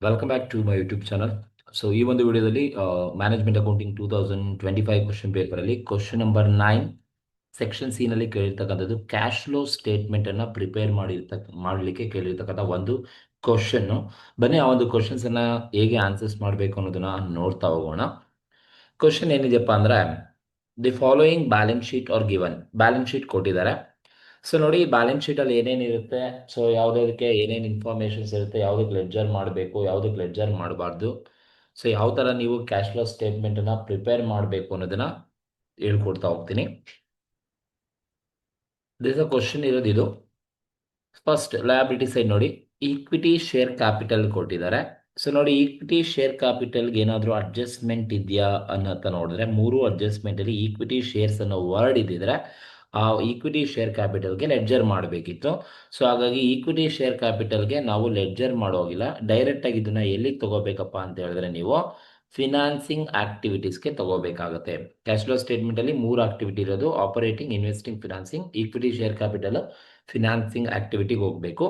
Welcome back to my YouTube channel. So ಈ ಒಂದು ವಿಡಿಯೋದಲ್ಲಿ ಮ್ಯಾನೇಜ್ಮೆಂಟ್ ಅಕೌಂಟಿಂಗ್ 2025 ಕ್ವಶನ್ ಪೇಪರಲ್ಲಿ ಕ್ವಶನ್ ನಂಬರ್ 9 ಸೆಕ್ಷನ್ ಸಿ ನಲ್ಲಿ ಕೇಳಿರ್ತಕ್ಕಂಥದ್ದು ಕ್ಯಾಶ್ ಫ್ಲೋ ಸ್ಟೇಟ್ಮೆಂಟ್ ಅನ್ನ ಪ್ರಿಪೇರ್ ಮಾಡಲಿಕ್ಕೆ ಕೇಳಿರ್ತಕ್ಕಂಥ ಒಂದು ಕ್ವಶನ್. ಬನ್ನಿ ಆ ಒಂದು ಕ್ವಶನ್ಸ್ ಅನ್ನ ಹೇಗೆ ಆನ್ಸರ್ಸ್ ಮಾಡಬೇಕು ಅನ್ನೋದನ್ನ ನೋಡ್ತಾ ಹೋಗೋಣ. ಕ್ವಶನ್ ಏನಿದೆಯಪ್ಪ ಅಂದ್ರೆ the following balance sheet are given. Balance sheet ಕೊಟ್ಟಿದ್ದಾರೆ. ಸೊ ನೋಡಿ, ಬ್ಯಾಲೆನ್ಸ್ ಶೀಟ್ ಅಲ್ಲಿ ಏನೇನಿರುತ್ತೆ, ಸೊ ಯಾವುದಕ್ಕೆ ಏನೇನು ಇನ್ಫಾರ್ಮೇಶನ್ಸ್ ಇರುತ್ತೆ, ಯಾವುದಕ್ಕೆ ಲೆಡ್ಜರ್ ಮಾಡಬೇಕು, ಯಾವುದಕ್ಕೆ ಲೆಡ್ಜರ್ ಮಾಡಬಾರ್ದು, ಸೊ ಯಾವ ಥರ ನೀವು ಕ್ಯಾಶ್ ಫ್ಲೋ ಸ್ಟೇಟ್ಮೆಂಟನ್ನು ಪ್ರಿಪೇರ್ ಮಾಡಬೇಕು ಅನ್ನೋದನ್ನ ಹೇಳ್ಕೊಡ್ತಾ ಹೋಗ್ತೀನಿ. ದಿಸ್ ಅ ಕ್ವಶನ್ ಇರೋದು ಇದು. ಫಸ್ಟ್ ಲಯಬಿಲಿಟಿ ಸೈಡ್ ನೋಡಿ, ಈಕ್ವಿಟಿ ಶೇರ್ ಕ್ಯಾಪಿಟಲ್ ಕೊಟ್ಟಿದ್ದಾರೆ. ಸೊ ನೋಡಿ, ಈಕ್ವಿಟಿ ಶೇರ್ ಕ್ಯಾಪಿಟಲ್ಗೆ ಏನಾದರೂ ಅಡ್ಜಸ್ಟ್ಮೆಂಟ್ ಇದೆಯಾ ಅನ್ನೋತ ನೋಡಿದ್ರೆ, ಮೂರು ಅಡ್ಜಸ್ಟ್ಮೆಂಟ್ ಅಲ್ಲಿ ಈಕ್ವಿಟಿ ಶೇರ್ಸ್ ಅನ್ನೋ ವರ್ಡ್ ಇದ್ದಿದ್ರೆ ಆ ಈಕ್ವಿಟಿ ಶೇರ್ ಕ್ಯಾಪಿಟಲ್ಗೆ ಲೆಡ್ಜರ್ ಮಾಡಬೇಕಿತ್ತು. ಸೊ ಹಾಗಾಗಿ ಈಕ್ವಿಟಿ ಶೇರ್ ಕ್ಯಾಪಿಟಲ್ಗೆ ನಾವು ಲೆಡ್ಜರ್ ಮಾಡೋಗಿಲ್ಲ, ಡೈರೆಕ್ಟ್ ಆಗಿ ಇದನ್ನ ಎಲ್ಲಿಗೆ ತಗೋಬೇಕಪ್ಪ ಅಂತ ಹೇಳಿದ್ರೆ ನೀವು ಫಿನಾನ್ಸಿಂಗ್ ಆಕ್ಟಿವಿಟೀಸ್ಗೆ ತಗೋಬೇಕಾಗುತ್ತೆ. ಕ್ಯಾಶ್ ಫ್ಲೋ ಸ್ಟೇಟ್ಮೆಂಟ್ ಅಲ್ಲಿ ಮೂರು ಆಕ್ಟಿವಿಟಿ ಇರೋದು: operating, investing, financing. Equity share capital financing ಆಕ್ಟಿವಿಟಿಗೆ ಹೋಗಬೇಕು.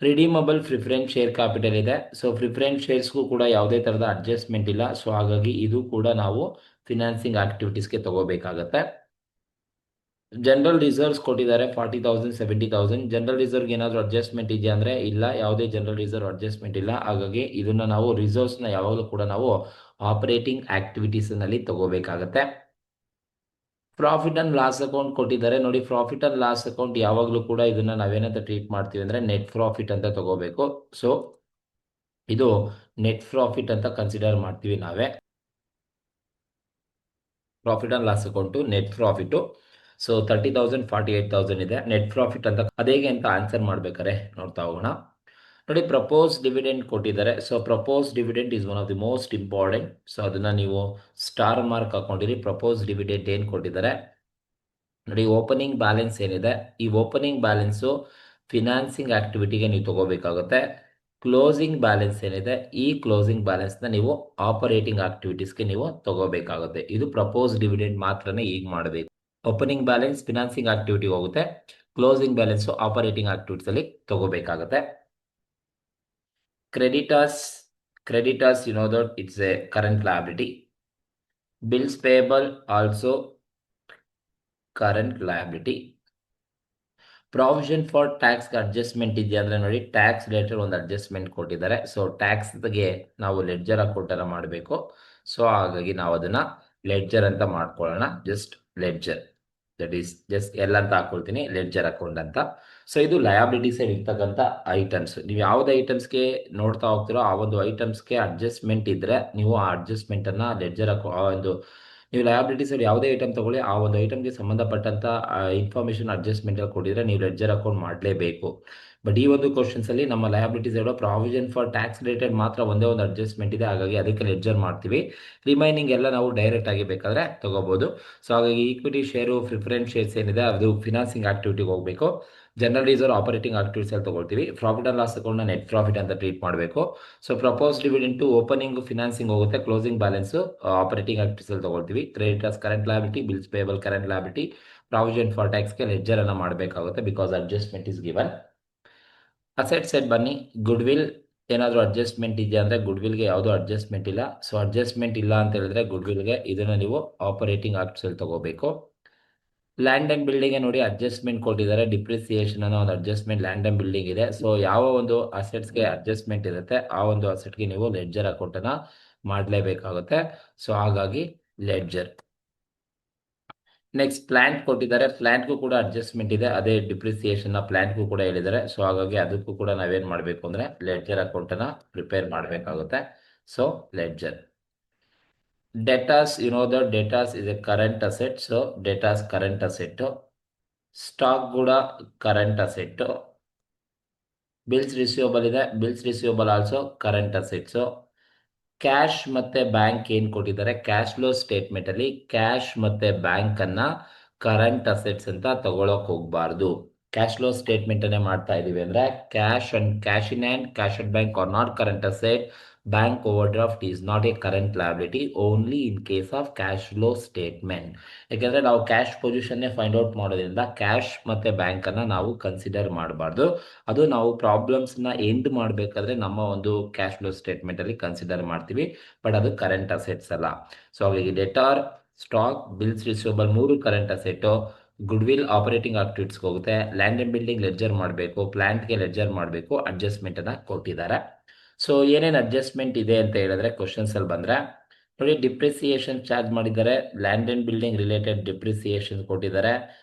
ರಿಡೀಮಬಲ್ ಪ್ರಿಫರೆನ್ಸ್ ಶೇರ್ ಕ್ಯಾಪಿಟಲ್ ಇದೆ. ಸೊ ಪ್ರಿಫರೆನ್ಸ್ ಶೇರ್ಸ್ಗೂ ಕೂಡ ಯಾವುದೇ ಥರದ ಅಡ್ಜಸ್ಟ್ಮೆಂಟ್ ಇಲ್ಲ. ಸೊ ಹಾಗಾಗಿ ಇದು ಕೂಡ ನಾವು ಫಿನಾನ್ಸಿಂಗ್ ಆಕ್ಟಿವಿಟೀಸ್ಗೆ ತಗೋಬೇಕಾಗತ್ತೆ. ಜನರಲ್ ರಿಸರ್ವ್ಸ್ ಕೊಟ್ಟಿದ್ದಾರೆ 40,000 70,000. ಜನರಲ್ ರಿಸರ್ವ್ಗೆ ಏನಾದರೂ ಅಡ್ಜಸ್ಟ್ಮೆಂಟ್ ಇದೆಯಾ ಅಂದರೆ ಇಲ್ಲ, ಯಾವುದೇ ಜನರಲ್ ರಿಸರ್ವ್ ಅಡ್ಜಸ್ಟ್ಮೆಂಟ್ ಇಲ್ಲ. ಹಾಗಾಗಿ ಇದನ್ನ ನಾವು ರಿಸರ್ವ್ಸ್ನ ಯಾವಾಗಲೂ ಕೂಡ ನಾವು ಆಪರೇಟಿಂಗ್ ಆಕ್ಟಿವಿಟೀಸ್ನಲ್ಲಿ ತಗೋಬೇಕಾಗತ್ತೆ. ಪ್ರಾಫಿಟ್ ಅಂಡ್ ಲಾಸ್ ಅಕೌಂಟ್ ಕೊಟ್ಟಿದ್ದಾರೆ. ನೋಡಿ, ಪ್ರಾಫಿಟ್ ಅಂಡ್ ಲಾಸ್ ಅಕೌಂಟ್ ಯಾವಾಗಲೂ ಕೂಡ ಇದನ್ನ ನಾವೇನಂತ ಟ್ರೀಟ್ ಮಾಡ್ತೀವಿ ಅಂದರೆ ನೆಟ್ ಪ್ರಾಫಿಟ್ ಅಂತ ತಗೋಬೇಕು. ಸೊ ಇದು ನೆಟ್ ಪ್ರಾಫಿಟ್ ಅಂತ ಕನ್ಸಿಡರ್ ಮಾಡ್ತೀವಿ ನಾವೇ. Profit and loss account net profit. So 30,000 48,000 ಇದೆ ನೆಟ್ ಪ್ರಾಫಿಟ್ ಅಂತ. ಅದೇಗೆ ಅಂತ ಆನ್ಸರ್ ಮಾಡ್ಬೇಕಾರೆ ನೋಡ್ತಾ ಹೋಗೋಣ. ನೋಡಿ, ಪ್ರಪೋಸ್ ಡಿವಿಡೆಂಡ್ ಕೊಟ್ಟಿದ್ದಾರೆ. So propose dividend is one of the most important. So ಅದನ್ನ ನೀವು ಸ್ಟಾರ್ ಮಾರ್ಕ್ ಹಾಕೊಂಡಿರಿ. ಪ್ರಪೋಸ್ ಡಿವಿಡೆಂಡ್ ಏನು ಕೊಟ್ಟಿದ್ದಾರೆ ನೋಡಿ. ಓಪನಿಂಗ್ ಬ್ಯಾಲೆನ್ಸ್ ಏನಿದೆ, ಈ ಓಪನಿಂಗ್ ಬ್ಯಾಲೆನ್ಸು ಫಿನಾನ್ಸಿಂಗ್ ಆಕ್ಟಿವಿಟಿಗೆ ನೀವು ತಗೋಬೇಕಾಗುತ್ತೆ. ಕ್ಲೋಸಿಂಗ್ ಬ್ಯಾಲೆನ್ಸ್ ಏನಿದೆ, ಈ ಕ್ಲೋಸಿಂಗ್ ಬ್ಯಾಲೆನ್ಸ್ನ ನೀವು ಆಪರೇಟಿಂಗ್ ಆಕ್ಟಿವಿಟೀಸ್ಗೆ ನೀವು ತಗೋಬೇಕಾಗುತ್ತೆ. ಇದು ಪ್ರಪೋಸ್ ಡಿವಿಡೆಂಡ್ ಮಾತ್ರನೇ ಈಗ ಮಾಡಬೇಕು. ಓಪನಿಂಗ್ ಬ್ಯಾಲೆನ್ಸ್ ಫಿನಾನ್ಸಿಂಗ್ ಆಕ್ಟಿವಿಟಿಗೆ ಹೋಗುತ್ತೆ, ಕ್ಲೋಸಿಂಗ್ ಬ್ಯಾಲೆನ್ಸ್ ಆಪರೇಟಿಂಗ್ ಆಕ್ಟಿವಿಟೀಸ್ ಅಲ್ಲಿ ತಗೋಬೇಕಾಗುತ್ತೆ. Creditors you know that it's a current liability. Bills payable also current liability. Provision for tax adjustment ಇದೆಯಾ ಅಂದ್ರೆ ನೋಡಿ, ಟ್ಯಾಕ್ಸ್ ರಿಲೇಟೆಡ್ ಒಂದು ಅಡ್ಜಸ್ಟ್ಮೆಂಟ್ ಕೊಟ್ಟಿದ್ದಾರೆ. ಸೊ ಟ್ಯಾಕ್ಸ್ಗೆ ನಾವು ಲೆಡ್ಜರ್ ಅಕೌಂಟ್ ಅನ್ನ ಮಾಡಬೇಕು. ಸೊ ಹಾಗಾಗಿ ನಾವು ಅದನ್ನ ಲೆಡ್ಜರ್ ಅಂತ ಮಾಡ್ಕೊಳ್ಳೋಣ. Just ledger, that is just L ಅಂತ ಹಾಕೊಳ್ತೀನಿ, ಲೆಡ್ಜರ್ ಅಕೌಂಟ್ ಅಂತ. ಸೊ ಇದು ಲಯಬಿಲಿಟಿ ಸೈಡ್ ಇರ್ತಕ್ಕಂಥ ಐಟಮ್ಸ್. ನೀವು ಯಾವುದೇ ಐಟಮ್ಸ್ಗೆ ನೋಡ್ತಾ ಹೋಗ್ತಿರೋ ಆ ಒಂದು ಐಟಮ್ಸ್ಗೆ ಅಡ್ಜಸ್ಟ್ಮೆಂಟ್ ಇದ್ರೆ ನೀವು ಆ ಅಡ್ಜಸ್ಟ್ಮೆಂಟ್ ಅನ್ನ ಲೆಡ್ಜರ್ ಒಂದು ನೀವು ಲಯಬಿಲಿಟಿ ಸೈಡ್ ಯಾವುದೇ ಐಟಮ್ ತಗೊಳ್ಳಿ, ಆ ಒಂದು ಐಟಮ್ಗೆ ಸಂಬಂಧಪಟ್ಟಂತ ಇನ್ಫಾರ್ಮೇಶನ್ ಅಡ್ಜಸ್ಟ್ಮೆಂಟ್ ಕೊಟ್ಟಿದ್ರೆ ನೀವು ಲೆಡ್ಜರ್ ಅಕೌಂಟ್ ಮಾಡಲೇಬೇಕು. ಬಟ್ ಈ ಒಂದು ಕ್ವಶನ್ಸ್ ಅಲ್ಲಿ ನಮ್ಮ liability side provision for tax related ಮಾತ್ರ ಒಂದೇ ಒಂದು ಅಡ್ಜಸ್ಟ್ಮೆಂಟ್ ಇದೆ, ಹಾಗಾಗಿ ಅದಕ್ಕೆ ಲೆಡ್ಜರ್ ಮಾಡ್ತೀವಿ. ರಿಮೈನಿಂಗ್ ಎಲ್ಲ ನಾವು ಡೈರೆಕ್ಟ್ ಆಗಿ ಬೇಕಾದ್ರೆ ತಗೋಬಹುದು. ಸೊ ಹಾಗಾಗಿ ಈಕ್ವಿಟಿ ಶೇರು ಪ್ರಿಫರೆನ್ಸ್ ಶೇರ್ಸ್ ಏನಿದೆ ಅದು ಫಿನಾನ್ಸಿಂಗ್ ಆಕ್ಟಿವಿಟಿಗೆ ಹೋಗಬೇಕು. ಜನರಲ್ ರಿಸರ್ವ್ ಆಪರೇಟಿಂಗ್ ಆಕ್ಟಿವಿಟೀಸ್ ಅಲ್ಲಿ ತಗೊಳ್ತೀವಿ. Profit and loss account net profit ಅಂತ ಟ್ರೀಟ್ ಮಾಡಬೇಕು. So propose dividend opening financing ಹೋಗುತ್ತೆ, ಕ್ಲೋಸಿಂಗ್ ಬ್ಯಾಲೆನ್ಸ್ ಆಪರೇಟಿಂಗ್ ಆಕ್ಟಿವಿಟೀಸ್ ಅಲ್ಲಿ ತಗೊಳ್ತೀವಿ. Creditors current liability, bills payable current liability, provision for ಟ್ಯಾಕ್ಸ್ಗೆ ಲೆಡ್ಜರ್ ಅನ್ನ ಮಾಡಬೇಕಾಗುತ್ತೆ because adjustment is given. Asset side ಬನ್ನಿ. Goodwill ಏನಾದರೂ ಅಡ್ಜಸ್ಟ್ಮೆಂಟ್ ಇದೆಯಾ ಅಂದರೆ ಗುಡ್ ವಿಲ್ಗೆ ಯಾವುದೂ ಅಡ್ಜಸ್ಟ್ಮೆಂಟ್ ಇಲ್ಲ. ಸೊ ಅಡ್ಜಸ್ಟ್ಮೆಂಟ್ ಇಲ್ಲ ಅಂತ ಹೇಳಿದ್ರೆ ಗುಡ್ ವಿಲ್ಗೆ ಇದನ್ನು ನೀವು ಆಪರೇಟಿಂಗ್ ಆಕ್ಟಿವಿಟೀಸ್ ತಗೋಬೇಕು. ಲ್ಯಾಂಡ್ ಅಂಡ್ ಬಿಲ್ಡಿಂಗ್ ನೋಡಿ ಅಡ್ಜಸ್ಟ್ಮೆಂಟ್ ಕೊಟ್ಟಿದ್ದಾರೆ. ಡಿಪ್ರಿಸಿಯೇಷನ್ ಅನ್ನೋ ಒಂದು ಅಡ್ಜಸ್ಟ್ಮೆಂಟ್ ಲ್ಯಾಂಡ್ ಅಂಡ್ ಬಿಲ್ಡಿಂಗ್ ಇದೆ. ಸೊ ಯಾವ ಒಂದು ಅಸೆಟ್ಸ್ಗೆ ಅಡ್ಜಸ್ಟ್ಮೆಂಟ್ ಇರುತ್ತೆ ಆ ಒಂದು ಅಸೆಟ್ಗೆ ನೀವು ಲೆಡ್ಜರ್ ಅಕೌಂಟ್ ಅನ್ನ ಮಾಡಲೇಬೇಕಾಗುತ್ತೆ. ಸೊ ಹಾಗಾಗಿ ಲೆಡ್ಜರ್. ನೆಕ್ಸ್ಟ್ ಪ್ಲಾಂಟ್ ಕೊಟ್ಟಿದ್ದಾರೆ. ಪ್ಲಾಂಟ್ಗೂ ಕೂಡ ಅಡ್ಜಸ್ಟ್ಮೆಂಟ್ ಇದೆ, ಅದೇ ಡಿಪ್ರಿಸಿಯೇಷನ್ ಪ್ಲಾಂಟ್ಗೂ ಕೂಡ ಹೇಳಿದ್ದಾರೆ. ಸೊ ಹಾಗಾಗಿ ಅದಕ್ಕೂ ಕೂಡ ನಾವೇನ್ ಮಾಡಬೇಕು ಅಂದ್ರೆ ಲೆಡ್ಜರ್ ಅಕೌಂಟ್ ಅನ್ನ ಪ್ರಿಪೇರ್ ಮಾಡಬೇಕಾಗುತ್ತೆ. So ledger. Debtors you know the debtors is a current asset. So debtors current asset. Stock ಕೂಡ ಕರೆಂಟ್ ಅಸೆಟ್. ಬಿಲ್ಸ್ ರಿಸೀವಬಲ್ ಇದೆ, bills receivable also current assets. Cash ಮತ್ತೆ ಬ್ಯಾಂಕ್ ಏನ್ ಕೊಟ್ಟಿದ್ದಾರೆ, ಕ್ಯಾಶ್ ಫ್ಲೋ ಸ್ಟೇಟ್ಮೆಂಟ್ ಅಲ್ಲಿ cash ಮತ್ತೆ bank ಅನ್ನ current assets ಅಂತ ತಗೊಳಕ್ ಹೋಗ್ಬಾರ್ದು. ಕ್ಯಾಶ್ ಫ್ಲೋ ಸ್ಟೇಟ್ಮೆಂಟ್ ಅನ್ನೇ ಮಾಡ್ತಾ ಇದೀವಿ ಅಂದ್ರೆ cash in hand, cash at bank are not current asset. Bank overdraft is not a current liability only in case of cash flow statement. ಯಾಕೆಂದ್ರೆ ನಾವು ಕ್ಯಾಶ್ ಪೊಸಿಷನ್ನೇ ಫೈಂಡ್ ಔಟ್ ಮಾಡೋದ್ರಿಂದ cash ಮತ್ತೆ bank ಅನ್ನ ನಾವು ಕನ್ಸಿಡರ್ ಮಾಡಬಾರ್ದು. ಅದು ನಾವು ಪ್ರಾಬ್ಲಮ್ಸ್ನ ಎಂಡ್ ಮಾಡಬೇಕಾದ್ರೆ ನಮ್ಮ ಒಂದು ಕ್ಯಾಶ್ ಫ್ಲೋ ಸ್ಟೇಟ್ಮೆಂಟ್ ಅಲ್ಲಿ ಕನ್ಸಿಡರ್ ಮಾಡ್ತೀವಿ, ಬಟ್ ಅದು ಕರೆಂಟ್ ಅಸೆಟ್ಸ್ ಅಲ್ಲ. ಸೊ ಹಾಗಾಗಿ ಡೆಟಾರ್, ಸ್ಟಾಕ್, ಬಿಲ್ಸ್ ರಿಸೀವಬಲ್ ಮೂರು current asset. Goodwill operating ಆಕ್ಟಿವಿಟೀಸ್ಗೆ ಹೋಗುತ್ತೆ. ಲ್ಯಾಂಡ್ ಅಂಡ್ ಬಿಲ್ಡಿಂಗ್ ಲೆಡ್ಜರ್ ಮಾಡಬೇಕು, ಪ್ಲಾಂಟ್ಗೆ ಲೆಡ್ಜರ್ ಮಾಡಬೇಕು, ಅಡ್ಜಸ್ಟ್ಮೆಂಟ್ ಅನ್ನ ಕೊಟ್ಟಿದ್ದಾರೆ. ಸೊ ಏನೇನು ಅಡ್ಜಸ್ಟ್ಮೆಂಟ್ ಇದೆ ಅಂತ ಹೇಳಿದ್ರೆ ಕ್ವಶನ್ಸ್ ಅಲ್ಲಿ ಬಂದ್ರೆ ನೋಡಿ, ಡಿಪ್ರಿಸಿಯೇಷನ್ ಚಾರ್ಜ್ ಮಾಡಿದ್ದಾರೆ, land and building related depreciation ಕೊಟ್ಟಿದ್ದಾರೆ,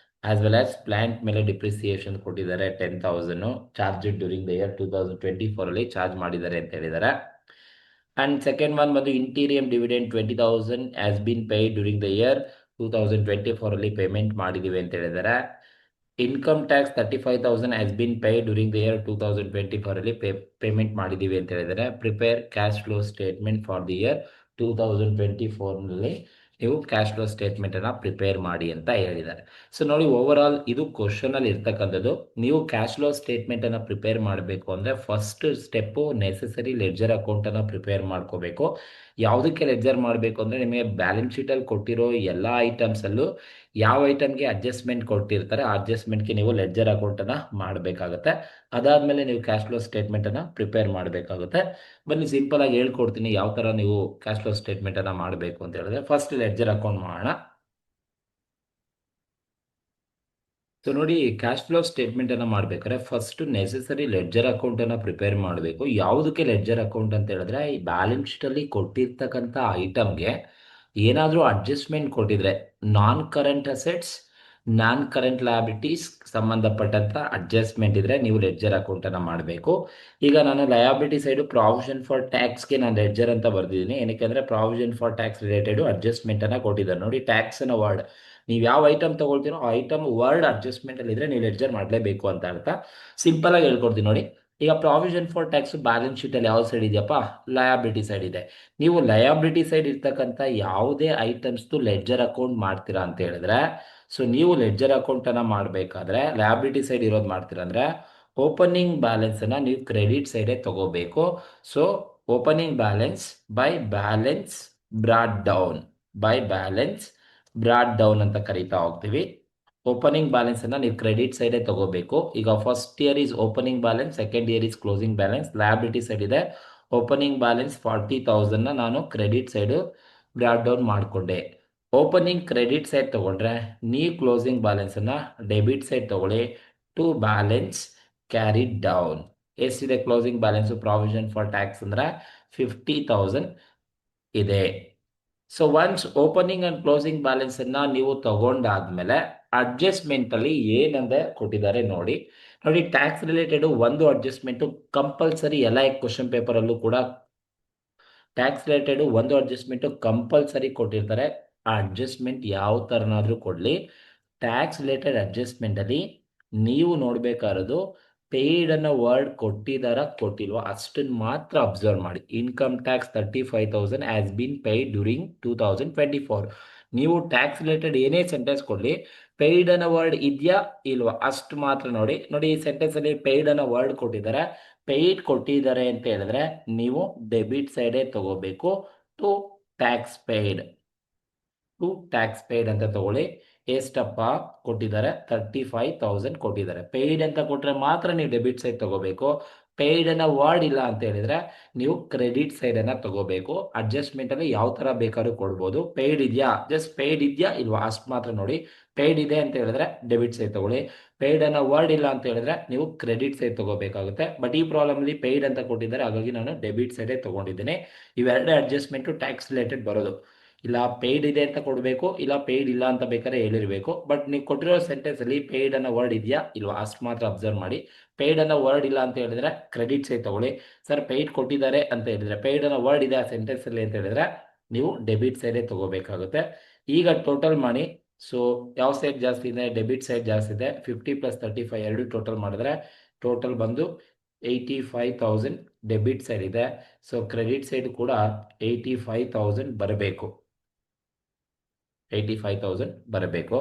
ಆಸ್ ವೆಲ್ ಆಸ್ ಪ್ಲಾಂಟ್ ಮೇಲೆ ಡಿಪ್ರಿಸಿಯೇಷನ್ ಕೊಟ್ಟಿದ್ದಾರೆ 10,000 ಚಾರ್ಜ್ ಡ್ಯೂರಿಂಗ್ ದ ಇಯರ್ 2024 ಅಲ್ಲಿ ಚಾರ್ಜ್ ಮಾಡಿದ್ದಾರೆ ಅಂತ ಹೇಳಿದ್ದಾರೆ. ಅಂಡ್ ಸೆಕೆಂಡ್ ಒನ್ ಬಂದು interim dividend 20,000 has been paid during the year 2024 ಅಲ್ಲಿ ಪೇಮೆಂಟ್ ಮಾಡಿದೀವಿ ಅಂತ ಹೇಳಿದ್ದಾರೆ. Income tax 35,000 has been paid during the year 2024 ಅಲ್ಲಿ ಪೇಮೆಂಟ್ ಮಾಡಿದೀವಿ ಅಂತ ಹೇಳಿದ್ದಾರೆ. Prepare cash flow statement for the year 2024 ನಲ್ಲಿ ನೀವು ಕ್ಯಾಶ್ ಫ್ಲೋ ಸ್ಟೇಟ್ಮೆಂಟ್ ಅನ್ನ ಪ್ರಿಪೇರ್ ಮಾಡಿ ಅಂತ ಹೇಳಿದ್ದಾರೆ. ಸೊ ನೋಡಿ, ಓವರ್ ಆಲ್ ಇದು ಕ್ವಶನ್ ಅಲ್ಲಿ ಇರ್ತಕ್ಕಂಥದ್ದು. ನೀವು ಕ್ಯಾಶ್ ಫ್ಲೋ ಸ್ಟೇಟ್ಮೆಂಟ್ ಅನ್ನ ಪ್ರಿಪೇರ್ ಮಾಡಬೇಕು ಅಂದ್ರೆ first step necessary ledger account ಅನ್ನ ಪ್ರಿಪೇರ್ ಮಾಡ್ಕೋಬೇಕು. ಯಾವುದಕ್ಕೆ ಲೆಡ್ಜರ್ ಮಾಡಬೇಕು ಅಂದ್ರೆ ನಿಮಗೆ ಬ್ಯಾಲೆನ್ಸ್ ಶೀಟ್ ಅಲ್ಲಿ ಕೊಟ್ಟಿರೋ ಎಲ್ಲ ಐಟಮ್ಸ್ ಅಲ್ಲೂ ಯಾವ ಐಟಮ್ಗೆ ಅಡ್ಜಸ್ಟ್ಮೆಂಟ್ ಕೊಟ್ಟಿರ್ತಾರೆ ಆ ಅಡ್ಜಸ್ಟ್ಮೆಂಟ್ಗೆ ನೀವು ಲೆಡ್ಜರ್ ಅಕೌಂಟ್ ಅನ್ನ ಮಾಡಬೇಕಾಗುತ್ತೆ. ಅದಾದ್ಮೇಲೆ ನೀವು ಕ್ಯಾಶ್ ಫ್ಲೋ ಸ್ಟೇಟ್ಮೆಂಟ್ ಅನ್ನ ಪ್ರಿಪೇರ್ ಮಾಡಬೇಕಾಗುತ್ತೆ. ಬನ್ನಿ ಸಿಂಪಲ್ ಆಗಿ ಹೇಳ್ಕೊಡ್ತೀನಿ ಯಾವ ತರ ನೀವು ಕ್ಯಾಶ್ ಫ್ಲೋ ಸ್ಟೇಟ್ಮೆಂಟ್ ಅನ್ನ ಮಾಡಬೇಕು ಅಂತ ಹೇಳಿದ್ರೆ, ಫಸ್ಟ್ ಲೆಡ್ಜರ್ ಅಕೌಂಟ್ ಮಾಡೋಣ. ಸೊ ನೋಡಿ, ಕ್ಯಾಶ್ ಫ್ಲೋ ಸ್ಟೇಟ್ಮೆಂಟ್ ಅನ್ನ ಮಾಡ್ಬೇಕಾದ್ರೆ ಫಸ್ಟ್ ನೆಸೆಸರಿ ಲೆಡ್ಜರ್ ಅಕೌಂಟ್ ಅನ್ನ ಪ್ರಿಪೇರ್ ಮಾಡಬೇಕು. ಯಾವುದಕ್ಕೆ ಲೆಡ್ಜರ್ ಅಕೌಂಟ್ ಅಂತ ಹೇಳಿದ್ರೆ, ಈ ಬ್ಯಾಲೆನ್ಸ್ ಶೀಟ್ ಅಲ್ಲಿ ಕೊಟ್ಟಿರ್ತಕ್ಕಂಥ ಐಟಮ್ಗೆ ಏನಾದರೂ ಅಡ್ಜಸ್ಟ್ಮೆಂಟ್ ಕೊಟ್ಟಿದ್ರೆ, ನಾನ್ ಕರೆಂಟ್ ಅಸೆಟ್ಸ್, ನಾನ್ ಕರೆಂಟ್ ಲಯಬಿಲಿಟೀಸ್ ಸಂಬಂಧಪಟ್ಟಂತ ಅಡ್ಜಸ್ಟ್ಮೆಂಟ್ ಇದ್ರೆ ನೀವು ಲೆಡ್ಜರ್ ಅಕೌಂಟ್ ಅನ್ನ ಮಾಡಬೇಕು. ಈಗ ನಾನು ಲಯಬಿಲಿಟಿ ಸೈಡ್ ಪ್ರಾವಿಷನ್ ಫಾರ್ ಟ್ಯಾಕ್ಸ್ಗೆ ನಾನು ಲೆಡ್ಜರ್ ಅಂತ ಬರ್ದಿದ್ದೀನಿ. ಏನಕ್ಕೆ ಅಂದ್ರೆ provision for tax related adjustment ಅನ್ನ ಕೊಟ್ಟಿದ್ದಾರೆ. ನೋಡಿ, ಟ್ಯಾಕ್ಸ್ ಅನ್ನ ವರ್ಡ್ ನೀವು ಯಾವ ಐಟಮ್ ತಗೊಳ್ತೀರೋ ಆ ಐಟಮ್ ವರ್ಡ್ ಅಡ್ಜಸ್ಟ್ಮೆಂಟ್ ಅಲ್ಲಿ ಇದ್ರೆ ನೀವು ಲೆಡ್ಜರ್ ಮಾಡಲೇಬೇಕು ಅಂತ ಅರ್ಥ. ಸಿಂಪಲ್ ಆಗಿ ಹೇಳ್ಕೊಡ್ತೀನಿ ನೋಡಿ. ಈಗ provision for tax balance sheet ಅಲ್ಲಿ ಯಾವ ಸೈಡ್ ಇದೆಯಪ್ಪ? ಲಯಬಿಲಿಟಿ ಸೈಡ್ ಇದೆ. ನೀವು ಲಯಬಿಲಿಟಿ ಸೈಡ್ ಇರ್ತಕ್ಕಂಥ ಯಾವುದೇ ಐಟಮ್ಸ್ ಲೆಡ್ಜರ್ ಅಕೌಂಟ್ ಮಾಡ್ತೀರಾ ಅಂತ ಹೇಳಿದ್ರೆ, ಸೊ ನೀವು ಲೆಡ್ಜರ್ ಅಕೌಂಟ್ ಅನ್ನ ಮಾಡಬೇಕಾದ್ರೆ ಲಯಬಿಲಿಟಿ ಸೈಡ್ ಇರೋದು ಮಾಡ್ತೀರಾ ಅಂದ್ರೆ ಓಪನಿಂಗ್ ಬ್ಯಾಲೆನ್ಸ್ ಅನ್ನ ನೀವು ಕ್ರೆಡಿಟ್ ಸೈಡೇ ತಗೋಬೇಕು. So opening balance by balance brought down, by balance brought down ಅಂತ ಕರಿತಾ ಹೋಗ್ತೀವಿ. ಓಪನಿಂಗ್ ಬ್ಯಾಲೆನ್ಸ್ ಅನ್ನ ನೀವು ಕ್ರೆಡಿಟ್ ಸೈಡೇ ತಗೋಬೇಕು. ಈಗ first year is opening balance, second year is closing balance. Liability side ಇದೆ ಓಪನಿಂಗ್ ಬ್ಯಾಲೆನ್ಸ್ 40,000 ನಾನು ಕ್ರೆಡಿಟ್ ಸೈಡ್ ಬ್ರಾಡ್ ಡೌನ್ ಮಾಡಿಕೊಂಡೆ. ಓಪನಿಂಗ್ ಕ್ರೆಡಿಟ್ ಸೈಡ್ ತಗೊಂಡ್ರೆ ನೀವು ಕ್ಲೋಸಿಂಗ್ ಬ್ಯಾಲೆನ್ಸ್ ಅನ್ನ ಡೆಬಿಟ್ ಸೈಡ್ ತಗೊಳ್ಳಿ ಟು ಬ್ಯಾಲೆನ್ಸ್ ಕ್ಯಾರಿ ಡೌನ್. ಎಷ್ಟಿದೆ closing balance provision for tax ಅಂದ್ರೆ 50,000 ಇದೆ. So once opening and closing balance ಅನ್ನ ನೀವು ತಗೊಂಡಾದ್ಮೇಲೆ ಅಡ್ಜಸ್ಟ್ಮೆಂಟ್ ಅಲ್ಲಿ ಏನಂದ್ರೆ ಕೊಟ್ಟಿದ್ದಾರೆ ನೋಡಿ. ನೋಡಿ, ಟ್ಯಾಕ್ಸ್ ರಿಲೇಟೆಡ್ ಒಂದು ಅಡ್ಜಸ್ಟ್ಮೆಂಟ್ ಕಂಪಲ್ಸರಿ ಎಲ್ಲ ಕ್ವಶನ್ ಪೇಪರ್ ಅಲ್ಲೂ ಕೂಡ ಟ್ಯಾಕ್ಸ್ ರಿಲೇಟೆಡ್ ಒಂದು ಅಡ್ಜಸ್ಟ್ಮೆಂಟ್ ಕಂಪಲ್ಸರಿ ಕೊಟ್ಟಿರ್ತಾರೆ. ಆ ಅಡ್ಜಸ್ಟ್ಮೆಂಟ್ ಯಾವ ತರನಾದ್ರೂ ಕೊಡ್ಲಿ, ಟ್ಯಾಕ್ಸ್ ರಿಲೇಟೆಡ್ ಅಡ್ಜಸ್ಟ್ಮೆಂಟ್ ಅಲ್ಲಿ ನೀವು ನೋಡ್ಬೇಕಾಗಿರೋದು ಪೇಯ್ಡ್ ಅನ್ನೋ ವರ್ಡ್ ಕೊಟ್ಟಿಲ್ವಾ ಅಷ್ಟನ್ನ ಮಾತ್ರ ಅಬ್ಸರ್ವ್ ಮಾಡಿ. Income tax 35,000 has been paid during 2024. ನೀವು ಟ್ಯಾಕ್ಸ್ ರಿಲೇಟೆಡ್ ಏನೇ ಸೆಂಟೆನ್ಸ್ ಕೊಡ್ಲಿ, ಪೇಯ್ಡ್ ಅನ್ನೋ ವರ್ಡ್ ಇದೆಯಾ ಇಲ್ವಾ ಅಷ್ಟು ಮಾತ್ರ ನೋಡಿ. ನೋಡಿ, ಈ ಸೆಂಟೆನ್ಸ್ ಅಲ್ಲಿ ಪೇಯ್ಡ್ ಅನ್ನೋ ವರ್ಡ್ ಕೊಟ್ಟಿದ್ದಾರೆ. ಪೇಯ್ಡ್ ಕೊಟ್ಟಿದ್ದಾರೆ ಅಂತ ಹೇಳಿದ್ರೆ ನೀವು ಡೆಬಿಟ್ ಸೈಡೇ ತಗೋಬೇಕು. To tax paid, to tax paid ಅಂತ ತಗೊಳ್ಳಿ. ಎಷ್ಟಪ್ಪ ಕೊಟ್ಟಿದ್ದಾರೆ? 35,000 ಕೊಟ್ಟಿದ್ದಾರೆ. ಪೇಯ್ಡ್ ಅಂತ ಕೊಟ್ರೆ ಮಾತ್ರ ನೀವು ಡೆಬಿಟ್ ಸೈಡ್ ತಗೋಬೇಕು. ಪೇಯ್ಡ್ ಅನ್ನೋ ವರ್ಡ್ ಇಲ್ಲ ಅಂತ ಹೇಳಿದ್ರೆ ನೀವು ಕ್ರೆಡಿಟ್ ಸೈಡ್ ಅನ್ನ ತಗೋಬೇಕು. ಅಡ್ಜಸ್ಟ್ಮೆಂಟ್ ಅಲ್ಲಿ ಯಾವ ತರ ಬೇಕಾದ್ರೂ ಕೊಡ್ಬೋದು. ಪೇಯ್ಡ್ ಇದೆಯಾ, ಜಸ್ಟ್ ಪೇಯ್ಡ್ ಇದೆಯಾ ಇಲ್ವಾ ಅಷ್ಟು ಮಾತ್ರ ನೋಡಿ. ಪೇಯ್ಡ್ ಇದೆ ಅಂತ ಹೇಳಿದ್ರೆ ಡೆಬಿಟ್ ಸೈಡ್ ತಗೊಳ್ಳಿ. ಪೇಯ್ಡ್ ಅನ್ನೋ ವರ್ಡ್ ಇಲ್ಲ ಅಂತ ಹೇಳಿದ್ರೆ ನೀವು ಕ್ರೆಡಿಟ್ ಸೈಡ್ ತಗೋಬೇಕಾಗುತ್ತೆ. ಬಟ್ ಈ ಪ್ರಾಬ್ಲಮ್ ಅಲ್ಲಿ ಪೇಯ್ಡ್ ಅಂತ ಕೊಟ್ಟಿದ್ದಾರೆ, ಹಾಗಾಗಿ ನಾನು ಡೆಬಿಟ್ ಸೈಡೇ ತಗೊಂಡಿದ್ದೇನೆ. ಇವೆರಡೇ ಅಡ್ಜಸ್ಟ್ಮೆಂಟ್ ಟ್ಯಾಕ್ಸ್ ರಿಲೇಟೆಡ್ ಬರೋದು. ಇಲ್ಲ ಪೇಯ್ಡ್ ಇದೆ ಅಂತ ಕೊಡಬೇಕು, ಇಲ್ಲ ಪೇಯ್ಡ್ ಇಲ್ಲ ಅಂತ ಬೇಕಾದ್ರೆ ಹೇಳಿರಬೇಕು. ಬಟ್ ನೀವು ಕೊಟ್ಟಿರೋ ಸೆಂಟೆನ್ಸ್ ಅಲ್ಲಿ ಪೇಯ್ಡ್ ಅನ್ನೋ ವರ್ಡ್ ಇದೆಯಾ ಇಲ್ವಾ ಅಷ್ಟು ಮಾತ್ರ ಅಬ್ಸರ್ವ್ ಮಾಡಿ. ಪೇಯ್ಡ್ ಅನ್ನೋ ವರ್ಡ್ ಇಲ್ಲ ಅಂತ ಹೇಳಿದ್ರೆ ಕ್ರೆಡಿಟ್ ಸೈಡ್ ತಗೊಳ್ಳಿ. ಸರ್ ಪೇಯ್ಡ್ ಕೊಟ್ಟಿದ್ದಾರೆ ಅಂತ ಹೇಳಿದ್ರೆ, ಪೇಯ್ಡ್ ಅನ್ನೋ ವರ್ಡ್ ಇದೆ ಆ ಸೆಂಟೆನ್ಸ್ ಅಲ್ಲಿ ಅಂತ ಹೇಳಿದ್ರೆ ನೀವು ಡೆಬಿಟ್ ಸೈಡೇ ತಗೋಬೇಕಾಗುತ್ತೆ. ಈಗ ಟೋಟಲ್ ಮಾಡಿ. ಸೊ ಯಾವ ಸೈಡ್ ಜಾಸ್ತಿ ಇದೆ? ಡೆಬಿಟ್ ಸೈಡ್ ಜಾಸ್ತಿ ಇದೆ. 50 + 35 ಎರಡು ಟೋಟಲ್ ಮಾಡಿದ್ರೆ ಟೋಟಲ್ ಬಂದು 85,000 ಡೆಬಿಟ್ ಸೈಡ್ ಇದೆ. ಸೊ ಕ್ರೆಡಿಟ್ ಸೈಡ್ ಕೂಡ 85,000 ಬರಬೇಕು. 85,000 ಬರಬೇಕು.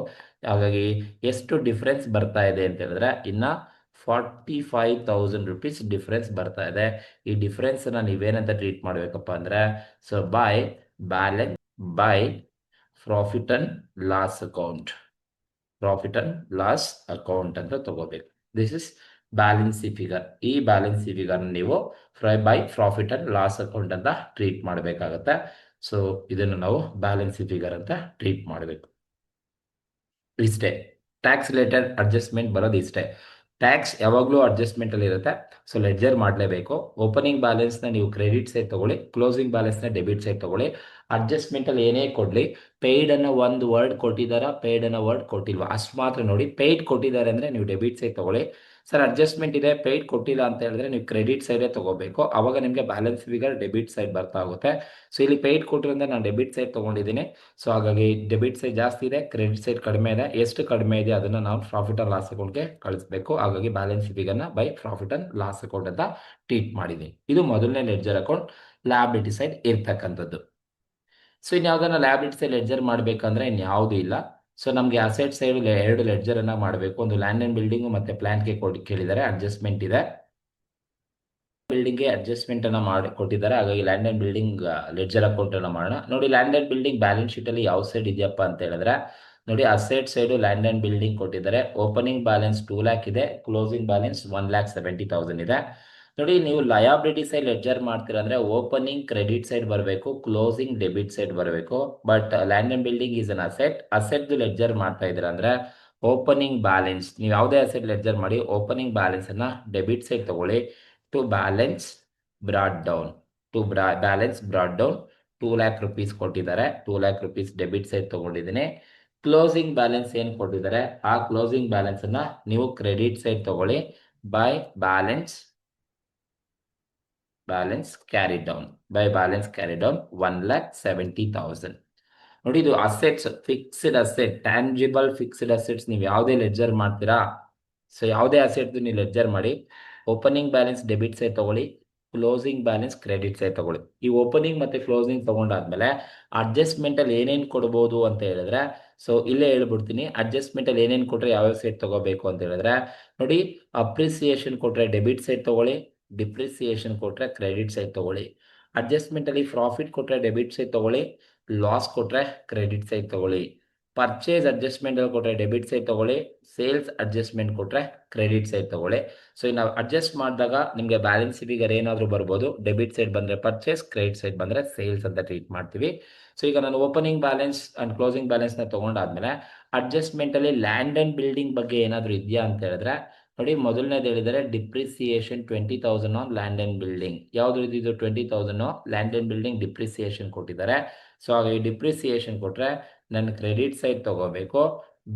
ಹಾಗಾಗಿ ಎಷ್ಟು ಡಿಫ್ರೆನ್ಸ್ ಬರ್ತಾ ಇದೆ ಅಂತ ಹೇಳಿದ್ರೆ ಇನ್ನು 45,000 ರುಪೀಸ್ ಡಿಫ್ರೆನ್ಸ್ ಬರ್ತಾ ಇದೆ. ಈ ಡಿಫ್ರೆನ್ಸ್ನ ನೀವೇನಂತ ಟ್ರೀಟ್ ಮಾಡಬೇಕಪ್ಪ ಅಂದರೆ so balance by profit and loss account. Profit and loss account ಅಂತ ತಗೋಬೇಕು. This is balancing figure. ಈ ಬ್ಯಾಲೆನ್ಸಿ ಫಿಗರ್ ನೀವು by profit and loss account ಅಂತ ಟ್ರೀಟ್ ಮಾಡಬೇಕಾಗತ್ತೆ. ಸೊ ಇದನ್ನು ನಾವು ಬ್ಯಾಲೆನ್ಸಿ ಫಿಗರ್ ಅಂತ ಟ್ರೀಟ್ ಮಾಡಬೇಕು. ಇಷ್ಟೇ ಟ್ಯಾಕ್ಸ್ ರಿಲೇಟೆಡ್ ಅಡ್ಜಸ್ಟ್ಮೆಂಟ್ ಬರೋದು ಇಷ್ಟೇ. ಟ್ಯಾಕ್ಸ್ ಯಾವಾಗಲೂ ಅಡ್ಜಸ್ಟ್ಮೆಂಟಲ್ಲಿ ಇರುತ್ತೆ. ಸೊ ಲೆಡ್ಜರ್ ಮಾಡಲೇಬೇಕು. ಓಪನಿಂಗ್ ಬ್ಯಾಲೆನ್ಸ್ನ ನೀವು ಕ್ರೆಡಿಟ್ ಸೈಡ್ ತಗೊಳ್ಳಿ, ಕ್ಲೋಸಿಂಗ್ ಬ್ಯಾಲೆನ್ಸ್ನ ಡೆಬಿಟ್ ಸೈಡ್ ತಗೊಳ್ಳಿ. ಅಡ್ಜಸ್ಟ್ಮೆಂಟಲ್ಲಿ ಏನೇ ಕೊಡಲಿ, ಪೇಯ್ಡ್ ಅನ್ನೋ ಒಂದು ವರ್ಡ್ ಕೊಟ್ಟಿದ್ದಾರಾ, ಪೇಯ್ಡ್ ಅನ್ನೋ ವರ್ಡ್ ಕೊಟ್ಟಿಲ್ವಾ ಅಷ್ಟು ಮಾತ್ರ ನೋಡಿ. ಪೇಯ್ಡ್ ಕೊಟ್ಟಿದ್ದಾರೆ ಅಂದರೆ ನೀವು ಡೆಬಿಟ್ ಸೈಡ್ ತಗೊಳ್ಳಿ. ಸರ್ ಅಡ್ಜಸ್ಟ್ಮೆಂಟ್ ಇದೆ, ಪೇಯ್ಡ್ ಕೊಟ್ಟಿಲ್ಲ ಅಂತ ಹೇಳಿದ್ರೆ ನೀವು ಕ್ರೆಡಿಟ್ ಸೈಡೇ ತಗೋಬೇಕು. ಅವಾಗ ನಿಮಗೆ ಬ್ಯಾಲೆನ್ಸ್ ಫಿಗರ್ ಡೆಬಿಟ್ ಸೈಡ್ ಬರ್ತಾ ಹೋಗುತ್ತೆ. ಸೊ ಇಲ್ಲಿ ಪೇಯ್ಡ್ ಕೊಟ್ಟಿರೋದ್ರಿಂದ ನಾನು ಡೆಬಿಟ್ ಸೈಡ್ ತೊಗೊಂಡಿದ್ದೀನಿ. ಸೊ ಹಾಗಾಗಿ ಡೆಬಿಟ್ ಸೈಡ್ ಜಾಸ್ತಿ ಇದೆ, ಕ್ರೆಡಿಟ್ ಸೈಡ್ ಕಡಿಮೆ ಇದೆ. ಎಷ್ಟು ಕಡಿಮೆ ಇದೆ ಅದನ್ನು ನಾವು ಪ್ರಾಫಿಟ್ ಅಂಡ್ ಲಾಸ್ ಅಕೌಂಟ್ಗೆ ಕಳಿಸ್ಬೇಕು. ಹಾಗಾಗಿ ಬ್ಯಾಲೆನ್ಸ್ ಫಿಗರ್ನ by profit and loss account ಅಂತ ಟ್ರೀಟ್ ಮಾಡಿದ್ದೀನಿ. ಇದು ಮೊದಲನೇ ಲೆಡ್ಜರ್ ಅಕೌಂಟ್, ಲ್ಯಾಬಿಲಿಟಿ ಸೈಡ್ ಇರ್ತಕ್ಕಂಥದ್ದು. ಸೊ ಇನ್ಯಾವುದನ್ನ ಲ್ಯಾಬಿಲಿಟಿ ಸೈಡ್ ಲೆಡ್ಜರ್ ಮಾಡಬೇಕಂದ್ರೆ ಇನ್ಯಾವುದೂ ಇಲ್ಲ. ಸೊ ನಮಗೆ ಅಸೆಟ್ ಸೈಡ್ 2 ಲೆಡ್ಜರ್ ಅನ್ನ ಮಾಡಬೇಕು. ಒಂದು ಲ್ಯಾಂಡ್ ಅಂಡ್ ಬಿಲ್ಡಿಂಗ್ ಮತ್ತೆ ಪ್ಲಾನ್ಗೆ ಕೇಳಿದ್ದಾರೆ, ಅಡ್ಜಸ್ಟ್ಮೆಂಟ್ ಇದೆ. ಬಿಲ್ಡಿಂಗ್ಗೆ ಅಡ್ಜಸ್ಟ್ಮೆಂಟ್ ಅನ್ನ ಮಾಡಿ ಕೊಟ್ಟಿದ್ದಾರೆ. ಹಾಗಾಗಿ land and building ledger account ಅನ್ನ ಮಾಡೋಣ. ನೋಡಿ, land and building balance sheet ಅಲ್ಲಿ ಯಾವ ಸೈಡ್ ಇದೆಯಪ್ಪ ಅಂತ ಹೇಳಿದ್ರೆ ನೋಡಿ, asset side land and building ಕೊಟ್ಟಿದ್ದಾರೆ. ಓಪನಿಂಗ್ ಬ್ಯಾಲೆನ್ಸ್ 2 ಲ್ಯಾಕ್ ಇದೆ, ಕ್ಲೋಸಿಂಗ್ ಬ್ಯಾಲೆನ್ಸ್ 1,70,000 ಇದೆ. ನೋಡಿ, ನೀವು ಲಯಾಬಿಲಿಟಿ ಸೈಡ್ ಲೆಡ್ಜರ್ ಮಾಡ್ತೀರಾ ಅಂದ್ರೆ ಓಪನಿಂಗ್ ಕ್ರೆಡಿಟ್ ಸೈಡ್ ಬರಬೇಕು, ಕ್ಲೋಸಿಂಗ್ ಡೆಬಿಟ್ ಸೈಡ್ ಬರಬೇಕು. But land and building is an asset ledger ಮಾಡ್ತಾ ಇದ್ದೀರಾ ಅಂದ್ರೆ ಓಪನಿಂಗ್ ಬ್ಯಾಲೆನ್ಸ್, ನೀವು ಯಾವುದೇ ಅಸೆಟ್ ಲೆಡ್ಜರ್ ಮಾಡಿ ಓಪನಿಂಗ್ ಬ್ಯಾಲೆನ್ಸ್ ಅನ್ನ ಡೆಬಿಟ್ ಸೈಡ್ ತಗೊಳ್ಳಿ. To balance brought down 2 lakh rupees ಕೊಟ್ಟಿದ್ದಾರೆ. 2 ಲ್ಯಾಕ್ ರುಪೀಸ್ ಡೆಬಿಟ್ ಸೈಡ್ ತಗೊಂಡಿದ್ದೀನಿ. ಕ್ಲೋಸಿಂಗ್ ಬ್ಯಾಲೆನ್ಸ್ ಏನು ಕೊಟ್ಟಿದ್ದಾರೆ ಆ ಕ್ಲೋಸಿಂಗ್ ಬ್ಯಾಲೆನ್ಸ್ ಅನ್ನ ನೀವು ಕ್ರೆಡಿಟ್ ಸೈಡ್ ತಗೊಳ್ಳಿ. By balance carry down 1,70,000. ನೋಡಿ, ಇದು assets, fixed asset, tangible fixed assets. ನೀವು ಯಾವುದೇ ಲೆಡ್ಜರ್ ಮಾಡ್ತೀರಾ, ಸೊ ಯಾವುದೇ ಅಸೆಟ್ ನೀವು ಲೆಡ್ಜರ್ ಮಾಡಿ, ಓಪನಿಂಗ್ ಬ್ಯಾಲೆನ್ಸ್ ಡೆಬಿಟ್ ಸೈಡ್ ತಗೊಳ್ಳಿ, ಕ್ಲೋಸಿಂಗ್ ಬ್ಯಾಲೆನ್ಸ್ ಕ್ರೆಡಿಟ್ ಸೈಡ್ ತಗೊಳ್ಳಿ. ಈ ಓಪನಿಂಗ್ ಮತ್ತೆ ಕ್ಲೋಸಿಂಗ್ ತಗೊಂಡಾದ್ಮೇಲೆ ಅಡ್ಜಸ್ಟ್ಮೆಂಟ್ ಅಲ್ಲಿ ಏನೇನು ಕೊಡ್ಬೋದು ಅಂತ ಹೇಳಿದ್ರೆ ಸೊ ಇಲ್ಲೇ ಹೇಳ್ಬಿಡ್ತೀನಿ. ಅಡ್ಜಸ್ಟ್ಮೆಂಟ್ ಅಲ್ಲಿ ಏನೇನು ಕೊಟ್ರೆ ಯಾವ್ಯಾವ ಸೈಡ್ ತಗೋಬೇಕು ಅಂತ ಹೇಳಿದ್ರೆ ನೋಡಿ, ಅಪ್ರಿಸಿಯೇಷನ್ ಕೊಟ್ರೆ ಡೆಬಿಟ್ ಸೈಡ್ ತಗೊಳ್ಳಿ, ಡಿಪ್ರಿಸಿಯೇಷನ್ ಕೊಟ್ರೆ ಕ್ರೆಡಿಟ್ ಸೈಡ್ ತಗೊಳ್ಳಿ. ಅಡ್ಜಸ್ಟ್ಮೆಂಟ್ ಅಲ್ಲಿ ಪ್ರಾಫಿಟ್ ಕೊಟ್ರೆ ಡೆಬಿಟ್ ಸೈಡ್ ತಗೊಳ್ಳಿ, ಲಾಸ್ ಕೊಟ್ರೆ ಕ್ರೆಡಿಟ್ ಸೈಡ್ ತಗೊಳ್ಳಿ. ಪರ್ಚೇಸ್ ಅಡ್ಜಸ್ಟ್ಮೆಂಟ್ ಕೊಟ್ರೆ ಡೆಬಿಟ್ ಸೈಡ್ ತಗೊಳ್ಳಿ, ಸೇಲ್ಸ್ ಅಡ್ಜಸ್ಟ್ಮೆಂಟ್ ಕೊಟ್ರೆ ಕ್ರೆಡಿಟ್ ಸೈಡ್ ತಗೊಳ್ಳಿ. ಸೊ ನಾವು ಅಡ್ಜಸ್ಟ್ ಮಾಡಿದಾಗ ನಿಮಗೆ ಬ್ಯಾಲೆನ್ಸ್ ಫಿಗರ್ ಏನಾದರೂ ಬರ್ಬೋದು. ಡೆಬಿಟ್ ಸೈಡ್ ಬಂದರೆ ಪರ್ಚೇಸ್, ಕ್ರೆಡಿಟ್ ಸೈಡ್ ಬಂದರೆ ಸೇಲ್ಸ್ ಅಂತ ಟ್ರೀಟ್ ಮಾಡ್ತೀವಿ. ಸೊ ಈಗ ನಾನು ಓಪನಿಂಗ್ ಬ್ಯಾಲೆನ್ಸ್ ಅಂಡ್ ಕ್ಲೋಸಿಂಗ್ ಬ್ಯಾಲೆನ್ಸ್ನ ತೊಗೊಂಡಾದ್ಮೇಲೆ ಅಡ್ಜಸ್ಟ್ಮೆಂಟಲ್ಲಿ ಲ್ಯಾಂಡ್ ಆ್ಯಂಡ್ ಬಿಲ್ಡಿಂಗ್ ಬಗ್ಗೆ ಏನಾದರೂ ಇದೆಯಾ ಅಂತ ಹೇಳಿದ್ರೆ ನೋಡಿ, ಮೊದಲನೇದು ಹೇಳಿದರೆ depreciation 20,000 on land and building. ಯಾವುದು ಇದು 20,000 ಲ್ಯಾಂಡ್ ಆ್ಯಂಡ್ ಬಿಲ್ಡಿಂಗ್ ಡಿಪ್ರಿಸಿಯೇಷನ್ ಕೊಟ್ಟಿದ್ದಾರೆ. ಸೊ ಹಾಗಾಗಿ ಡಿಪ್ರಿಸಿಯೇಷನ್ ಕೊಟ್ಟರೆ ನನ್ನ ಕ್ರೆಡಿಟ್ ಸೈಡ್ ತಗೋಬೇಕು.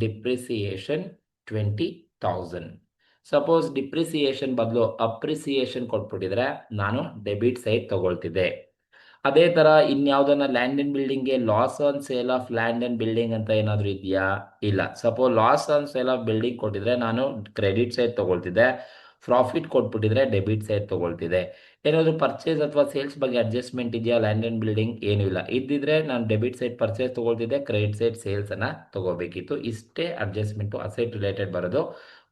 ಡಿಪ್ರಿಸಿಯೇಷನ್ 20,000. ಸಪೋಸ್ ಡಿಪ್ರಿಸಿಯೇಷನ್ ಬದಲು ಅಪ್ರಿಸಿಯೇಷನ್ ಕೊಟ್ಬಿಟ್ಟಿದ್ರೆ ನಾನು ಡೆಬಿಟ್ ಸೈಡ್ ತಗೊಳ್ತಿದ್ದೆ. ಅದೇ ಥರ ಇನ್ಯಾವುದನ್ನ ಲ್ಯಾಂಡ್ ಆ್ಯಂಡ್ ಬಿಲ್ಡಿಂಗ್ಗೆ loss on sale of land and building ಅಂತ ಏನಾದರೂ ಇದೆಯಾ? ಇಲ್ಲ. Suppose loss on sale of building ಕೊಟ್ಟಿದ್ರೆ ನಾನು ಕ್ರೆಡಿಟ್ ಸೈಡ್ ತಗೊಳ್ತಿದ್ದೆ. ಪ್ರಾಫಿಟ್ ಕೊಟ್ಬಿಟ್ಟಿದ್ರೆ ಡೆಬಿಟ್ ಸೈಡ್ ತಗೊಳ್ತಿದ್ದೆ. ಏನಾದರೂ ಪರ್ಚೇಸ್ ಅಥವಾ ಸೇಲ್ಸ್ ಬಗ್ಗೆ ಅಡ್ಜಸ್ಟ್ಮೆಂಟ್ ಇದೆಯಾ ಲ್ಯಾಂಡ್ ಆ್ಯಂಡ್ ಬಿಲ್ಡಿಂಗ್? ಏನೂ ಇಲ್ಲ. ಇದ್ದಿದ್ರೆ ನಾನು ಡೆಬಿಟ್ ಸೈಡ್ ಪರ್ಚೇಸ್ ತಗೊಳ್ತಿದ್ದೆ, ಕ್ರೆಡಿಟ್ ಸೈಡ್ ಸೇಲ್ಸನ್ನು ತಗೋಬೇಕಿತ್ತು. ಇಷ್ಟೇ ಅಡ್ಜಸ್ಟ್ಮೆಂಟು ಅಸೆಟ್ ರಿಲೇಟೆಡ್ ಬರೋದು.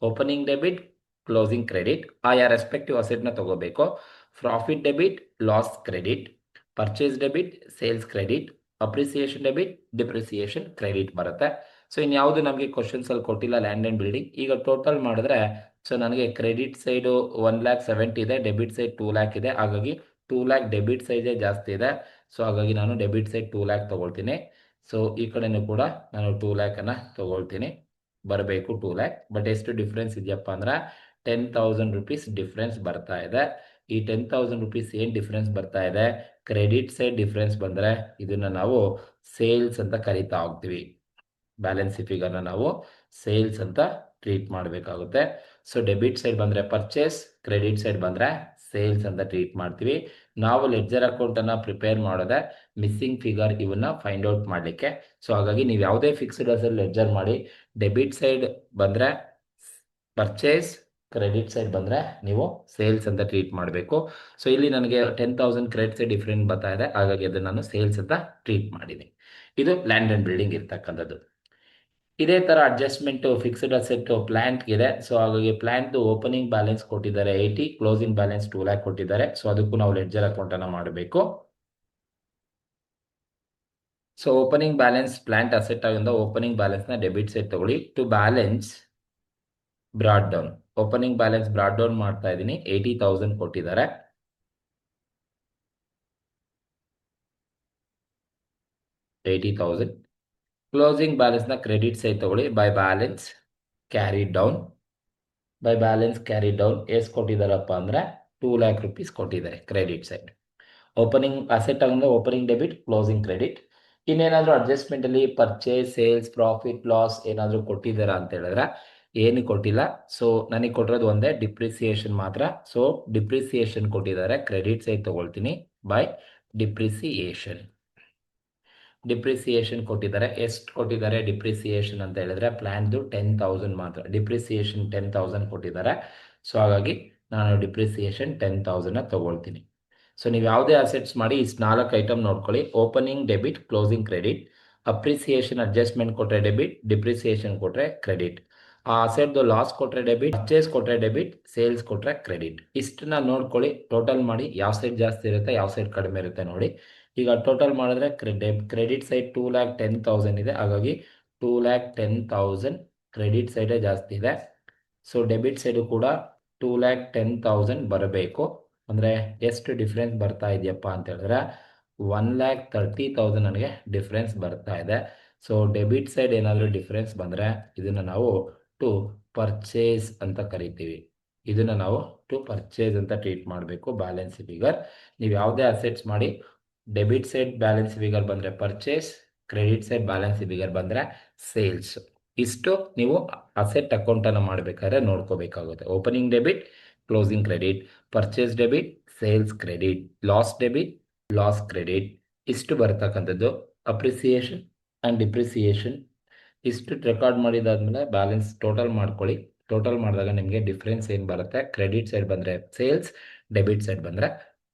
ಓಪನಿಂಗ್ ಡೆಬಿಟ್, ಕ್ಲೋಸಿಂಗ್ ಕ್ರೆಡಿಟ್, ಆಯಾ ರೆಸ್ಪೆಕ್ಟಿವ್ ಅಸೆಟ್ನ ತಗೋಬೇಕು. Profit debit, loss credit, purchase debit, sales credit, appreciation debit, depreciation credit ಬರುತ್ತೆ. ಸೊ ಇನ್ಯಾವುದು ನಮಗೆ ಕ್ವಶನ್ಸಲ್ಲಿ ಕೊಟ್ಟಿಲ್ಲ ಲ್ಯಾಂಡ್ ಆ್ಯಂಡ್ ಬಿಲ್ಡಿಂಗ್. ಈಗ ಟೋಟಲ್ ಮಾಡಿದ್ರೆ ಸೊ ನನಗೆ ಕ್ರೆಡಿಟ್ ಸೈಡು 1,70,000 ಇದೆ, ಡೆಬಿಟ್ ಸೈಡ್ 2 ಲ್ಯಾಕ್ ಇದೆ. ಹಾಗಾಗಿ 2 ಲ್ಯಾಕ್ ಡೆಬಿಟ್ ಸೈಡೇ ಜಾಸ್ತಿ ಇದೆ. ಸೊ ಹಾಗಾಗಿ ನಾನು ಡೆಬಿಟ್ ಸೈಡ್ 2 ಲ್ಯಾಕ್ ತೊಗೊಳ್ತೀನಿ. ಸೊ ಈ ಕಡೆನೂ ಕೂಡ ನಾನು 2 ಲ್ಯಾಕನ್ನು ತೊಗೊಳ್ತೀನಿ. ಬರಬೇಕು 2 ಲ್ಯಾಕ್. ಬಟ್ ಎಷ್ಟು ಡಿಫ್ರೆನ್ಸ್ ಇದೆಯಪ್ಪ ಅಂದ್ರೆ 10,000 ರುಪೀಸ್ ಡಿಫ್ರೆನ್ಸ್ ಬರ್ತಾ ಇದೆ. ಈ 10,000 ರುಪೀಸ್ ಏನು ಡಿಫ್ರೆನ್ಸ್ ಬರ್ತಾ ಇದೆ, ಕ್ರೆಡಿಟ್ ಸೈಡ್ ಡಿಫ್ರೆನ್ಸ್ ಬಂದರೆ ಇದನ್ನು ನಾವು ಸೇಲ್ಸ್ ಅಂತ ಕರಿತಾ ಹೋಗ್ತೀವಿ. ಬ್ಯಾಲೆನ್ಸ್ ಫಿಗರ್ನ ನಾವು ಸೇಲ್ಸ್ ಅಂತ ಟ್ರೀಟ್ ಮಾಡಬೇಕಾಗುತ್ತೆ. ಸೊ ಡೆಬಿಟ್ ಸೈಡ್ ಬಂದರೆ ಪರ್ಚೇಸ್, ಕ್ರೆಡಿಟ್ ಸೈಡ್ ಬಂದರೆ ಸೇಲ್ಸ್ ಅಂತ ಟ್ರೀಟ್ ಮಾಡ್ತೀವಿ. ನಾವು ಲೆಡ್ಜರ್ ಅಕೌಂಟನ್ನು ಪ್ರಿಪೇರ್ ಮಾಡೋದೆ ಮಿಸ್ಸಿಂಗ್ ಫಿಗರ್ ಇವನ್ನ ಫೈಂಡ್ ಔಟ್ ಮಾಡಲಿಕ್ಕೆ. ಸೊ ಹಾಗಾಗಿ ನೀವು ಯಾವುದೇ ಫಿಕ್ಸ್ಡ್ ಅಸೆಟ್ ಲೆಡ್ಜರ್ ಮಾಡಿ, ಡೆಬಿಟ್ ಸೈಡ್ ಬಂದರೆ ಪರ್ಚೇಸ್, ಕ್ರೆಡಿಟ್ ಸೈಡ್ ಬಂದರೆ ನೀವು ಸೇಲ್ಸ್ ಅಂತ ಟ್ರೀಟ್ ಮಾಡಬೇಕು. ಸೊ ಇಲ್ಲಿ ನನಗೆ 10,000 ಕ್ರೆಡಿಟ್ ಸೈಡ್ ಡಿಫ್ರೆಂಟ್ ಬರ್ತಾ ಇದೆ, ಹಾಗಾಗಿ ಅದನ್ನು ನಾನು ಸೇಲ್ಸ್ ಅಂತ ಟ್ರೀಟ್ ಮಾಡಿದ್ದೀನಿ. ಇದು ಲ್ಯಾಂಡ್ ಆ್ಯಂಡ್ ಬಿಲ್ಡಿಂಗ್ ಇರ್ತಕ್ಕಂಥದ್ದು. ಇದೇ ಥರ ಅಡ್ಜಸ್ಟ್ಮೆಂಟು ಫಿಕ್ಸ್ಡ್ ಅಸೆಟ್ಟು ಪ್ಲ್ಯಾಂಟ್ಗಿದೆ. ಸೊ ಹಾಗಾಗಿ ಪ್ಲ್ಯಾಂಟ್ದು ಓಪನಿಂಗ್ ಬ್ಯಾಲೆನ್ಸ್ ಕೊಟ್ಟಿದ್ದಾರೆ 80, ಕ್ಲೋಸಿಂಗ್ ಬ್ಯಾಲೆನ್ಸ್ 2 ಲ್ಯಾಕ್ ಕೊಟ್ಟಿದ್ದಾರೆ. ಸೊ ಅದಕ್ಕೂ ನಾವು ಲೆಡ್ಜರ್ ಅಕೌಂಟನ್ನು ಮಾಡಬೇಕು. So opening balance plant asset ಆಗಿಂದ ಓಪನಿಂಗ್ ಬ್ಯಾಲೆನ್ಸ್ನ ಡೆಬಿಟ್ ಸೈಡ್ ತಗೊಳ್ಳಿ. To balance brought down, opening balance brought down ಮಾಡ್ತಾ ಇದ್ದೀನಿ. 80,000 ಕೊಟ್ಟಿದ್ದಾರೆ. ಕ್ಲೋಸಿಂಗ್ ಬ್ಯಾಲೆನ್ಸ್ನ ಕ್ರೆಡಿಟ್ ಸೈಡ್ ತಗೊಳ್ಳಿ. ಬೈ ಬ್ಯಾಲೆನ್ಸ್ ಕ್ಯಾರಿ ಡೌನ್, ಎಷ್ಟು ಕೊಟ್ಟಿದ್ದಾರಪ್ಪ ಅಂದರೆ 2 ಲ್ಯಾಕ್ ರುಪೀಸ್ ಕೊಟ್ಟಿದ್ದಾರೆ ಕ್ರೆಡಿಟ್ ಸೈಡ್. ಓಪನಿಂಗ್ ಅಸೆಟ್ ಆಗಿಂದ ಓಪನಿಂಗ್ ಡೆಬಿಟ್, ಕ್ಲೋಸಿಂಗ್ ಕ್ರೆಡಿಟ್. ಇನ್ನೇನಾದರೂ ಅಡ್ಜಸ್ಟ್ಮೆಂಟಲ್ಲಿ ಪರ್ಚೇಸ್, ಸೇಲ್ಸ್, ಪ್ರಾಫಿಟ್, ಲಾಸ್ ಏನಾದರೂ ಕೊಟ್ಟಿದ್ದಾರಾ ಅಂತ ಹೇಳಿದ್ರೆ ಏನು ಕೊಟ್ಟಿಲ್ಲ. ಸೊ ನನಗೆ ಕೊಟ್ಟಿರೋದು ಒಂದೇ ಡಿಪ್ರಿಸಿಯೇಷನ್ ಮಾತ್ರ. ಸೊ ಡಿಪ್ರಿಸಿಯೇಷನ್ ಕೊಟ್ಟಿದ್ದಾರೆ, ಕ್ರೆಡಿಟ್ ಸೈಡ್ ತಗೊಳ್ತೀನಿ. ಬೈ ಡಿಪ್ರಿಸಿಯೇಷನ್ ಕೊಟ್ಟಿದ್ದಾರೆ. ಎಷ್ಟು ಕೊಟ್ಟಿದ್ದಾರೆ ಡಿಪ್ರಿಸಿಯೇಷನ್ ಅಂತ ಹೇಳಿದ್ರೆ ಪ್ಲ್ಯಾನ್ದು 10,000 ಮಾತ್ರ. ಡಿಪ್ರಿಸಿಯೇಷನ್ 10,000 ಕೊಟ್ಟಿದ್ದಾರೆ. ಸೊ ಹಾಗಾಗಿ ನಾನು ಡಿಪ್ರಿಸಿಯೇಷನ್ 10,000ನ ತಗೊಳ್ತೀನಿ. ಸೊ ನೀವು ಯಾವುದೇ ಅಸೆಟ್ಸ್ ಮಾಡಿ ಇಷ್ಟು 4 ಐಟಮ್ ನೋಡ್ಕೊಳ್ಳಿ. Opening debit, closing credit, appreciation adjustment ಕೊಟ್ಟರೆ ಡೆಬಿಟ್, ಡಿಪ್ರಿಸಿಯೇಷನ್ ಕೊಟ್ಟರೆ ಕ್ರೆಡಿಟ್. ಆ ಅಸೆಟ್ದು ಲಾಸ್ ಕೊಟ್ಟರೆ ಡೆಬಿಟ್, ಪರ್ಚೇಸ್ ಕೊಟ್ಟರೆ ಡೆಬಿಟ್, ಸೇಲ್ಸ್ ಕೊಟ್ಟರೆ ಕ್ರೆಡಿಟ್. ಇಷ್ಟನ್ನ ನೋಡ್ಕೊಳ್ಳಿ, ಟೋಟಲ್ ಮಾಡಿ ಯಾವ ಸೈಡ್ ಜಾಸ್ತಿ ಇರುತ್ತೆ ಯಾವ ಸೈಡ್ ಕಡಿಮೆ ಇರುತ್ತೆ ನೋಡಿ. ಈಗ ಟೋಟಲ್ ಮಾಡಿದ್ರೆ ಕ್ರೆಡಿಟ್ ಸೈಡ್ 2,10,000 ಇದೆ. ಹಾಗಾಗಿ 2,10,000 ಕ್ರೆಡಿಟ್ ಸೈಡೇ ಜಾಸ್ತಿ ಇದೆ. ಸೊ ಡೆಬಿಟ್ ಸೈಡು ಕೂಡ 2,10,000 ಬರಬೇಕು. ಅಂದರೆ ಎಷ್ಟು ಡಿಫ್ರೆನ್ಸ್ ಬರ್ತಾ ಇದೆಯಪ್ಪ ಅಂತ ಹೇಳಿದ್ರೆ 1,30,000 ನನಗೆ ಡಿಫ್ರೆನ್ಸ್ ಬರ್ತಾ ಇದೆ. ಸೊ ಡೆಬಿಟ್ ಸೈಡ್ ಏನಾದರೂ ಡಿಫ್ರೆನ್ಸ್ ಬಂದರೆ ಇದನ್ನು ನಾವು ಟು ಪರ್ಚೇಸ್ ಅಂತ ಕರಿತೀವಿ. ಇದನ್ನು ನಾವು ಟು ಪರ್ಚೇಸ್ ಅಂತ ಟ್ರೀಟ್ ಮಾಡಬೇಕು ಬ್ಯಾಲೆನ್ಸ್ ಫಿಗರ್. ನೀವು ಯಾವುದೇ ಅಸೆಟ್ಸ್ ಮಾಡಿ ಡೆಬಿಟ್ ಸೈಡ್ ಬ್ಯಾಲೆನ್ಸ್ ಫಿಗರ್ ಬಂದರೆ purchase, credit side balance figure ಬಂದರೆ ಸೇಲ್ಸ್. ಇಷ್ಟು ನೀವು ಅಸೆಟ್ ಅಕೌಂಟನ್ನು ಮಾಡಬೇಕಾದ್ರೆ ನೋಡ್ಕೋಬೇಕಾಗುತ್ತೆ. Opening debit, closing credit, purchase debit, sales credit, loss debit, loss credit, ಇಷ್ಟು ಬರ್ತಕ್ಕಂಥದ್ದು. ಅಪ್ರಿಸಿಯೇಷನ್ ಆ್ಯಂಡ್ ಡಿಪ್ರಿಸಿಯೇಷನ್ ಇಷ್ಟು ರೆಕಾರ್ಡ್ ಮಾಡಿದಾದ್ಮೇಲೆ ಬ್ಯಾಲೆನ್ಸ್ ಟೋಟಲ್ ಮಾಡ್ಕೊಳ್ಳಿ. ಟೋಟಲ್ ಮಾಡಿದಾಗ ನಿಮಗೆ ಡಿಫ್ರೆನ್ಸ್ ಏನು ಬರುತ್ತೆ, ಕ್ರೆಡಿಟ್ ಸೈಡ್ ಬಂದರೆ ಸೇಲ್ಸ್, ಡೆಬಿಟ್ ಸೈಡ್ ಬಂದರೆ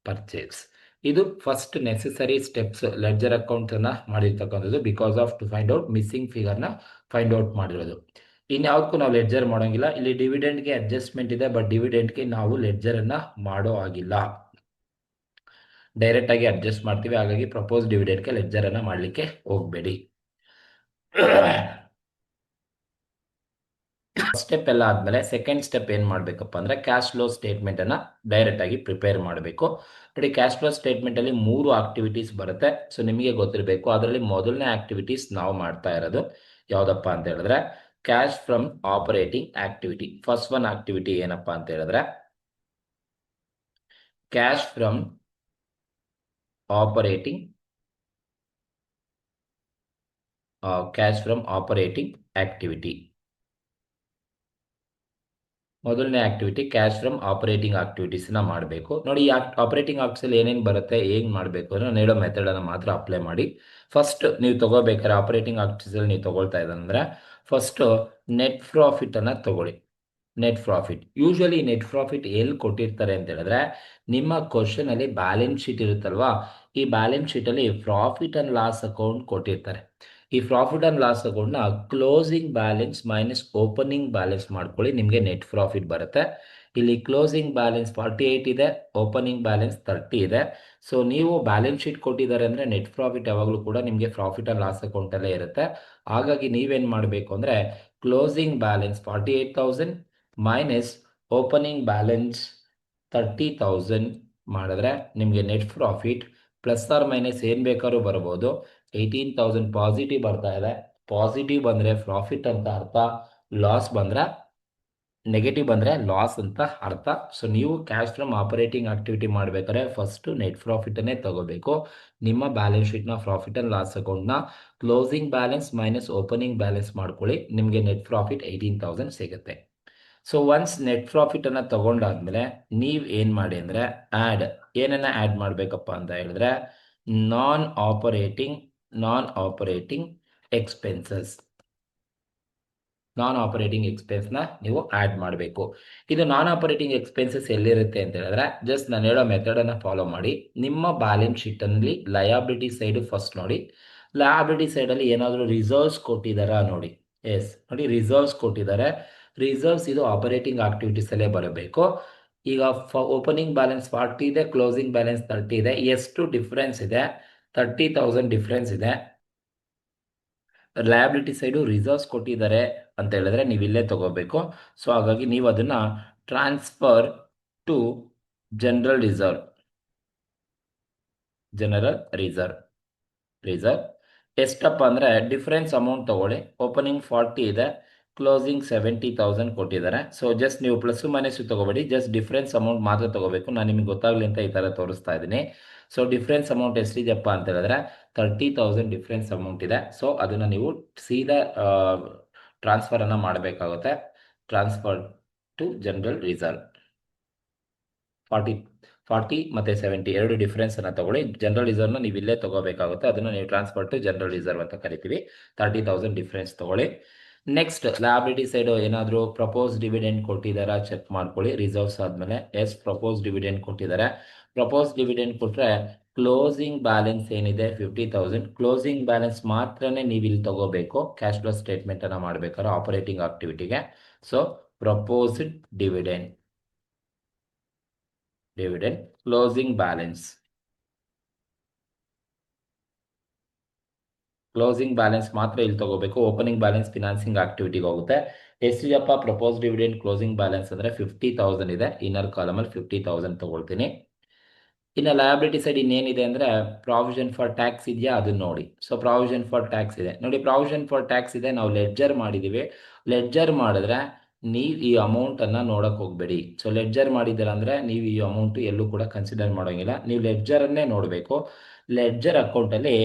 ಪರ್ಚೇಸ್. ಇದು ಫಸ್ಟ್ ನೆಸೆಸರಿ ಸ್ಟೆಪ್ಸ್ ಲೆಡ್ಜರ್ ಅಕೌಂಟನ್ನು ಮಾಡಿರ್ತಕ್ಕಂಥದ್ದು. Because of to find out missing ಫಿಗರ್ನ ಫೈಂಡ್ ಔಟ್ ಮಾಡಿರೋದು. ಇನ್ಯಾವುದಕ್ಕೂ ನಾವು ಲೆಡ್ಜರ್ ಮಾಡೋಂಗಿಲ್ಲ. ಇಲ್ಲಿ ಡಿವಿಡೆಂಡ್ಗೆ ಅಡ್ಜಸ್ಟ್ಮೆಂಟ್ ಇದೆ, ಬಟ್ ಡಿವಿಡೆಂಡ್ಗೆ ನಾವು ಲೆಡ್ಜರನ್ನು ಮಾಡೋ ಆಗಿಲ್ಲ, ಡೈರೆಕ್ಟಾಗಿ ಅಡ್ಜಸ್ಟ್ ಮಾಡ್ತೀವಿ. ಹಾಗಾಗಿ ಪ್ರಪೋಸ್ ಡಿವಿಡೆಂಡ್ಗೆ ಲೆಡ್ಜರನ್ನು ಮಾಡಲಿಕ್ಕೆ ಹೋಗಬೇಡಿ. ಸ್ಟೆಪ್ ಎಲ್ಲ ಆದಮೇಲೆ ಸೆಕೆಂಡ್ ಸ್ಟೆಪ್ ಏನು ಮಾಡಬೇಕಪ್ಪ ಅಂದರೆ ಕ್ಯಾಶ್ ಫ್ಲೋ ಸ್ಟೇಟ್ಮೆಂಟನ್ನು ಡೈರೆಕ್ಟಾಗಿ ಪ್ರಿಪೇರ್ ಮಾಡಬೇಕು. ನೋಡಿ, ಕ್ಯಾಶ್ ಫ್ಲೋ ಸ್ಟೇಟ್ಮೆಂಟಲ್ಲಿ 3 ಆಕ್ಟಿವಿಟೀಸ್ ಬರುತ್ತೆ. ಸೊ ನಿಮಗೆ ಗೊತ್ತಿರಬೇಕು. ಅದರಲ್ಲಿ ಮೊದಲನೇ ಆಕ್ಟಿವಿಟೀಸ್ ನಾವು ಮಾಡ್ತಾ ಇರೋದು ಯಾವುದಪ್ಪ ಅಂತ ಹೇಳಿದ್ರೆ cash from operating activity. First one activity ಏನಪ್ಪ ಅಂತ ಹೇಳಿದ್ರೆ ಕ್ಯಾಶ್ ಫ್ರಮ್ ಆಪರೇಟಿಂಗ್ ಆಕ್ಟಿವಿಟಿ. ಮೊದಲನೇ ಆಕ್ಟಿವಿಟಿ ಕ್ಯಾಶ್ ಫ್ರಮ್ ಆಪರೇಟಿಂಗ್ ಆಕ್ಟಿವಿಟೀಸ್ನ ಮಾಡಬೇಕು. ನೋಡಿ, ಈ ಆಪರೇಟಿಂಗ್ ಆಕ್ಟಿವಿಟೀಸಲ್ಲಿ ಏನೇನು ಬರುತ್ತೆ, ಏನು ಮಾಡಬೇಕು ಅಂದರೆ ನಾನು ಹೇಳೋ ಮೆಥಡನ್ನು ಮಾತ್ರ ಅಪ್ಲೈ ಮಾಡಿ. ಫಸ್ಟ್ ನೀವು ತೊಗೋಬೇಕಾದ್ರೆ ಆಪರೇಟಿಂಗ್ ಆಕ್ಟಿವಿಟೀಸಲ್ಲಿ ನೀವು ತೊಗೊಳ್ತಾ ಇದ್ದಂದ್ರೆ ಫಸ್ಟು ನೆಟ್ ಪ್ರಾಫಿಟನ್ನು ತೊಗೊಳ್ಳಿ. Net profit, usually net profit ಎಲ್ಲಿ ಕೊಟ್ಟಿರ್ತಾರೆ ಅಂತ ಹೇಳಿದ್ರೆ ನಿಮ್ಮ ಕ್ವಶನಲ್ಲಿ ಬ್ಯಾಲೆನ್ಸ್ ಶೀಟ್ ಇರುತ್ತಲ್ವಾ, ಈ ಬ್ಯಾಲೆನ್ಸ್ ಶೀಟಲ್ಲಿ ಪ್ರಾಫಿಟ್ ಆ್ಯಂಡ್ ಲಾಸ್ ಅಕೌಂಟ್ ಕೊಟ್ಟಿರ್ತಾರೆ. ಈ ಪ್ರಾಫಿಟ್ ಆ್ಯಂಡ್ ಲಾಸ್ ಅಕೌಂಟ್ನ closing balance minus opening balance ಮಾಡ್ಕೊಳ್ಳಿ, ನಿಮಗೆ ನೆಟ್ ಪ್ರಾಫಿಟ್ ಬರುತ್ತೆ. ಇಲ್ಲಿ ಕ್ಲೋಸಿಂಗ್ ಬ್ಯಾಲೆನ್ಸ್ 48 ಇದೆ, ಓಪನಿಂಗ್ ಬ್ಯಾಲೆನ್ಸ್ 30 ಇದೆ. ಸೊ ನೀವು ಬ್ಯಾಲೆನ್ಸ್ ಶೀಟ್ ಕೊಟ್ಟಿದ್ದಾರೆ ಅಂದರೆ ನೆಟ್ ಪ್ರಾಫಿಟ್ ಯಾವಾಗಲೂ ಕೂಡ ನಿಮಗೆ ಪ್ರಾಫಿಟ್ ಆ್ಯಂಡ್ ಲಾಸ್ ಅಕೌಂಟಲ್ಲೇ ಇರುತ್ತೆ. ಹಾಗಾಗಿ ನೀವೇನು ಮಾಡಬೇಕು ಅಂದರೆ closing balance 48,000 minus opening balance 30,000 ಮಾಡಿದ್ರೆ ನಿಮಗೆ net profit plus or minus ಏನು ಬೇಕಾದ್ರೂ ಬರ್ಬೋದು. 18,000 ಪಾಸಿಟಿವ್ ಬರ್ತಾ ಇದೆ. ಪಾಸಿಟಿವ್ ಬಂದರೆ ಪ್ರಾಫಿಟ್ ಅಂತ ಅರ್ಥ, ಲಾಸ್ ಬಂದರೆ ನೆಗೆಟಿವ್ ಬಂದರೆ ಲಾಸ್ ಅಂತ ಅರ್ಥ. ಸೊ ನೀವು ಕ್ಯಾಶ್ ಫ್ರಮ್ ಆಪರೇಟಿಂಗ್ ಆಕ್ಟಿವಿಟಿ ಮಾಡಬೇಕಾದ್ರೆ ಫಸ್ಟು ನೆಟ್ ಪ್ರಾಫಿಟನ್ನೇ ತಗೋಬೇಕು. ನಿಮ್ಮ ಬ್ಯಾಲೆನ್ಸ್ ಶೀಟ್ನ ಪ್ರಾಫಿಟ್ ಆ್ಯಂಡ್ ಲಾಸ್ ಅಕೌಂಟ್ನ closing balance minus opening balance ಮಾಡ್ಕೊಳ್ಳಿ, ನಿಮಗೆ ನೆಟ್ ಪ್ರಾಫಿಟ್ 18,000 ಸಿಗುತ್ತೆ. ಸೊ ಒನ್ಸ್ ನೆಟ್ ಪ್ರಾಫಿಟನ್ನು ತೊಗೊಂಡಾದ್ಮೇಲೆ ನೀವು ಏನು ಮಾಡಿ ಅಂದರೆ ಏನನ್ನ ಆ್ಯಡ್ ಮಾಡಬೇಕಪ್ಪ ಅಂತ ಹೇಳಿದ್ರೆ non operating expenses. Non operating ಎಕ್ಸ್ಪೆನ್ಸ್ನ ನೀವು ಆ್ಯಡ್ ಮಾಡಬೇಕು. ಇದು ನಾನ್ ಆಪರೇಟಿಂಗ್ ಎಕ್ಸ್ಪೆನ್ಸಸ್ ಎಲ್ಲಿರುತ್ತೆ ಅಂತ ಹೇಳಿದ್ರೆ ಜಸ್ಟ್ ನಾನು ಹೇಳೋ ಮೆಥಡನ್ನು ಫಾಲೋ ಮಾಡಿ. ನಿಮ್ಮ ಬ್ಯಾಲೆನ್ಸ್ ಶೀಟಲ್ಲಿ ಲಯಾಬಿಲಿಟಿ ಸೈಡು ಫಸ್ಟ್ ನೋಡಿ, ಲಯಬಿಲಿಟಿ ಸೈಡಲ್ಲಿ ಏನಾದರೂ ರಿಸರ್ವ್ಸ್ ಕೊಟ್ಟಿದ್ದಾರಾ ನೋಡಿ. ಎಸ್ ನೋಡಿ, ರಿಸರ್ವ್ಸ್ ಕೊಟ್ಟಿದ್ದಾರೆ. ರಿಸರ್ವ್ಸ್ ಇದು ಆಪರೇಟಿಂಗ್ ಆಕ್ಟಿವಿಟೀಸಲ್ಲೇ ಬರಬೇಕು. ಈಗ ಓಪನಿಂಗ್ ಬ್ಯಾಲೆನ್ಸ್ 40 ಇದೆ, ಕ್ಲೋಸಿಂಗ್ ಬ್ಯಾಲೆನ್ಸ್ 30 ಇದೆ. ಎಷ್ಟು ಡಿಫ್ರೆನ್ಸ್ ಇದೆ? 30,000 ಡಿಫ್ರೆನ್ಸ್ ಇದೆ. ಲಯಬಿಲಿಟಿ ಸೈಡು ರಿಸರ್ವ್ಸ್ ಕೊಟ್ಟಿದ್ದಾರೆ ಅಂತ ಹೇಳಿದ್ರೆ ನೀವು ಇಲ್ಲೇ ತಗೋಬೇಕು. ಸೊ ಹಾಗಾಗಿ ನೀವು ಅದನ್ನು transfer to general reserve, general reserve ಎಷ್ಟಪ್ಪ ಅಂದರೆ ಡಿಫ್ರೆನ್ಸ್ ಅಮೌಂಟ್ ತಗೊಳ್ಳಿ. ಓಪನಿಂಗ್ 40 ಇದೆ, ಕ್ಲೋಸಿಂಗ್ 70,000 ಕೊಟ್ಟಿದ್ದಾರೆ. ಸೊ ಜಸ್ಟ್ ನೀವು ಪ್ಲಸ್ ಮೈನಸ್ ತಗೋಬೇಡಿ, ಜಸ್ಟ್ ಡಿಫ್ರೆನ್ಸ್ ಅಮೌಂಟ್ ಮಾತ್ರ ತಗೋಬೇಕು. ನಾನು ನಿಮಗೆ ಗೊತ್ತಾಗಲಿ ಅಂತ ಈ ಥರ ತೋರಿಸ್ತಾ ಇದ್ದೀನಿ. ಸೊ ಡಿಫ್ರೆನ್ಸ್ ಅಮೌಂಟ್ ಎಷ್ಟಿದೆಯಪ್ಪ ಅಂತ ಹೇಳಿದ್ರೆ 30,000 ಡಿಫ್ರೆನ್ಸ್ ಅಮೌಂಟ್ ಇದೆ. ಸೊ ಅದನ್ನು ನೀವು ಸೀದಾ ಟ್ರಾನ್ಸ್ಫರನ್ನು ಮಾಡಬೇಕಾಗುತ್ತೆ. ಟ್ರಾನ್ಸ್ಫರ್ ಟು ಜನರಲ್ ರಿಸರ್ವ್ 40 ಮತ್ತು 70 ಎರಡು ಡಿಫ್ರೆನ್ಸನ್ನು ತಗೊಳ್ಳಿ. ಜನರಲ್ ರಿಸರ್ವ್ನ ನೀವು ಇಲ್ಲೇ ತಗೋಬೇಕಾಗುತ್ತೆ. ಅದನ್ನು ನೀವು ಟ್ರಾನ್ಸ್ಫರ್ ಟು ಜನರಲ್ ರಿಸರ್ವ್ ಅಂತ ಕರಿತೀವಿ. 30,000 ಡಿಫ್ರೆನ್ಸ್ ತಗೊಳ್ಳಿ. ನೆಕ್ಸ್ಟ್ ಲಯಬಿಲಿಟಿ ಸೈಡು ಏನಾದರೂ ಪ್ರಪೋಸ್ ಡಿವಿಡೆಂಡ್ ಕೊಟ್ಟಿದ್ದಾರಾ ಚೆಕ್ ಮಾಡ್ಕೊಳ್ಳಿ. ರಿಸರ್ವ್ಸ್ ಆದಮೇಲೆ ಎಸ್ ಪ್ರಪೋಸ್ ಡಿವಿಡೆಂಡ್ ಕೊಟ್ಟಿದ್ದಾರೆ. ಪ್ರಪೋಸ್ ಡಿವಿಡೆಂಡ್ ಕೊಟ್ಟರೆ ಕ್ಲೋಸಿಂಗ್ ಬ್ಯಾಲೆನ್ಸ್ ಏನಿದೆ 50,000. ಕ್ಲೋಸಿಂಗ್ ಬ್ಯಾಲೆನ್ಸ್ ಮಾತ್ರನೇ ನೀವು ಇಲ್ಲಿ ತಗೋಬೇಕು ಕ್ಯಾಶ್ ಫ್ಲೋ ಸ್ಟೇಟ್ಮೆಂಟನ್ನು ಮಾಡಬೇಕಾದ್ರೆ ಆಪರೇಟಿಂಗ್ ಆಕ್ಟಿವಿಟಿಗೆ. So proposed dividend closing balance ಮಾತ್ರ ಇಲ್ಲಿ ತಗೋಬೇಕು. ಓಪನಿಂಗ್ ಬ್ಯಾಲೆನ್ಸ್ ಫಿನಾನ್ಸಿಂಗ್ ಆಕ್ಟಿವಿಟಿಗೆ ಹೋಗುತ್ತೆ. ಎಷ್ಟಿದೆಯಪ್ಪ ಪ್ರಪೋಸ್ ಡಿವಿಡೆಂಡ್ ಕ್ಲೋಸಿಂಗ್ ಬ್ಯಾಲೆನ್ಸ್ ಅಂದರೆ 50,000 ಇದೆ. ಇನ್ನರ್ ಕಾಲಮಲ್ಲಿ 50,000 ತಗೊಳ್ತೀನಿ. ಇನ್ನು ಲಯಬಿಲಿಟಿ ಸೈಡ್ ಇನ್ನೇನಿದೆ ಅಂದರೆ ಪ್ರಾವಿಷನ್ ಫಾರ್ ಟ್ಯಾಕ್ಸ್ ಇದೆಯಾ ಅದನ್ನು ನೋಡಿ. ಸೊ ಪ್ರಾವಿಷನ್ ಫಾರ್ ಟ್ಯಾಕ್ಸ್ ಇದೆ ನೋಡಿ. ಪ್ರಾವಿಷನ್ ಫಾರ್ ಟ್ಯಾಕ್ಸ್ ಇದೆ, ನಾವು ಲೆಡ್ಜರ್ ಮಾಡಿದ್ದೀವಿ. ಲೆಡ್ಜರ್ ಮಾಡಿದ್ರೆ ನೀವು ಈ ಅಮೌಂಟನ್ನು ನೋಡೋಕೆ ಹೋಗಬೇಡಿ. ಸೊ ಲೆಡ್ಜರ್ ಮಾಡಿದ್ದೀರ ಅಂದರೆ ನೀವು ಈ ಅಮೌಂಟು ಎಲ್ಲೂ ಕೂಡ ಕನ್ಸಿಡರ್ ಮಾಡೋಂಗಿಲ್ಲ. ನೀವು ಲೆಡ್ಜರನ್ನೇ ನೋಡಬೇಕು. ಲೆಡ್ಜರ್ ಅಕೌಂಟಲ್ಲಿ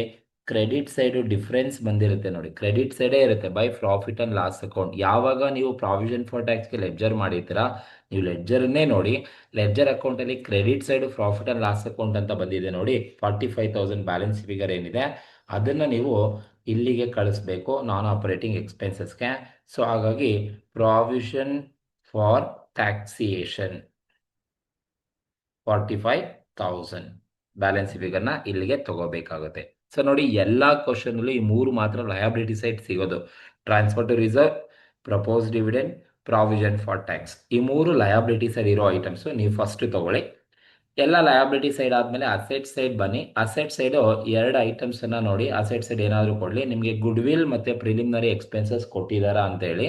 ಕ್ರೆಡಿಟ್ ಸೈಡು ಡಿಫ್ರೆನ್ಸ್ ಬಂದಿರುತ್ತೆ ನೋಡಿ. ಕ್ರೆಡಿಟ್ ಸೈಡೇ ಇರುತ್ತೆ by profit and loss account. ಯಾವಾಗ ನೀವು ಪ್ರಾವಿಷನ್ ಫಾರ್ ಟ್ಯಾಕ್ಸ್ಗೆ ಲೆಡ್ಜರ್ ಮಾಡಿರ್ತೀರಾ ನೀವು ಲೆಡ್ಜರನ್ನೇ ನೋಡಿ. ಲೆಡ್ಜರ್ ಅಕೌಂಟಲ್ಲಿ credit side profit and loss account ಅಂತ ಬಂದಿದೆ ನೋಡಿ. 45,000 ಬ್ಯಾಲೆನ್ಸ್ ಫಿಗರ್ ಏನಿದೆ ಅದನ್ನು ನೀವು ಇಲ್ಲಿಗೆ ಕಳಿಸ್ಬೇಕು ನಾನ್ ಆಪರೇಟಿಂಗ್ ಎಕ್ಸ್ಪೆನ್ಸಸ್ಗೆ. ಸೊ ಹಾಗಾಗಿ ಪ್ರಾವಿಷನ್ ಫಾರ್ ಟ್ಯಾಕ್ಸಿಯೇಷನ್ 45,000 ಬ್ಯಾಲೆನ್ಸ್ ಫಿಗರ್ನ ಇಲ್ಲಿಗೆ ತಗೋಬೇಕಾಗುತ್ತೆ. ಸೊ ನೋಡಿ, ಎಲ್ಲ ಕ್ವಶನಲ್ಲೂ ಈ ಮೂರು ಮಾತ್ರ ಲಯಬಿಲಿಟಿ ಸೈಡ್ ಸಿಗೋದು. Transfer to reserve, propose dividend, provision for tax. ಈ ಮೂರು ಲಯಬಿಲಿಟಿ ಸೈಡ್ ಇರೋ ಐಟಮ್ಸು ನೀವು ಫಸ್ಟ್ ತಗೊಳ್ಳಿ. ಎಲ್ಲ ಲಯಬಿಲಿಟಿ ಸೈಡ್ ಆದಮೇಲೆ ಅಸೆಟ್ ಸೈಡ್ ಬನ್ನಿ. ಅಸೆಟ್ ಸೈಡು ಎರಡು ಐಟಮ್ಸನ್ನು ನೋಡಿ. ಅಸೆಟ್ ಸೈಡ್ ಏನಾದರೂ ಕೊಡಲಿ ನಿಮಗೆ. ಗುಡ್ ವಿಲ್ ಮತ್ತು ಪ್ರಿಲಿಮಿನರಿ ಎಕ್ಸ್ಪೆನ್ಸಸ್ ಕೊಟ್ಟಿದ್ದಾರಾ ಅಂತೇಳಿ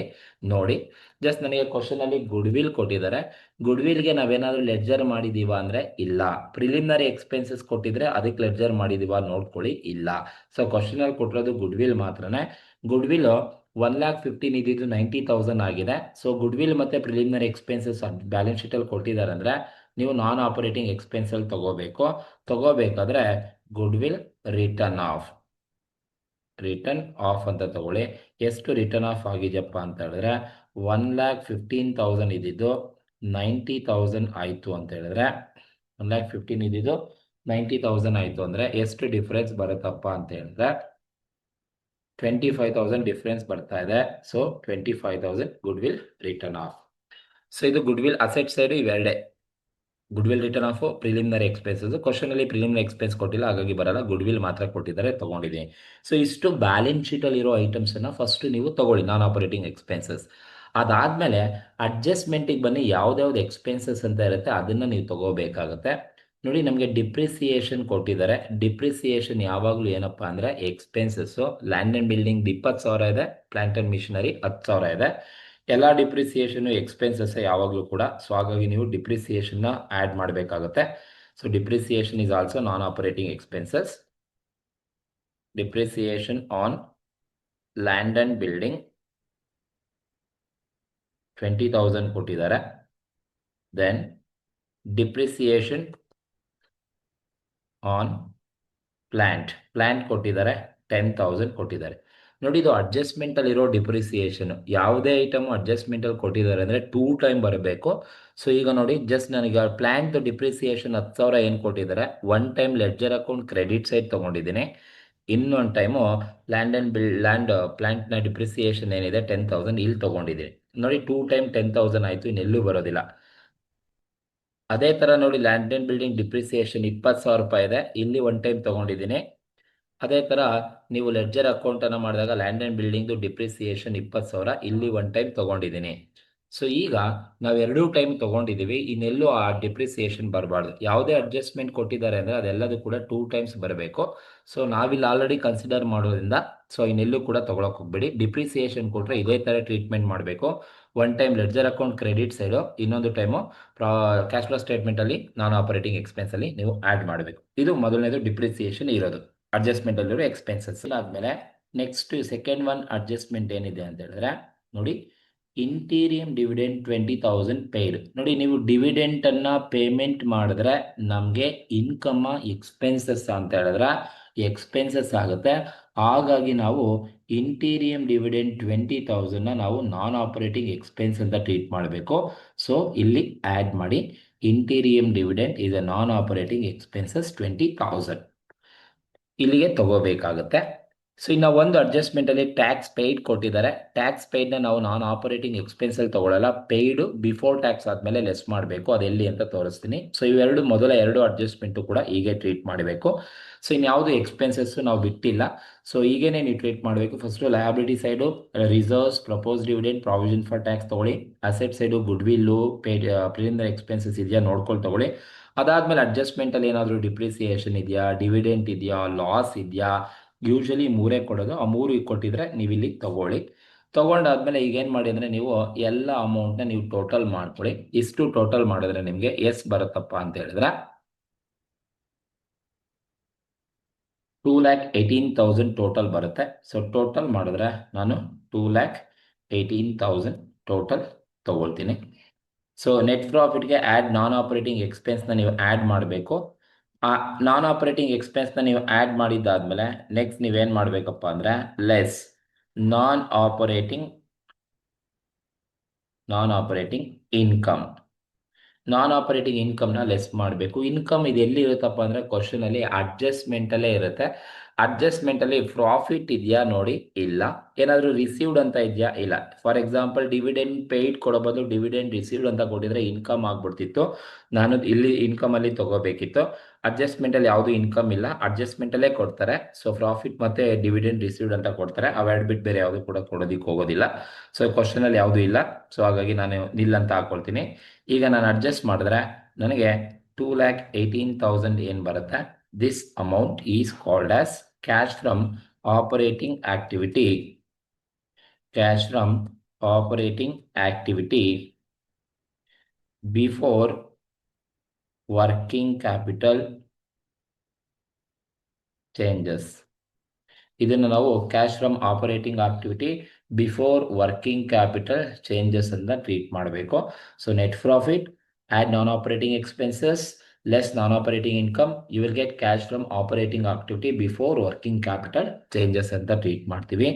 ನೋಡಿ. ಜಸ್ಟ್ ನನಗೆ ಕ್ವಶನಲ್ಲಿ ಗುಡ್ ವಿಲ್ ಕೊಟ್ಟಿದ್ದಾರೆ. ಗುಡ್ ವಿಲ್ಗೆ ನಾವೇನಾದರೂ ಲೆಡ್ಜರ್ ಮಾಡಿದ್ದೀವಾ ಅಂದರೆ ಇಲ್ಲ. ಪ್ರಿಲಿಮಿನರಿ ಎಕ್ಸ್ಪೆನ್ಸಸ್ ಕೊಟ್ಟಿದ್ರೆ ಅದಕ್ಕೆ ಲೆಡ್ಜರ್ ಮಾಡಿದ್ದೀವಾ ನೋಡ್ಕೊಳ್ಳಿ, ಇಲ್ಲ. ಸೊ ಕ್ವಶನಲ್ಲಿ ಕೊಟ್ಟಿರೋದು ಗುಡ್ ವಿಲ್ ಮಾತ್ರನೇ. ಗುಡ್ ವಿಲ್ 1,15,000 ಇದ್ದಿದ್ದು 90,000 ಆಗಿದೆ. ಸೊ ಗುಡ್ ವಿಲ್ ಮತ್ತು ಪ್ರಿಲಿಮಿನರಿ ಎಕ್ಸ್ಪೆನ್ಸಸ್ ಬ್ಯಾಲೆನ್ಸ್ ಶೀಟಲ್ಲಿ ಕೊಟ್ಟಿದ್ದಾರೆ ಅಂದರೆ ನೀವು ನಾನ್ ಆಪರೇಟಿಂಗ್ ಎಕ್ಸ್ಪೆನ್ಸಲ್ಲಿ ತಗೋಬೇಕಾದ್ರೆ ಗುಡ್ ವಿಲ್ ರಿಟರ್ನ್ ಆಫ್ ಅಂತ ತಗೊಳ್ಳಿ. ಎಷ್ಟು ರಿಟರ್ನ್ ಆಫ್ ಆಗಿದೆಯಪ್ಪ ಅಂತ ಹೇಳಿದ್ರೆ 1,15,000 ಇದ್ದಿದ್ದು 90,000 ಆಯಿತು ಅಂತ ಹೇಳಿದ್ರೆ 1,15,000 ಇದ್ದಿದ್ದು 90,000 ಆಯಿತು ಅಂದರೆ ಎಷ್ಟು ಡಿಫ್ರೆನ್ಸ್ ಬರುತ್ತಪ್ಪ ಅಂತ ಹೇಳಿದ್ರೆ 25,000 ಡಿಫ್ರೆನ್ಸ್ ಬರ್ತಾ ಇದೆ. So 25,000 goodwill return off. So ಇದು ಗುಡ್ ವಿಲ್ ಅಸೆಟ್ ಸೈಡು ಇವೆರಡೇ. Goodwill return off, preliminary expenses. ಕ್ವಶನಲ್ಲಿ ಪ್ರಿಲಿಮಿನರಿ ಎಕ್ಸ್ಪೆನ್ಸ್ ಕೊಟ್ಟಿಲ್ಲ, ಹಾಗಾಗಿ ಬರಲ್ಲ. ಗುಡ್ ವಿಲ್ ಮಾತ್ರ ಕೊಟ್ಟಿದ್ದಾರೆ, ತೊಗೊಂಡಿದ್ದೀನಿ. ಸೊ ಇಷ್ಟು ಬ್ಯಾಲೆನ್ಸ್ ಶೀಟಲ್ಲಿರೋ ಐಟಮ್ಸನ್ನು ಫಸ್ಟ್ ನೀವು ತೊಗೊಳ್ಳಿ, ನಾನ್ ಆಪರೇಟಿಂಗ್ ಎಕ್ಸ್ಪೆನ್ಸಸ್. ಅದಾದಮೇಲೆ ಅಡ್ಜಸ್ಟ್ಮೆಂಟಿಗೆ ಬನ್ನಿ. ಯಾವ್ದಾವ್ದು ಎಕ್ಸ್ಪೆನ್ಸಸ್ ಅಂತ ಇರುತ್ತೆ ಅದನ್ನು ನೀವು ತೊಗೋಬೇಕಾಗುತ್ತೆ. ನೋಡಿ, ನಮಗೆ ಡಿಪ್ರಿಸಿಯೇಷನ್ ಕೊಟ್ಟಿದ್ದಾರೆ. ಡಿಪ್ರಿಸಿಯೇಷನ್ ಯಾವಾಗಲೂ ಏನಪ್ಪ ಅಂದರೆ ಎಕ್ಸ್ಪೆನ್ಸಸ್ಸು. ಲ್ಯಾಂಡ್ ಆ್ಯಂಡ್ ಬಿಲ್ಡಿಂಗ್ 20,000 ಇದೆ, ಪ್ಲಾಂಟ್ ಆ್ಯಂಡ್ ಮಿಷನರಿ 10,000 ಇದೆ. ಎಲ್ಲ ಡಿಪ್ರಿಸಿಯೇಷನು ಎಕ್ಸ್ಪೆನ್ಸಸ್ ಯಾವಾಗಲೂ ಕೂಡ. ಸೊ ಹಾಗಾಗಿ ನೀವು ಡಿಪ್ರಿಸಿಯೇಷನ್ನ ಆ್ಯಡ್ ಮಾಡಬೇಕಾಗುತ್ತೆ. So depreciation is also non operating expenses. Depreciation on land and building 20,000 ಕೊಟ್ಟಿದ್ದಾರೆ. ದೆನ್ ಡಿಪ್ರಿಸಿಯೇಷನ್ ಆನ್ ಪ್ಲ್ಯಾಂಟ್ ಕೊಟ್ಟಿದ್ದಾರೆ 10,000 ಕೊಟ್ಟಿದ್ದಾರೆ. ನೋಡಿ, ಇದು ಅಡ್ಜಸ್ಟ್ಮೆಂಟಲ್ಲಿರೋ ಡಿಪ್ರಿಸಿಯೇಷನ್. ಯಾವುದೇ ಐಟಮ್ ಅಡ್ಜಸ್ಟ್ಮೆಂಟಲ್ಲಿ ಕೊಟ್ಟಿದ್ದಾರೆ ಅಂದರೆ 2 ಟೈಮ್ ಬರಬೇಕು. ಸೊ ಈಗ ನೋಡಿ, ಜಸ್ಟ್ ನನಗೆ ಪ್ಲ್ಯಾಂಟ್ ಡಿಪ್ರಿಸಿಯೇಷನ್ 10,000 ಏನು ಕೊಟ್ಟಿದ್ದಾರೆ, 1 time ledger account credit side ತೊಗೊಂಡಿದ್ದೀನಿ. ಇನ್ನೊಂದು ಟೈಮು ಪ್ಲ್ಯಾಂಟ್ನ ಡಿಪ್ರಿಸಿಯೇಷನ್ ಏನಿದೆ 10,000 ಇಲ್ಲಿ ತೊಗೊಂಡಿದ್ದೀನಿ. ನೋಡಿ, 2 ಟೈಮ್ 10,000 ಆಯಿತು, ಇನ್ನೆಲ್ಲೂ ಬರೋದಿಲ್ಲ. ಅದೇ ಥರ ನೋಡಿ, ಲ್ಯಾಂಡ್ ಆ್ಯಂಡ್ ಬಿಲ್ಡಿಂಗ್ ಡಿಪ್ರಿಸಿಯೇಷನ್ 20,000 ರೂಪಾಯಿ ಇದೆ, ಇಲ್ಲಿ 1 ಟೈಮ್ ತೊಗೊಂಡಿದ್ದೀನಿ. ಅದೇ ಥರ ನೀವು ಲೆಡ್ಜರ್ ಅಕೌಂಟನ್ನು ಮಾಡಿದಾಗ ಲ್ಯಾಂಡ್ ಆ್ಯಂಡ್ ಬಿಲ್ಡಿಂಗ್ದು ಡಿಪ್ರಿಸಿಯೇಷನ್ 20,000 ಇಲ್ಲಿ ಒನ್ ಟೈಮ್ ತೊಗೊಂಡಿದ್ದೀನಿ. ಸೊ ಈಗ ನಾವು ಎರಡೂ ಟೈಮ್ ತೊಗೊಂಡಿದ್ದೀವಿ, ಇನ್ನೆಲ್ಲೂ ಆ ಡಿಪ್ರಿಸಿಯೇಷನ್ ಬರಬಾರ್ದು. ಯಾವುದೇ ಅಡ್ಜಸ್ಟ್ಮೆಂಟ್ ಕೊಟ್ಟಿದ್ದಾರೆ ಅಂದರೆ ಅದೆಲ್ಲದೂ ಕೂಡ 2 ಟೈಮ್ಸ್ ಬರಬೇಕು. ಸೊ ನಾವಿಲ್ಲಿ ಆಲ್ರೆಡಿ ಕನ್ಸಿಡರ್ ಮಾಡೋದ್ರಿಂದ ಸೊ ಇನ್ನೆಲ್ಲೂ ಕೂಡ ತೊಗೊಳಕ್ಕೆ ಹೋಗ್ಬೇಡಿ. ಡಿಪ್ರಿಸಿಯೇಷನ್ ಕೊಟ್ಟರೆ ಇದೇ ಥರ ಟ್ರೀಟ್ಮೆಂಟ್ ಮಾಡಬೇಕು. One time ledger account credit side, ಇನ್ನೊಂದು ಟೈಮು ಕ್ಯಾಶ್ ಫ್ಲೋ ಸ್ಟೇಟ್ಮೆಂಟಲ್ಲಿ ನಾನ್ ಆಪರೇಟಿಂಗ್ ಎಕ್ಸ್ಪೆನ್ಸಲ್ಲಿ ನೀವು ಆ್ಯಡ್ ಮಾಡಬೇಕು. ಇದು ಮೊದಲನೇದು ಡಿಪ್ರಿಸಿಯೇಷನ್ ಇರೋದು ಅಡ್ಜಸ್ಟ್ಮೆಂಟಲ್ಲಿರೋ ಎಕ್ಸ್ಪೆನ್ಸಸ್. ಆದಮೇಲೆ ನೆಕ್ಸ್ಟ್ ಸೆಕೆಂಡ್ ಒನ್ ಅಡ್ಜಸ್ಟ್ಮೆಂಟ್ ಏನಿದೆ ಅಂತ ಹೇಳಿದ್ರೆ ನೋಡಿ, ಇಂಟೀರಿಯಂ ಡಿವಿಡೆಂಡ್ 20,000 ಪೇಯ್ಡ್. ನೋಡಿ, ನೀವು ಡಿವಿಡೆಂಟನ್ನು ಪೇಮೆಂಟ್ ಮಾಡಿದ್ರೆ ನಮಗೆ ಇನ್ಕಮ್ ಎಕ್ಸ್ಪೆನ್ಸಸ್ ಅಂತ ಹೇಳಿದ್ರೆ ಎಕ್ಸ್ಪೆನ್ಸಸ್ ಆಗುತ್ತೆ. ಹಾಗಾಗಿ ನಾವು ಇಂಟೀರಿಯಂ ಡಿವಿಡೆಂಡ್ 20,000ನ ನಾವು ನಾನ್ ಆಪರೇಟಿಂಗ್ ಎಕ್ಸ್ಪೆನ್ಸ್ ಅಂತ ಟ್ರೀಟ್ ಮಾಡಬೇಕು. ಸೊ ಇಲ್ಲಿ ಆ್ಯಡ್ ಮಾಡಿ, interim dividend is A non operating expenses 20,000 ಇಲ್ಲಿಗೆ ತಗೋಬೇಕಾಗುತ್ತೆ. ಸೊ ಇನ್ನು ಒಂದು ಅಡ್ಜಸ್ಟ್ಮೆಂಟಲ್ಲಿ ಟ್ಯಾಕ್ಸ್ ಪೇಯ್ಡ್ ಕೊಟ್ಟಿದ್ದಾರೆ. ಟ್ಯಾಕ್ಸ್ ಪೇಯ್ಡ್ನ ನಾವು ನಾನ್ ಆಪರೇಟಿಂಗ್ ಎಕ್ಸ್ಪೆನ್ಸಲ್ಲಿ ತಗೊಳ್ಳಲ್ಲ, ಪೇಯ್ಡು ಬಿಫೋರ್ ಟ್ಯಾಕ್ಸ್ ಆದಮೇಲೆ ಲೆಸ್ ಮಾಡಬೇಕು. ಅದೆಲ್ಲಿ ಅಂತ ತೋರಿಸ್ತೀನಿ. ಸೊ ಇವೆರಡು ಮೊದಲ ಎರಡು ಅಡ್ಜಸ್ಟ್ಮೆಂಟು ಕೂಡ ಹೀಗೆ ಟ್ರೀಟ್ ಮಾಡಬೇಕು. ಸೊ ಇನ್ಯಾವುದು ಎಕ್ಸ್ಪೆನ್ಸಸ್ಸು ನಾವು ಬಿಟ್ಟಿಲ್ಲ. ಸೊ ಹೀಗೇನೆ ನೀವು ಟ್ರೀಟ್ ಮಾಡಬೇಕು. First liability side reserves, propose dividend, provision for tax ತೊಗೊಳ್ಳಿ. Asset side goodwill, paid preliminary expenses ಇದೆಯಾ ನೋಡ್ಕೊಂಡು ತೊಗೊಳ್ಳಿ. ಅದಾದಮೇಲೆ ಅಡ್ಜಸ್ಟ್ಮೆಂಟಲ್ಲಿ ಏನಾದರೂ ಡಿಪ್ರಿಸಿಯೇಷನ್ ಇದೆಯಾ, ಡಿವಿಡೆಂಟ್ ಇದೆಯಾ, ಲಾಸ್ ಇದೆಯಾ, ಯೂಶಲಿ ಮೂರೇ ಕೊಡೋದು. ಆ ಮೂರು ಕೊಟ್ಟಿದ್ರೆ ನೀವು ಇಲ್ಲಿ ತಗೊಳ್ಳಿ. ತೊಗೊಂಡಾದ್ಮೇಲೆ ಈಗೇನು ಮಾಡಿ ಅಂದರೆ ನೀವು ಎಲ್ಲ ಅಮೌಂಟ್ನ ನೀವು ಟೋಟಲ್ ಮಾಡ್ಕೊಳ್ಳಿ. ಇಷ್ಟು ಟೋಟಲ್ ಮಾಡಿದ್ರೆ ನಿಮಗೆ ಎಸ್ ಬರುತ್ತಪ್ಪ ಅಂತ ಹೇಳಿದ್ರೆ 2,18,000 ಟೋಟಲ್ ಬರುತ್ತೆ. ಸೊ ಟೋಟಲ್ ಮಾಡಿದ್ರೆ ನಾನು 2,18,000 ಟೋಟಲ್ ತಗೊಳ್ತೀನಿ. ಸೊ ನೆಟ್ ಪ್ರಾಫಿಟ್ಗೆ ಆ್ಯಡ್ ನಾನ್ ಆಪರೇಟಿಂಗ್ ಎಕ್ಸ್ಪೆನ್ಸ್ನ ನೀವು ಆ್ಯಡ್ ಮಾಡಬೇಕು. ಆ ನಾನ್ ಆಪರೇಟಿಂಗ್ ಎಕ್ಸ್ಪೆನ್ಸ್ನ ನೀವು ಆ್ಯಡ್ ಮಾಡಿದ್ದಾದಮೇಲೆ ನೆಕ್ಸ್ಟ್ ನೀವೇನು ಮಾಡಬೇಕಪ್ಪ ಅಂದರೆ less non operating income. Non operating ಇನ್ಕಮ್ನ ಲೆಸ್ ಮಾಡಬೇಕು. ಇನ್ಕಮ್ ಇದು ಎಲ್ಲಿ ಇರುತ್ತಪ್ಪ ಅಂದರೆ ಕ್ವಶನಲ್ಲಿ ಅಡ್ಜಸ್ಟ್ಮೆಂಟಲ್ಲೇ ಇರುತ್ತೆ. ಅಡ್ಜಸ್ಟ್ಮೆಂಟಲ್ಲಿ ಪ್ರಾಫಿಟ್ ಇದೆಯಾ ನೋಡಿ, ಇಲ್ಲ. ಏನಾದರೂ ರಿಸೀವ್ಡ್ ಅಂತ ಇದೆಯಾ, ಇಲ್ಲ. ಫಾರ್ ಎಕ್ಸಾಂಪಲ್ ಡಿವಿಡೆಂಡ್ ಪೇಯ್ಡ್ ಕೊಡೋ ಬದಲು ಡಿವಿಡೆಂಡ್ ರಿಸೀವ್ಡ್ ಅಂತ ಕೊಟ್ಟಿದ್ರೆ ಇನ್ಕಮ್ ಆಗ್ಬಿಡ್ತಿತ್ತು. ನಾನು ಇಲ್ಲಿ ಇನ್ಕಮಲ್ಲಿ ತೊಗೋಬೇಕಿತ್ತು. ಅಡ್ಜಸ್ಟ್ಮೆಂಟಲ್ಲಿ ಯಾವುದೂ ಇನ್ಕಮ್ ಇಲ್ಲ, ಅಡ್ಜಸ್ಟ್ಮೆಂಟಲ್ಲೇ ಕೊಡ್ತಾರೆ. ಸೊ ಪ್ರಾಫಿಟ್ ಮತ್ತು ಡಿವಿಡೆಂಡ್ ರಿಸೀವ್ಡ್ ಅಂತ ಕೊಡ್ತಾರೆ. ಅವೆರಡು ಬಿಟ್ಟು ಬೇರೆ ಯಾವುದೂ ಕೂಡ ಕೊಡೋದಕ್ಕೆ ಹೋಗೋದಿಲ್ಲ. ಸೊ ಕ್ವಶನಲ್ಲಿ ಯಾವುದೂ ಇಲ್ಲ. ಸೊ ಹಾಗಾಗಿ ನಾನು ನಿಲ್ ಅಂತ ಹಾಕ್ಕೊಳ್ತೀನಿ. ಈಗ ನಾನು ಅಡ್ಜಸ್ಟ್ ಮಾಡಿದ್ರೆ ನನಗೆ 2,18,000 ಏನು ಬರುತ್ತೆ. This amount is called as cash from operating activity before working capital changes. ಇದನ್ನು ನಾವು cash from operating activity before working capital changes ಅಂತ ಟ್ರೀಟ್ ಮಾಡಬೇಕು. So net profit, add non operating expenses, less non operating income, you will get cash from operating activity before working capital changes ಅಂತ treat ಮಾಡ್ತೀವಿ.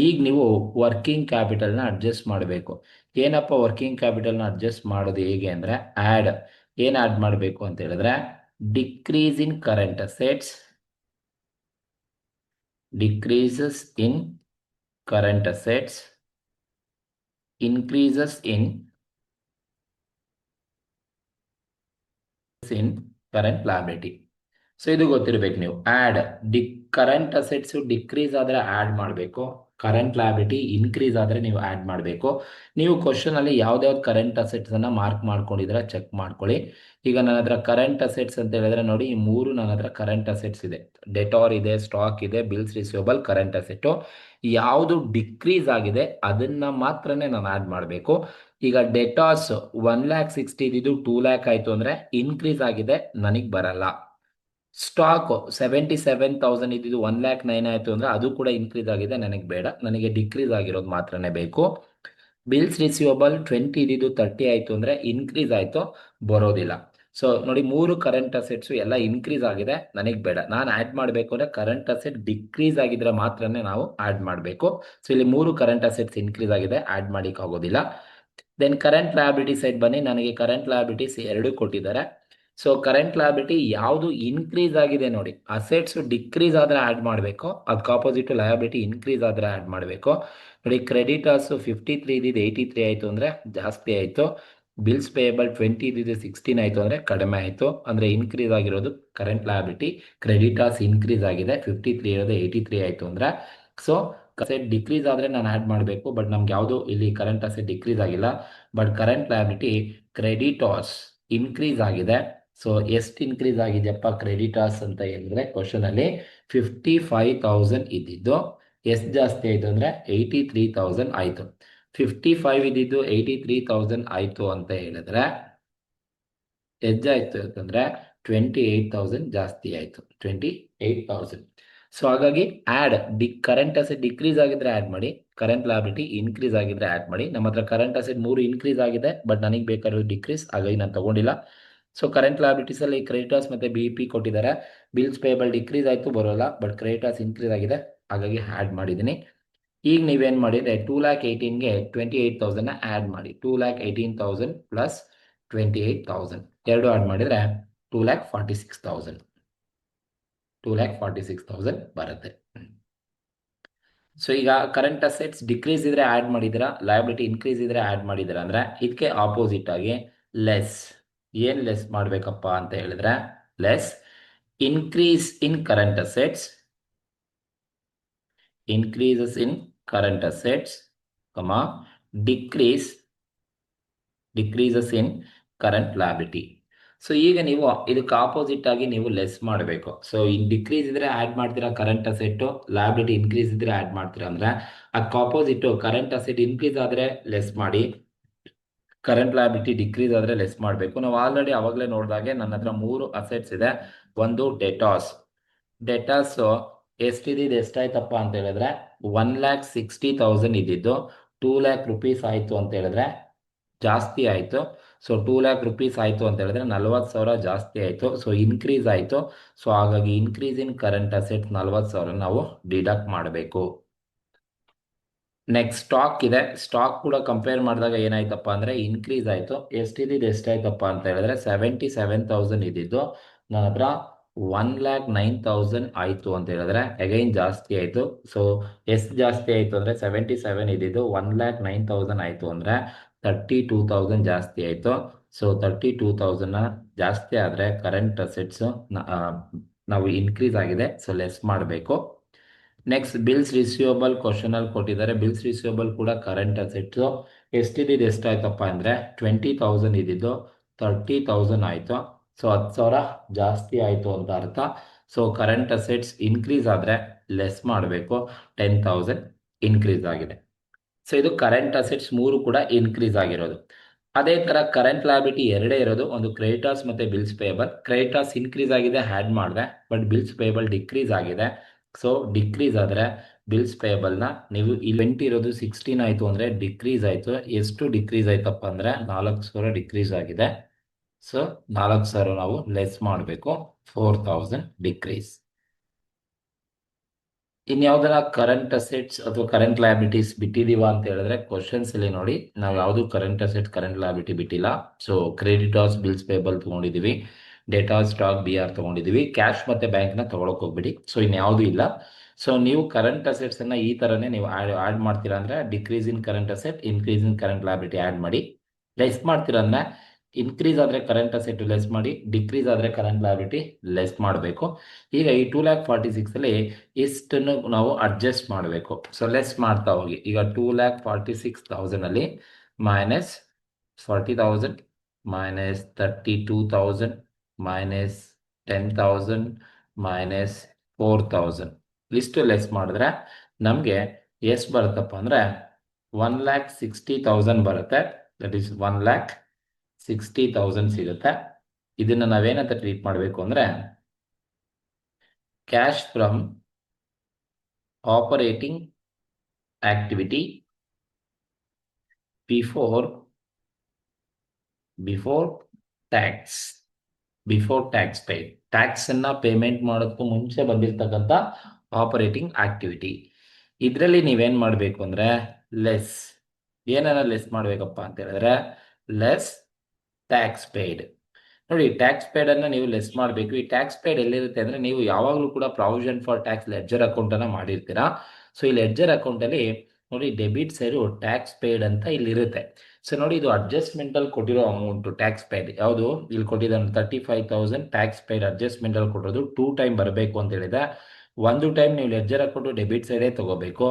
ಈಗ ನೀವು working ಕ್ಯಾಪಿಟಲ್ನ adjust ಮಾಡಬೇಕು. ಏನಪ್ಪ working ಕ್ಯಾಪಿಟಲ್ನ adjust ಮಾಡೋದು ಹೇಗೆ ಅಂದರೆ ಏನು ಆ್ಯಡ್ ಮಾಡಬೇಕು ಅಂತ ಹೇಳಿದ್ರೆ decrease in current assets, decreases in current assets, increases in current liability. So ಇದು ಗೊತ್ತಿರಬೇಕು ನೀವು. ಕರೆಂಟ್ ಅಸೆಟ್ಸು ಡಿಕ್ರೀಸ್ ಆದರೆ ಆ್ಯಡ್ ಮಾಡಬೇಕು, ಕರೆಂಟ್ ಲಯಬಿಲಿಟಿ ಇನ್ಕ್ರೀಸ್ ಆದರೆ ನೀವು ಆ್ಯಡ್ ಮಾಡಬೇಕು. ನೀವು ಕ್ವಶನಲ್ಲಿ ಯಾವ್ದಾವ್ದು ಕರೆಂಟ್ ಅಸೆಟ್ಸನ್ನು ಮಾರ್ಕ್ ಮಾಡ್ಕೊಂಡಿದ್ರೆ ಚೆಕ್ ಮಾಡ್ಕೊಳ್ಳಿ. ಈಗ ನನ್ನ ಹತ್ರ ಕರೆಂಟ್ ಅಸೆಟ್ಸ್ ಅಂತ ಹೇಳಿದ್ರೆ ನೋಡಿ, ಈ ಮೂರು ನನ್ನ ಹತ್ರ ಕರೆಂಟ್ ಅಸೆಟ್ಸ್ ಇದೆ. ಡೆಟಾರ್ ಇದೆ, ಸ್ಟಾಕ್ ಇದೆ, ಬಿಲ್ಸ್ ರಿಸೀವಬಲ್, ಕರೆಂಟ್ ಅಸೆಟ್ಟು. ಯಾವುದು ಡಿಕ್ರೀಸ್ ಆಗಿದೆ ಅದನ್ನು ಮಾತ್ರನೇ ನಾನು ಆ್ಯಡ್ ಮಾಡಬೇಕು. ಈಗ ಡೆಟಾರ್ಸ್ 1,60,000 ಇದ್ದಿದ್ದು 2,00,000 ಆಯಿತು ಅಂದರೆ ಇನ್ಕ್ರೀಸ್ ಆಗಿದೆ, ನನಗೆ ಬರಲ್ಲ. ಸ್ಟಾಕ್ 77,000 ಇದ್ದಿದ್ದು 1,09,000 ಆಯಿತು ಅಂದರೆ ಅದು ಕೂಡ ಇನ್ಕ್ರೀಸ್ ಆಗಿದೆ, ನನಗೆ ಬೇಡ. ನನಗೆ ಡಿಕ್ರೀಸ್ ಆಗಿರೋದು ಮಾತ್ರನೇ ಬೇಕು. ಬಿಲ್ಸ್ ರಿಸೀವಬಲ್ 20 ಇದ್ದಿದ್ದು 30 ಆಯಿತು ಅಂದರೆ ಇನ್ಕ್ರೀಸ್ ಆಯಿತು, ಬರೋದಿಲ್ಲ. ಸೊ ನೋಡಿ, ಮೂರು ಕರೆಂಟ್ ಅಸೆಟ್ಸು ಎಲ್ಲ ಇನ್ಕ್ರೀಸ್ ಆಗಿದೆ, ನನಗೆ ಬೇಡ. ನಾನು ಆ್ಯಡ್ ಮಾಡಬೇಕು ಅಂದರೆ ಕರೆಂಟ್ ಅಸೆಟ್ ಡಿಕ್ರೀಸ್ ಆಗಿದ್ರೆ ಮಾತ್ರನೇ ನಾವು ಆ್ಯಡ್ ಮಾಡಬೇಕು. ಸೊ ಇಲ್ಲಿ ಮೂರು ಕರೆಂಟ್ ಅಸೆಟ್ಸ್ ಇನ್ಕ್ರೀಸ್ ಆಗಿದೆ, ಆ್ಯಡ್ ಮಾಡಿಕ್ಕೆ ಆಗೋದಿಲ್ಲ. ದೆನ್ ಕರೆಂಟ್ ಲಯಬಿಲಿಟಿ ಸೈಡ್ ಬನ್ನಿ. ನನಗೆ ಕರೆಂಟ್ ಲಯಬಿಲಿಟೀಸ್ ಎರಡು ಕೊಟ್ಟಿದ್ದಾರೆ. ಸೊ ಕರೆಂಟ್ ಲಯಬಿಲಿಟಿ ಯಾವುದು ಇನ್ಕ್ರೀಸ್ ಆಗಿದೆ ನೋಡಿ, ಅಸೆಟ್ಸ್ ಡಿಕ್ರೀಸ್ ಆದರೆ ಆ್ಯಡ್ ಮಾಡಬೇಕು, ಅದಕ್ಕೆ ಆಪೋಸಿಟ್ ಲಯಬಿಲಿಟಿ ಇನ್ಕ್ರೀಸ್ ಆದರೆ ಆ್ಯಡ್ ಮಾಡಬೇಕು. ನೋಡಿ, ಕ್ರೆಡಿಟರ್ಸು 53 ಇದ್ದಿದ್ದು 83 ಆಯಿತು ಅಂದರೆ ಜಾಸ್ತಿ ಆಯಿತು, ಬಿಲ್ಸ್ ಪೇಯಬಲ್ 20 ಇದ್ದಿದ್ದು 16 ಆಯಿತು ಅಂದರೆ ಕಡಿಮೆ ಆಯಿತು, ಅಂದರೆ ಇನ್ಕ್ರೀಸ್ ಆಗಿರೋದು ಕರೆಂಟ್ ಲಯಬಿಲಿಟಿ. ಕ್ರೆಡಿಟಾರ್ಸ್ ಇನ್ಕ್ರೀಸ್ ಆಗಿದೆ, 53 ಇರೋದು 83 ಆಯಿತು ಅಂದರೆ. ಸೊ ಅಸೆಟ್ ಡಿಕ್ರೀಸ್ ಆದರೆ ನಾನು ಆ್ಯಡ್ ಮಾಡಬೇಕು, ಬಟ್ ನಮ್ಗೆ ಯಾವುದು ಇಲ್ಲಿ ಕರೆಂಟ್ ಅಸೆಟ್ ಡಿಕ್ರೀಸ್ ಆಗಿಲ್ಲ. But current liability creditors increase ಆಗಿದೆ. ಸೊ ಎಷ್ಟು ಇನ್ಕ್ರೀಸ್ ಆಗಿದೆಯಪ್ಪ ಕ್ರೆಡಿಟಾರ್ಸ್ ಅಂತ ಹೇಳಿದ್ರೆ ಕ್ವಶನಲ್ಲಿ 55,000 ಇದ್ದಿದ್ದು ಎಷ್ಟು ಜಾಸ್ತಿ ಆಯಿತು ಅಂದರೆ 83,000 ಆಯಿತು. 55 ಇದ್ದಿದ್ದು 83,000 ಆಯಿತು ಅಂತ ಹೇಳಿದ್ರೆ ಹೆಚ್ಚಾಯಿತು ಅಂತಂದರೆ 28,000 ಜಾಸ್ತಿ ಆಯಿತು, 28,000. ಸೊ ಹಾಗಾಗಿ ಕರೆಂಟ್ ಅಸೆಟ್ ಡಿಕ್ರೀಸ್ ಆಗಿದ್ರೆ ಆ್ಯಡ್ ಮಾಡಿ, ಕರೆಂಟ್ ಲಯಬಿಲಿಟಿ ಇನ್ಕ್ರೀಸ್ ಆಗಿದ್ರೆ ಆ್ಯಡ್ ಮಾಡಿ. ನಮ್ಮ ಹತ್ರ ಕರೆಂಟ್ ಅಸೆಟ್ 3 ಇನ್ಕ್ರೀಸ್ ಆಗಿದೆ, ಬಟ್ ನನಗೆ ಬೇಕಾಗಿರೋ ಡಿಕ್ರೀಸ್, ಹಾಗಾಗಿ ನಾನು ತಗೊಂಡಿಲ್ಲ. ಸೊ ಕರೆಂಟ್ ಲಯಬಿಲಿಟೀಸಲ್ಲಿ ಕ್ರೆಡಿಟರ್ಸ್ ಮತ್ತು BP ಕೊಟ್ಟಿದ್ದಾರೆ. ಬಿಲ್ಸ್ ಪೇಬಲ್ ಡಿಕ್ರೀಸ್ ಆಯಿತು ಬರೋಲ್ಲ, ಬಟ್ ಕ್ರೆಡಿಟರ್ಸ್ ಇನ್ಕ್ರೀಸ್ ಆಗಿದೆ, ಹಾಗಾಗಿ ಆ್ಯಡ್ ಮಾಡಿದ್ದೀನಿ. ಈಗ ನೀವೇನು ಮಾಡಿದರೆ 2,18,000ಗೆ 28,000ನ ಆ್ಯಡ್ ಮಾಡಿ. 2,18,000 ಪ್ಲಸ್ 28,000 ಎರಡು ಆ್ಯಡ್ ಮಾಡಿದರೆ 2,46,000 ಬರುತ್ತೆ. ಸೊ ಈಗ ಕರೆಂಟ್ ಅಸೆಟ್ಸ್ ಡಿಕ್ರೀಸ್ ಇದ್ರೆ ಆ್ಯಡ್ ಮಾಡಿದ್ದೀರಾ, ಲಯಬಿಲಿಟಿ ಇನ್ಕ್ರೀಸ್ ಇದ್ರೆ ಆ್ಯಡ್ ಮಾಡಿದ್ದೀರಾ ಅಂದರೆ ಇದಕ್ಕೆ ಆಪೋಸಿಟ್ ಆಗಿ ಲೆಸ್. ಏನು ಲೆಸ್ ಮಾಡಬೇಕಪ್ಪ ಅಂತ ಹೇಳಿದ್ರೆ less increase in current assets, increases in current assets, decreases in current liability. So ಈಗ ನೀವು ಇದಕ್ಕೆ ಆಪೋಸಿಟ್ ಆಗಿ ನೀವು ಲೆಸ್ ಮಾಡಬೇಕು. ಸೊ ಇನ್ ಡಿಕ್ರೀಸ್ ಇದ್ರೆ ಆ್ಯಡ್ ಮಾಡ್ತೀರಾ ಕರೆಂಟ್ ಅಸೆಟ್, ಲಯಬಿಲಿಟಿ ಇನ್ಕ್ರೀಸ್ ಇದ್ರೆ ಆ್ಯಡ್ ಮಾಡ್ತೀರಾ ಅಂದರೆ ಅದಕ್ಕೆ ಆಪೋಸಿಟ್ ಕರೆಂಟ್ ಅಸೆಟ್ ಇನ್ಕ್ರೀಸ್ ಆದರೆ ಲೆಸ್ ಮಾಡಿ, ಕರೆಂಟ್ ಲಯಬಿಲಿಟಿ ಡಿಕ್ರೀಸ್ ಆದರೆ ಲೆಸ್ ಮಾಡಬೇಕು. ನಾವು ಆಲ್ರೆಡಿ ಅವಾಗಲೇ ನೋಡಿದಾಗೆ ನನ್ನ ಹತ್ರ 3 ಅಸೆಟ್ಸ್ ಇದೆ. ಒಂದು ಡೆಟಾಸ್ ಎಷ್ಟಿದ್ದು ಎಷ್ಟಾಯ್ತಪ್ಪ ಅಂತ ಹೇಳಿದ್ರೆ 1,60,000 ಇದ್ದಿದ್ದು 2,00,000 ರುಪೀಸ್ ಆಯಿತು ಅಂತ ಹೇಳಿದ್ರೆ ಜಾಸ್ತಿ ಆಯಿತು. ಸೊ 2,00,000 ರುಪೀಸ್ ಆಯಿತು ಅಂತ ಹೇಳಿದ್ರೆ 40,000 ಜಾಸ್ತಿ ಆಯಿತು. ಸೊ ಇನ್ಕ್ರೀಸ್ ಆಯಿತು. ಸೊ ಹಾಗಾಗಿ ಇನ್ಕ್ರೀಸ್ ಇನ್ ಕರೆಂಟ್ ಅಸೆಟ್ 40,000 ನಾವು ಡಿಡಕ್ಟ್ ಮಾಡಬೇಕು. ನೆಕ್ಸ್ಟ್ ಸ್ಟಾಕ್ ಇದೆ. ಸ್ಟಾಕ್ ಕೂಡ ಕಂಪೇರ್ ಮಾಡಿದಾಗ ಏನಾಯ್ತಪ್ಪ ಅಂದರೆ ಇನ್ಕ್ರೀಸ್ ಆಯಿತು. ಎಷ್ಟಾಯ್ತಪ್ಪ ಅಂತ ಹೇಳಿದ್ರೆ 77,000 ಇದ್ದಿದ್ದು ನನ್ನ ಹತ್ರ 1,09,000 ಆಯಿತು ಅಂತ ಹೇಳಿದ್ರೆ ಅಗೈನ್ ಜಾಸ್ತಿ ಆಯಿತು. ಸೊ ಎಷ್ಟು ಜಾಸ್ತಿ ಆಯಿತು ಅಂದರೆ 77 ಇದ್ದಿದ್ದು 1,09,000 ಆಯಿತು ಅಂದರೆ 32,000 ಜಾಸ್ತಿ ಆಯಿತು. ಸೊ 32,000 ಜಾಸ್ತಿ ಆದರೆ ಕರೆಂಟ್ ಅಸೆಟ್ಸು ನಾವು ಇನ್ಕ್ರೀಸ್ ಆಗಿದೆ, ಸೊ ಲೆಸ್ ಮಾಡಬೇಕು. ನೆಕ್ಸ್ಟ್ ಬಿಲ್ಸ್ ರಿಸೀವಬಲ್ ಕ್ವಶನಲ್ಲಿ ಕೊಟ್ಟಿದ್ದಾರೆ. ಬಿಲ್ಸ್ ರಿಸೀವಬಲ್ ಕೂಡ ಕರೆಂಟ್ ಅಸೆಟ್ಸು ಎಷ್ಟಿದ್ದು ಎಷ್ಟಾಯ್ತಪ್ಪ ಅಂದರೆ 20,000 ಇದ್ದಿದ್ದು 30,000 ಆಯಿತು. ಸೊ 10,000 ಜಾಸ್ತಿ ಆಯಿತು ಅಂತ ಅರ್ಥ. ಸೊ ಕರೆಂಟ್ ಅಸೆಟ್ಸ್ ಇನ್ಕ್ರೀಸ್ ಆದರೆ ಲೆಸ್ ಮಾಡಬೇಕು, 10,000 ಇನ್ಕ್ರೀಸ್ ಆಗಿದೆ. ಸೊ ಇದು ಕರೆಂಟ್ ಅಸೆಟ್ಸ್ 3 ಕೂಡ ಇನ್ಕ್ರೀಸ್ ಆಗಿರೋದು. ಅದೇ ಥರ ಕರೆಂಟ್ ಲಯಬಿಲಿಟಿ ಎರಡೇ ಇರೋದು, ಒಂದು ಕ್ರೆಡಿಟರ್ಸ್ ಮತ್ತು ಬಿಲ್ಸ್ ಪೇಯಬಲ್. ಕ್ರೆಡಿಟರ್ಸ್ ಇನ್ಕ್ರೀಸ್ ಆಗಿದೆ ಆ್ಯಡ್ ಮಾಡಿದೆ, ಬಟ್ ಬಿಲ್ಸ್ ಪೇಯಬಲ್ ಡಿಕ್ರೀಸ್ ಆಗಿದೆ. ಸೊ ಡಿಕ್ರೀಸ್ ಆದರೆ ಬಿಲ್ಸ್ ಪೇಯಬಲ್ನ ನೀವು 20 ಇರೋದು 16 ಆಯಿತು ಅಂದರೆ ಡಿಕ್ರೀಸ್ ಆಯಿತು. ಎಷ್ಟು ಡಿಕ್ರೀಸ್ ಆಯ್ತಪ್ಪ ಅಂದರೆ 4,000 ಡಿಕ್ರೀಸ್ ಆಗಿದೆ. ಸೊ 4,000 ನಾವು ಲೆಸ್ ಮಾಡಬೇಕು, 4,000 ಡಿಕ್ರೀಸ್. ಇನ್ಯಾವುದರ ಕರೆಂಟ್ ಅಸೆಟ್ಸ್ ಅಥವಾ ಕರೆಂಟ್ ಲಯಬಿಲಿಟೀಸ್ ಬಿಟ್ಟಿದೀವ ಅಂತ ಹೇಳಿದ್ರೆ ಕ್ವಶನ್ಸ್ ಅಲ್ಲಿ ನೋಡಿ, ನಾವು ಯಾವುದು ಕರೆಂಟ್ ಅಸೆಟ್ಸ್ ಕರೆಂಟ್ ಲಯಬಿಲಿಟಿ ಬಿಟ್ಟಿಲ್ಲ. ಸೊ ಕ್ರೆಡಿಟರ್ಸ್ ಬಿಲ್ಸ್ ಪೇಬಲ್ ತೊಗೊಂಡಿದ್ದೀವಿ, ಡೇಟಾ ಸ್ಟಾಕ್ BR ತೊಗೊಂಡಿದ್ದೀವಿ, ಕ್ಯಾಶ್ ಮತ್ತು ಬ್ಯಾಂಕ್ನ ತೊಗೊಳಕ್ಕೆ ಹೋಗ್ಬಿಡಿ. ಸೊ ಇನ್ಯಾವುದೂ ಇಲ್ಲ. ಸೊ ನೀವು ಕರೆಂಟ್ ಅಸೆಟ್ಸನ್ನು ಈ ಥರನೇ ನೀವು ಆ್ಯಡ್ ಮಾಡ್ತೀರಾ ಅಂದರೆ decrease in current asset, increase in current liability add ಮಾಡಿ. ಲೆಸ್ ಮಾಡ್ತೀರಾ ಅಂದರೆ ಇನ್ಕ್ರೀಸ್ ಆದರೆ ಕರೆಂಟ್ ಅಸೆಟ್ ಲೆಸ್ ಮಾಡಿ, ಡಿಕ್ರೀಸ್ ಆದರೆ ಕರೆಂಟ್ ಲಯಬಿಲಿಟಿ ಲೆಸ್ ಮಾಡಬೇಕು. ಈಗ ಈ 2,46,000 ಇಷ್ಟನ್ನು ನಾವು ಅಡ್ಜಸ್ಟ್ ಮಾಡಬೇಕು. ಸೊ ಲೆಸ್ ಮಾಡ್ತಾ ಹೋಗಿ. ಈಗ 2,46,000 ಮೈನಸ್ 40,000 ಮೈನಸ್ 32,000 ಮೈನಸ್ 10,000 ಮೈನಸ್ 4,000 ಇಷ್ಟು ಲೆಸ್ ಮಾಡಿದ್ರೆ ನಮಗೆ ಎಷ್ಟು ಬರುತ್ತಪ್ಪ ಅಂದರೆ 1,60,000 ಬರುತ್ತೆ. ದಟ್ ಈಸ್ 1,60,000 ಸಿಗುತ್ತೆ. ಇದನ್ನು ನಾವೇನಂತ ಟ್ರೀಟ್ ಮಾಡಬೇಕು ಅಂದರೆ cash from operating activity before tax paid. ಟ್ಯಾಕ್ಸನ್ನು ಪೇಮೆಂಟ್ ಮಾಡೋದಕ್ಕೂ ಮುಂಚೆ ಬಂದಿರತಕ್ಕಂಥ ಆಪರೇಟಿಂಗ್ ಆಕ್ಟಿವಿಟಿ. ಇದರಲ್ಲಿ ನೀವೇನು ಮಾಡಬೇಕು ಅಂದರೆ ಲೆಸ್ ಏನನ್ನ ಲೆಸ್ ಮಾಡಬೇಕಪ್ಪ ಅಂತ ಹೇಳಿದ್ರೆ ಲೆಸ್ ಟ್ಯಾಕ್ಸ್ ಪೇಡ್. ನೋಡಿ, ಟ್ಯಾಕ್ಸ್ ಪೇಡನ್ನು ನೀವು ಲೆಸ್ ಮಾಡಬೇಕು. ಈ ಟ್ಯಾಕ್ಸ್ ಪೇಡ್ ಎಲ್ಲಿರುತ್ತೆ ಅಂದರೆ ನೀವು ಯಾವಾಗಲೂ ಕೂಡ ಪ್ರಾವಿಷನ್ ಫಾರ್ ಟ್ಯಾಕ್ಸ್ ಲೆಡ್ಜರ್ ಅಕೌಂಟನ್ನು ಮಾಡಿರ್ತೀರಾ. ಸೊ ಈ ಲೆಡ್ಜರ್ ಅಕೌಂಟಲ್ಲಿ ನೋಡಿ ಡೆಬಿಟ್ ಸೈಡು ಟ್ಯಾಕ್ಸ್ ಪೇಡ್ ಅಂತ ಇಲ್ಲಿರುತ್ತೆ. ಸೊ ನೋಡಿ, ಇದು ಅಡ್ಜಸ್ಟ್ಮೆಂಟ್ ಅಲ್ಲಿ ಕೊಟ್ಟಿರೋ ಅಮೌಂಟ್ ಟ್ಯಾಕ್ಸ್ ಪೇಡ್ ಯಾವುದು ಇಲ್ಲಿ ಕೊಟ್ಟಿದ್ದಾನೆ, 35,000 ಟ್ಯಾಕ್ಸ್ ಪೇಡ್ ಅಡ್ಜಸ್ಟ್ಮೆಂಟ್ ಅಲ್ಲಿ ಕೊಟ್ಟಿರೋದು 2 ಟೈಮ್ ಬರಬೇಕು ಅಂತ ಹೇಳಿದೆ. ಒಂದು ಟೈಮ್ ನೀವು ಲೆಡ್ಜರ್ ಹಾಕೊಂಡು ಡೆಬಿಟ್ ಸೈಡೇ ತಗೋಬೇಕು,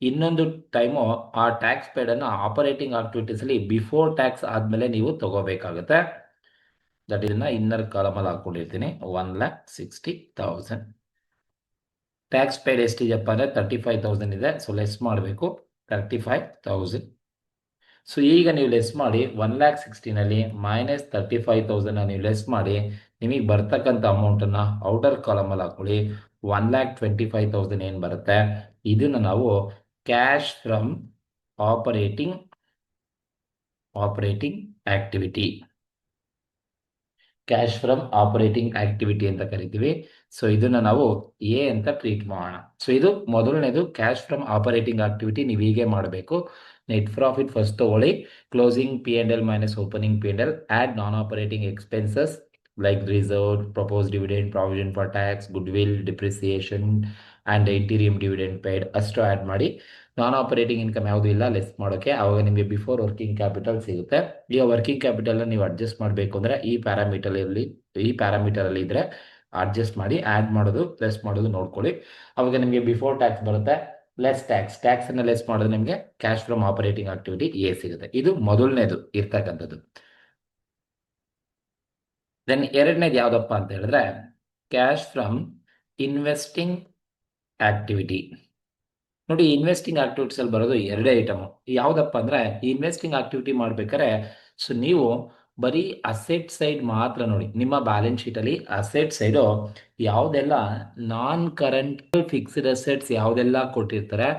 ಇನ್ನೊಂದು ಟೈಮು ಆ ಟ್ಯಾಕ್ಸ್ ಪೇಡ್ ಅನ್ನು ಆಪರೇಟಿಂಗ್ ಆಕ್ಟಿವಿಟೀಸ್ ಅಲ್ಲಿ ಬಿಫೋರ್ ಟ್ಯಾಕ್ಸ್ ಆದ್ಮೇಲೆ ನೀವು ತಗೋಬೇಕಾಗುತ್ತೆ. ದಟ್ ಇದನ್ನ ಇನ್ನರ್ ಕಾಲಮ್ ಅಲ್ಲಿ ಹಾಕೊಂಡಿರ್ತೀನಿ. 1,60,000 ಟ್ಯಾಕ್ಸ್ ಪೇಡ್ ಎಷ್ಟಿದೆಯಪ್ಪ ಅಂದ್ರೆ 35,000 ಇದೆ. ಸೊ ಲೆಸ್ ಮಾಡಬೇಕು 35,000. ಸೊ ಈಗ ನೀವು ಲೆಸ್ ಮಾಡಿ 1,60,000 ಮೈನಸ್ 35,000 ನೀವು ಲೆಸ್ ಮಾಡಿ ನಿಮಗೆ ಬರ್ತಕ್ಕಂಥ ಅಮೌಂಟನ್ನು ಔಟರ್ ಕಾಲಮಲ್ಲಿ ಹಾಕೊಳ್ಳಿ. 1,25,000 ಏನು ಬರುತ್ತೆ, ಇದನ್ನು ನಾವು cash from operating activity, cash from operating activity ಅಂತ ಕರಿತೀವಿ. ಸೊ ಇದನ್ನ ನಾವು ಎ ಅಂತ ಟ್ರೀಟ್ ಮಾಡೋಣ. ಸೊ ಇದು ಮೊದಲನೇದು ಕ್ಯಾಶ್ ಫ್ರಮ್ ಆಪರೇಟಿಂಗ್ ಆಕ್ಟಿವಿಟಿ. ನೀವು ಹೀಗೆ ಮಾಡಬೇಕು. ನೆಟ್ ಪ್ರಾಫಿಟ್ ಫಸ್ಟ್ ತಗೊಳ್ಳಿ, closing P&L minus opening P&L, add non operating expenses like reserve, propose dividend, provision for tax, goodwill, depreciation and interim dividend paid ಅಷ್ಟು add ಮಾಡಿ. Non operating income ಯಾವುದೂ ಇಲ್ಲ less ಮಾಡೋಕ್ಕೆ, ಆವಾಗ ನಿಮಗೆ before working capital ಸಿಗುತ್ತೆ. ಈಗ working ಕ್ಯಾಪಿಟಲ್ನ ನೀವು ಅಡ್ಜಸ್ಟ್ ಮಾಡಬೇಕು ಅಂದರೆ ಈ ಪ್ಯಾರಾಮೀಟರಲ್ಲಿ ಇದ್ದರೆ ಅಡ್ಜಸ್ಟ್ ಮಾಡಿ, ಆ್ಯಡ್ ಮಾಡೋದು ಲೆಸ್ ಮಾಡೋದು ನೋಡ್ಕೊಳ್ಳಿ. ಅವಾಗ ನಿಮಗೆ ಬಿಫೋರ್ ಟ್ಯಾಕ್ಸ್ ಬರುತ್ತೆ, ಲೆಸ್ ಟ್ಯಾಕ್ಸನ್ನು ಲೆಸ್ ಮಾಡಿದ್ರೆ ನಿಮಗೆ cash from operating activity A ಸಿಗುತ್ತೆ. ಇದು ಮೊದಲನೇದು ಇರ್ತಕ್ಕಂಥದ್ದು. ದೆನ್ ಎರಡನೇದು ಯಾವುದಪ್ಪ ಅಂತ ಹೇಳಿದ್ರೆ ಕ್ಯಾಶ್ ಫ್ರಮ್ ಇನ್ವೆಸ್ಟಿಂಗ್ ಆಕ್ಟಿವಿಟಿ. ನೋಡಿ, ಇನ್ವೆಸ್ಟಿಂಗ್ ಆಕ್ಟಿವಿಟೀಸ್ ಅಲ್ಲಿ ಬರೋದು ಎರಡೇ ಐಟಮು. ಯಾವುದಪ್ಪ ಅಂದ್ರೆ ಇನ್ವೆಸ್ಟಿಂಗ್ ಆಕ್ಟಿವಿಟಿ ಮಾಡ್ಬೇಕಾದ್ರೆ ಸೊ ನೀವು ಬರೀ ಅಸೆಟ್ ಸೈಡ್ ಮಾತ್ರ ನೋಡಿ. ನಿಮ್ಮ ಬ್ಯಾಲೆನ್ಸ್ ಶೀಟ್ ಅಲ್ಲಿ ಅಸೆಟ್ ಸೈಡು ಯಾವುದೆಲ್ಲ ನಾನ್ ಕರೆಂಟ್ ಫಿಕ್ಸ್ಡ್ ಅಸೆಟ್ಸ್ ಯಾವುದೆಲ್ಲ ಕೊಟ್ಟಿರ್ತಾರೆ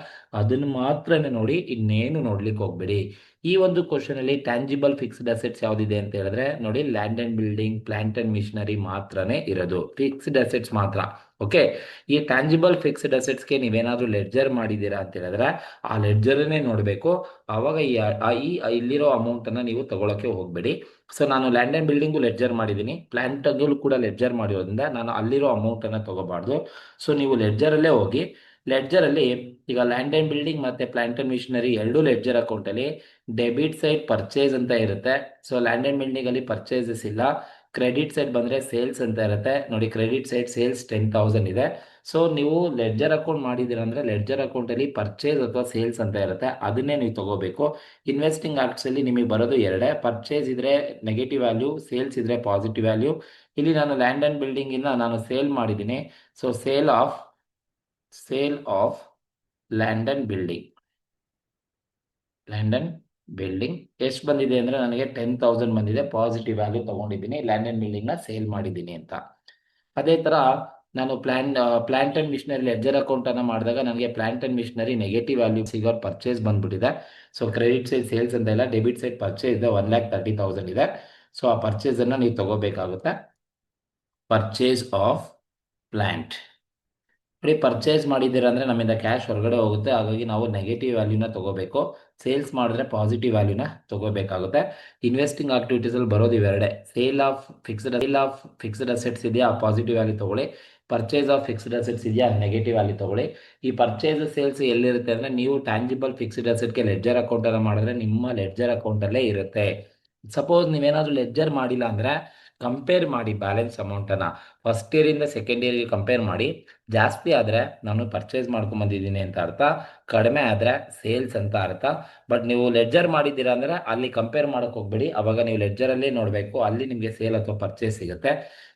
ಅದನ್ನು ಮಾತ್ರನೇ ನೋಡಿ, ಇನ್ನೇನು ನೋಡ್ಲಿಕ್ಕೆ ಹೋಗ್ಬೇಡಿ. ಈ ಒಂದು ಕ್ವಶನ್ ಅಲ್ಲಿ ಟ್ಯಾಂಜಿಬಲ್ ಫಿಕ್ಸ್ಡ್ ಅಸೆಟ್ಸ್ ಯಾವ್ದಿದೆ ಅಂತ ಹೇಳಿದ್ರೆ ನೋಡಿ, land and building, plant and missionary ಮಾತ್ರನೇ ಇರೋದು, ಫಿಕ್ಸ್ಡ್ ಅಸೆಟ್ಸ್ ಮಾತ್ರ. ಓಕೆ, ಈ ಟ್ಯಾಂಜಿಬಲ್ ಫಿಕ್ಸ್ಡ್ ಅಸೆಟ್ಸ್ಗೆ ನೀವೇನಾದ್ರೂ ಲೆಡ್ಜರ್ ಮಾಡಿದ್ದೀರಾ ಅಂತ ಹೇಳಿದ್ರೆ ಆ ಲೆಡ್ಜರನ್ನೇ ನೋಡಬೇಕು. ಆವಾಗ ಇಲ್ಲಿರೋ ಅಮೌಂಟನ್ನು ನೀವು ತಗೊಳಕ್ಕೆ ಹೋಗಬೇಡಿ. ಸೊ ನಾನು ಲ್ಯಾಂಡ್ ಆ್ಯಂಡ್ ಬಿಲ್ಡಿಂಗು ಲೆಡ್ಜರ್ ಮಾಡಿದ್ದೀನಿ, ಪ್ಲಾಂಟಲ್ಲೂ ಕೂಡ ಲೆಡ್ಜರ್ ಮಾಡಿರೋದ್ರಿಂದ ನಾನು ಅಲ್ಲಿರೋ ಅಮೌಂಟನ್ನು ತಗೋಬಾರ್ದು. ಸೊ ನೀವು ಲೆಡ್ಜರಲ್ಲೇ ಹೋಗಿ, ಲೆಡ್ಜರಲ್ಲಿ ಈಗ ಲ್ಯಾಂಡ್ ಆ್ಯಂಡ್ ಬಿಲ್ಡಿಂಗ್ ಮತ್ತು ಪ್ಲಾಂಟ್ ಆ್ಯಂಡ್ ಮಿಷನರಿ ಎರಡೂ ಲೆಡ್ಜರ್ ಅಕೌಂಟಲ್ಲಿ ಡೆಬಿಟ್ ಸೈಡ್ ಪರ್ಚೇಸ್ ಅಂತ ಇರುತ್ತೆ. ಸೊ ಲ್ಯಾಂಡ್ ಆ್ಯಂಡ್ ಬಿಲ್ಡಿಂಗಲ್ಲಿ ಪರ್ಚೇಸಸ್ ಇಲ್ಲ. ಕ್ರೆಡಿಟ್ ಸೈಡ್ ಬಂದರೆ ಸೇಲ್ಸ್ ಅಂತ ಇರುತ್ತೆ ನೋಡಿ. ಕ್ರೆಡಿಟ್ ಸೈಡ್ ಸೇಲ್ಸ್ 10,000 ಇದೆ. ಸೊ ನೀವು ಲೆಡ್ಜರ್ ಅಕೌಂಟ್ ಮಾಡಿದ್ದೀರ ಅಂದರೆ ಲೆಡ್ಜರ್ ಅಕೌಂಟಲ್ಲಿ ಪರ್ಚೇಸ್ ಅಥವಾ ಸೇಲ್ಸ್ ಅಂತ ಇರುತ್ತೆ, ಅದನ್ನೇ ನೀವು ತಗೋಬೇಕು. ಇನ್ವೆಸ್ಟಿಂಗ್ ಆಕ್ಟ್ಸಲ್ಲಿ ನಿಮಗೆ ಬರೋದು ಎರಡೇ, ಪರ್ಚೇಸ್ ಇದ್ರೆ ನೆಗೆಟಿವ್ ವ್ಯಾಲ್ಯೂ, ಸೇಲ್ಸ್ ಇದ್ರೆ ಪಾಸಿಟಿವ್ ವ್ಯಾಲ್ಯೂ. ಇಲ್ಲಿ ನಾನು ಲ್ಯಾಂಡ್ ಆ್ಯಂಡ್ ಬಿಲ್ಡಿಂಗಿಂದ ನಾನು ಸೇಲ್ ಮಾಡಿದ್ದೀನಿ. So sale of land and building ಎಷ್ಟು ಬಂದಿದೆ ಅಂದರೆ ನನಗೆ 10,000 ಬಂದಿದೆ. ಪಾಸಿಟಿವ್ ವ್ಯಾಲ್ಯೂ ತೊಗೊಂಡಿದ್ದೀನಿ, ಲ್ಯಾಂಡ್ ಆ್ಯಂಡ್ ಬಿಲ್ಡಿಂಗ್ನ ಸೇಲ್ ಮಾಡಿದ್ದೀನಿ ಅಂತ. ಅದೇ ಥರ ನಾನು ಪ್ಲಾಂಟ್ ಆ್ಯಂಡ್ ಮಿಷನರಿ ಲೆಡ್ಜರ್ ಅಕೌಂಟನ್ನು ಮಾಡಿದಾಗ ನನಗೆ plant and machinery negative value ಸಿಗೋ ಪರ್ಚೇಸ್ ಬಂದ್ಬಿಟ್ಟಿದೆ. ಸೊ ಕ್ರೆಡಿಟ್ ಸೈಡ್ ಸೇಲ್ಸ್ ಅಂತ ಇಲ್ಲ, ಡೆಬಿಟ್ ಸೈಡ್ ಪರ್ಚೇಸ್ ಇದೆ, 1,30,000 ಇದೆ. ಸೊ ಆ ಪರ್ಚೇಸನ್ನು ನೀವು ತಗೋಬೇಕಾಗುತ್ತೆ. ಪರ್ಚೇಸ್ ಆಫ್ ಪ್ಲಾಂಟ್ ನೋಡಿ, ಪರ್ಚೇಸ್ ಮಾಡಿದ್ದೀರಾ ಅಂದರೆ ನಮ್ಮಿಂದ ಕ್ಯಾಶ್ ಹೊರಗಡೆ ಹೋಗುತ್ತೆ, ಹಾಗಾಗಿ ನಾವು ನೆಗೆಟಿವ್ ವ್ಯಾಲ್ಯೂನ ತಗೋಬೇಕು. ಸೇಲ್ಸ್ ಮಾಡಿದ್ರೆ ಪಾಸಿಟಿವ್ ವ್ಯಾಲ್ಯೂನ ತಗೋಬೇಕಾಗುತ್ತೆ. ಇನ್ವೆಸ್ಟಿಂಗ್ ಆಕ್ಟಿವಿಟೀಸಲ್ಲಿ ಬರೋದು ಇವೆರಡೆ, ಸೇಲ್ ಆಫ್ ಫಿಕ್ಸ್ಡ್ ಅಸೆಟ್ಸ್ ಇದೆಯಾ ಪಾಸಿಟಿವ್ ವ್ಯಾಲ್ಯೂ ತಗೊಳ್ಳಿ, ಪರ್ಚೇಸ್ ಆಫ್ ಫಿಕ್ಸ್ಡ್ ಅಸೆಟ್ಸ್ ಇದೆಯಾ ನೆಗೆಟಿವ್ ವ್ಯಾಲ್ಯೂ ತಗೊಳ್ಳಿ. ಈ ಪರ್ಚೇಸ್ ಸೇಲ್ಸ್ ಎಲ್ಲಿರುತ್ತೆ ಅಂದರೆ ನೀವು ಟ್ಯಾಂಜಿಬಲ್ ಫಿಕ್ಸ್ಡ್ ಅಸೆಟ್ಗೆ ಲೆಡ್ಜರ್ ಅಕೌಂಟನ್ನು ಮಾಡಿದ್ರೆ ನಿಮ್ಮ ಲೆಡ್ಜರ್ ಅಕೌಂಟಲ್ಲೇ ಇರುತ್ತೆ. ಸಪೋಸ್ ನೀವೇನಾದರೂ ಲೆಡ್ಜರ್ ಮಾಡಿಲ್ಲ ಅಂದರೆ ಕಂಪೇರ್ ಮಾಡಿ ಬ್ಯಾಲೆನ್ಸ್ ಅಮೌಂಟನ್ನು ಫಸ್ಟ್ ಇಯರಿಂದ ಸೆಕೆಂಡ್ ಇಯರ್ಗೆ ಕಂಪೇರ್ ಮಾಡಿ. ಜಾಸ್ತಿ ಆದರೆ ನಾನು ಪರ್ಚೇಸ್ ಮಾಡ್ಕೊಂಬಂದಿದ್ದೀನಿ ಅಂತ ಅರ್ಥ, ಕಡಿಮೆ ಆದರೆ ಸೇಲ್ಸ್ ಅಂತ ಅರ್ಥ. ಬಟ್ ನೀವು ಲೆಡ್ಜರ್ ಮಾಡಿದ್ದೀರಾ ಅಂದರೆ ಅಲ್ಲಿ ಕಂಪೇರ್ ಮಾಡೋಕ್ಕೆ ಹೋಗ್ಬೇಡಿ, ಅವಾಗ ನೀವು ಲೆಡ್ಜರಲ್ಲೇ ನೋಡಬೇಕು, ಅಲ್ಲಿ ನಿಮಗೆ ಸೇಲ್ ಅಥವಾ ಪರ್ಚೇಸ್ ಸಿಗುತ್ತೆ.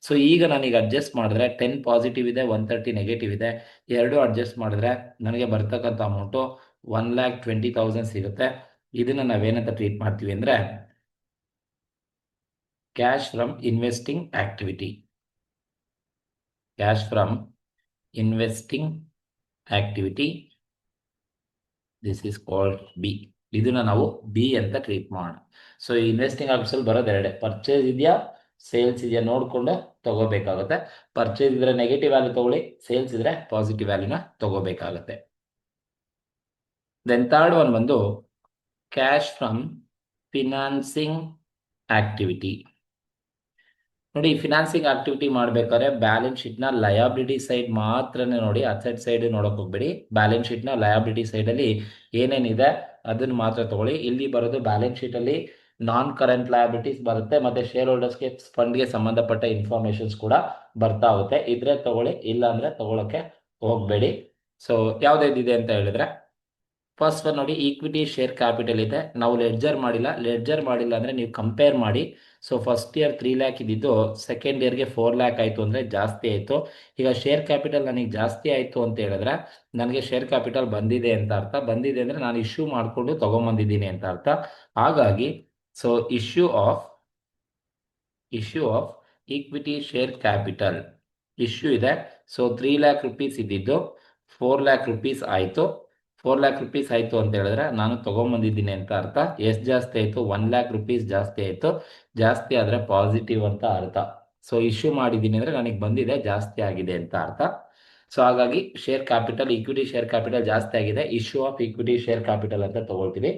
ಸೊ ಈಗ ನಾನೀಗ ಅಡ್ಜಸ್ಟ್ ಮಾಡಿದ್ರೆ 10 ಪಾಸಿಟಿವ್ ಇದೆ, 130 ನೆಗೆಟಿವ್ ಇದೆ. ಎರಡು ಅಡ್ಜಸ್ಟ್ ಮಾಡಿದ್ರೆ ನನಗೆ ಬರ್ತಕ್ಕಂಥ ಅಮೌಂಟು 1,20,000 ಸಿಗುತ್ತೆ. ಇದನ್ನು ನಾವೇನಂತ ಟ್ರೀಟ್ ಮಾಡ್ತೀವಿ ಅಂದರೆ cash from investing activity. Cash from investing activity, this is called B. ಇದನ್ನ ನಾವು ಬಿ ಅಂತ ಟ್ರೀಟ್ ಮಾಡೋಣ. ಸೊ ಇನ್ವೆಸ್ಟಿಂಗ್ ಆಕ್ಟಿವಿಟೀಸ್ ಬರೋದು ಎರಡೇ, ಪರ್ಚೇಸ್ ಇದೆಯಾ ಸೇಲ್ಸ್ ಇದೆಯಾ ನೋಡಿಕೊಂಡು ತಗೋಬೇಕಾಗುತ್ತೆ. ಪರ್ಚೇಸ್ ಇದ್ರೆ ನೆಗೆಟಿವ್ ವ್ಯಾಲ್ಯೂ ತಗೊಳ್ಳಿ, ಸೇಲ್ಸ್ ಇದ್ರೆ ಪಾಸಿಟಿವ್ ವ್ಯಾಲ್ಯೂನ ತಗೋಬೇಕಾಗುತ್ತೆ. ದೆನ್ ಥರ್ಡ್ ಒನ್ ಬಂದು ಕ್ಯಾಶ್ ಫ್ರಮ್ ಫಿನಾನ್ಸಿಂಗ್ ಆಕ್ಟಿವಿಟಿ. ನೋಡಿ ಫಿನಾನ್ಸಿಂಗ್ ಆಕ್ಟಿವಿಟಿ ಮಾಡ್ಬೇಕಾದ್ರೆ ಬ್ಯಾಲೆನ್ಸ್ ಶೀಟ್ ನ ಲಯಬಿಲಿಟಿ ಸೈಡ್ ಮಾತ್ರನೇ ನೋಡಿ, ಅಸೆಟ್ ಸೈಡ್ ನೋಡಕ್ ಹೋಗ್ಬೇಡಿ. ಬ್ಯಾಲೆನ್ಸ್ ಶೀಟ್ ನ ಲಯಬಿಲಿಟಿ ಸೈಡ್ ಅಲ್ಲಿ ಏನೇನಿದೆ ಅದನ್ನ ಮಾತ್ರ ತಗೊಳ್ಳಿ. ಇಲ್ಲಿ ಬರೋದು ಬ್ಯಾಲೆನ್ಸ್ ಶೀಟ್ ಅಲ್ಲಿ ನಾನ್ ಕರೆಂಟ್ ಲಯಬಿಲಿಟೀಸ್ ಬರುತ್ತೆ, ಮತ್ತೆ ಶೇರ್ ಹೋಲ್ಡರ್ಸ್ಗೆ ಫಂಡ್ಗೆ ಸಂಬಂಧಪಟ್ಟ ಇನ್ಫಾರ್ಮೇಶನ್ಸ್ ಕೂಡ ಬರ್ತಾ ಹೋಗುತ್ತೆ. ಇದ್ರೆ ತಗೊಳ್ಳಿ, ಇಲ್ಲ ಅಂದ್ರೆ ತಗೊಳಕ್ಕೆ ಹೋಗ್ಬೇಡಿ. ಸೊ ಯಾವ್ದಿದೆ ಅಂತ ಹೇಳಿದ್ರೆ, ಫಸ್ಟ್ ಒನ್ ನೋಡಿ, ಈಕ್ವಿಟಿ ಶೇರ್ ಕ್ಯಾಪಿಟಲ್ ಇದೆ. ನಾವು ಲೆಡ್ಜರ್ ಮಾಡಿಲ್ಲ ಅಂದ್ರೆ ನೀವು ಕಂಪೇರ್ ಮಾಡಿ. ಸೊ ಫಸ್ಟ್ ಇಯರ್ 3 ಲ್ಯಾಕ್ ಇದ್ದಿದ್ದು ಸೆಕೆಂಡ್ ಇಯರ್ಗೆ 4 ಲ್ಯಾಕ್ ಆಯಿತು ಅಂದರೆ ಜಾಸ್ತಿ ಆಯಿತು. ಈಗ ಶೇರ್ ಕ್ಯಾಪಿಟಲ್ ನನಗೆ ಜಾಸ್ತಿ ಆಯಿತು ಅಂತ ಹೇಳಿದ್ರೆ ನನಗೆ ಶೇರ್ ಕ್ಯಾಪಿಟಲ್ ಬಂದಿದೆ ಅಂತ ಅರ್ಥ. ಬಂದಿದೆ ಅಂದರೆ ನಾನು ಇಶ್ಯೂ ಮಾಡಿಕೊಂಡು ತೊಗೊಂಬಂದಿದ್ದೀನಿ ಅಂತ ಅರ್ಥ. ಹಾಗಾಗಿ so issue of equity share capital issue ಇದೆ. ಸೊ 3 ಲ್ಯಾಕ್ ರುಪೀಸ್ ಇದ್ದಿದ್ದು 4 ಲ್ಯಾಕ್ ರುಪೀಸ್ ಆಯಿತು. 4 ಲ್ಯಾಕ್ ರುಪೀಸ್ ಆಯಿತು ಅಂತ ಹೇಳಿದ್ರೆ ನಾನು ತೊಗೊಂಬಂದಿದ್ದೀನಿ ಅಂತ ಅರ್ಥ. ಎಷ್ಟು ಜಾಸ್ತಿ ಆಯಿತು? 1 ಲ್ಯಾಕ್ ರುಪೀಸ್ ಜಾಸ್ತಿ ಆಯಿತು. ಜಾಸ್ತಿ ಆದರೆ ಪಾಸಿಟಿವ್ ಅಂತ ಅರ್ಥ. ಸೊ ಇಶ್ಯೂ ಮಾಡಿದ್ದೀನಿ ಅಂದರೆ ನನಗೆ ಬಂದಿದೆ, ಜಾಸ್ತಿ ಆಗಿದೆ ಅಂತ ಅರ್ಥ. ಸೊ ಹಾಗಾಗಿ share capital, equity share capital ಜಾಸ್ತಿ ಆಗಿದೆ, issue of equity share capital ಅಂತ ತಗೊಳ್ತೀವಿ.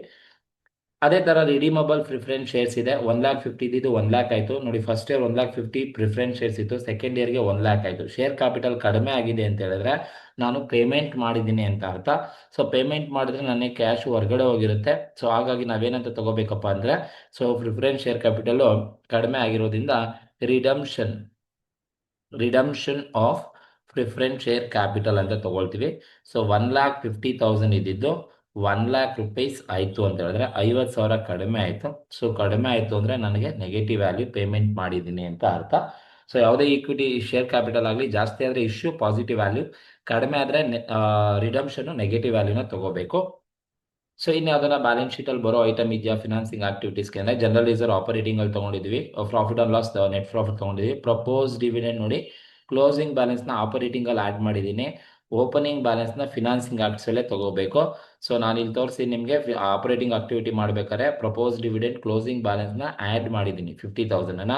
ಅದೇ ತರ ರಿಡೀಮಬಲ್ ಪ್ರಿಫರೆನ್ಸ್ ಶೇರ್ಸ್ ಇದೆ. 1,50,000 ಇದ್ದಿದ್ದು 1 ಲ್ಯಾಕ್ ಆಯಿತು ನೋಡಿ. ಫಸ್ಟ್ ಇಯರ್ 1,50,000 ಪ್ರಿಫರೆನ್ಸ್ ಶೇರ್ಸ್ ಇತ್ತು, ಸೆಕೆಂಡ್ ಇಯರ್ಗೆ 1 ಲ್ಯಾಕ್ ಆಯಿತು. ಶೇರ್ ಕ್ಯಾಪಿಟಲ್ ಕಡಿಮೆ ಆಗಿದೆ ಅಂತ ಹೇಳಿದ್ರೆ ನಾನು ಪೇಮೆಂಟ್ ಮಾಡಿದ್ದೀನಿ ಅಂತ ಅರ್ಥ. ಸೊ ಪೇಮೆಂಟ್ ಮಾಡಿದ್ರೆ ನನಗೆ ಕ್ಯಾಶ್ ಹೊರಗಡೆ ಹೋಗಿರುತ್ತೆ. ಸೊ ಹಾಗಾಗಿ ನಾವೇನಂತ ತಗೋಬೇಕಪ್ಪ ಅಂದರೆ, ಸೊ ಪ್ರಿಫರೆನ್ಸ್ ಶೇರ್ ಕ್ಯಾಪಿಟಲ್ ಕಡಿಮೆ ಆಗಿರೋದ್ರಿಂದ redemption of preference share capital ಅಂತ ತಗೊಳ್ತೀವಿ. ಸೊ 1,50,000 ಇದ್ದಿದ್ದು 1 ಲ್ಯಾಕ್ ರುಪೀಸ್ ಆಯಿತು ಅಂತ ಹೇಳಿದ್ರೆ 50,000 ಕಡಿಮೆ ಆಯಿತು. ಸೊ ಕಡಿಮೆ ಆಯಿತು ಅಂದರೆ ನನಗೆ ನೆಗೆಟಿವ್ ವ್ಯಾಲ್ಯೂ ಪೇಮೆಂಟ್ ಮಾಡಿದ್ದೀನಿ ಅಂತ ಅರ್ಥ. ಸೊ ಯಾವುದೇ ಈಕ್ವಿಟಿ ಶೇರ್ ಕ್ಯಾಪಿಟಲ್ ಆಗಲಿ, ಜಾಸ್ತಿ ಆದರೆ ಇಶ್ಯೂ ಪಾಸಿಟಿವ್ ವ್ಯಾಲ್ಯೂ, ಕಡಿಮೆ ಆದರೆ ರಿಡಮ್ಷನ್ ನೆಗೆಟಿವ್ ವ್ಯಾಲ್ಯೂನ ತಗೋಬೇಕು. ಸೊ ಇನ್ನು ಯಾವ್ದನ್ನ ಬ್ಯಾಲೆನ್ಸ್ ಶೀಟ್ ಅಲ್ಲಿ ಬರೋ ಐಟಮ್ ಇದೆಯಾ ಫಿನಾನ್ಸಿಂಗ್ ಆಕ್ಟಿವಿಟೀಸ್ಗೆ ಅಂದರೆ, ಜನರಲ್ ರಿಸರ್ವ್ ಆಪರೇಟಿಂಗ್ ಅಲ್ಲಿ ತಗೊಂಡಿದ್ವಿ, profit and loss net profit ತಗೊಂಡಿದ್ವಿ. ಪ್ರಪೋಸ್ ಡಿವಿಡೆಂಡ್ ನೋಡಿ, ಕ್ಲೋಸಿಂಗ್ ಬ್ಯಾಲೆನ್ಸ್ ನ ಆಪರೇಟಿಂಗ್ ಅಲ್ಲಿ ಆಡ್ ಮಾಡಿದ್ದೀನಿ, ಓಪನಿಂಗ್ ಬ್ಯಾಲೆನ್ಸ್ ನ ಫಿನಾನ್ಸಿಂಗ್ ಆಕ್ಟ್ಸ್ ಅಲ್ಲೇ ತಗೋಬೇಕು. ಸೊ ನಾನು ಇಲ್ಲಿ ತೋರಿಸಿ ನಿಮಗೆ ಆಪರೇಟಿಂಗ್ ಆಕ್ಟಿವಿಟಿ ಮಾಡ್ಬೇಕಾದ್ರೆ ಪ್ರಪೋಸ್ ಡಿವಿಡೆಂಡ್ ಕ್ಲೋಸಿಂಗ್ ಬ್ಯಾಲೆನ್ಸ್ ನ ಆಡ್ ಮಾಡಿದ್ದೀನಿ 50,000 ಅನ್ನ.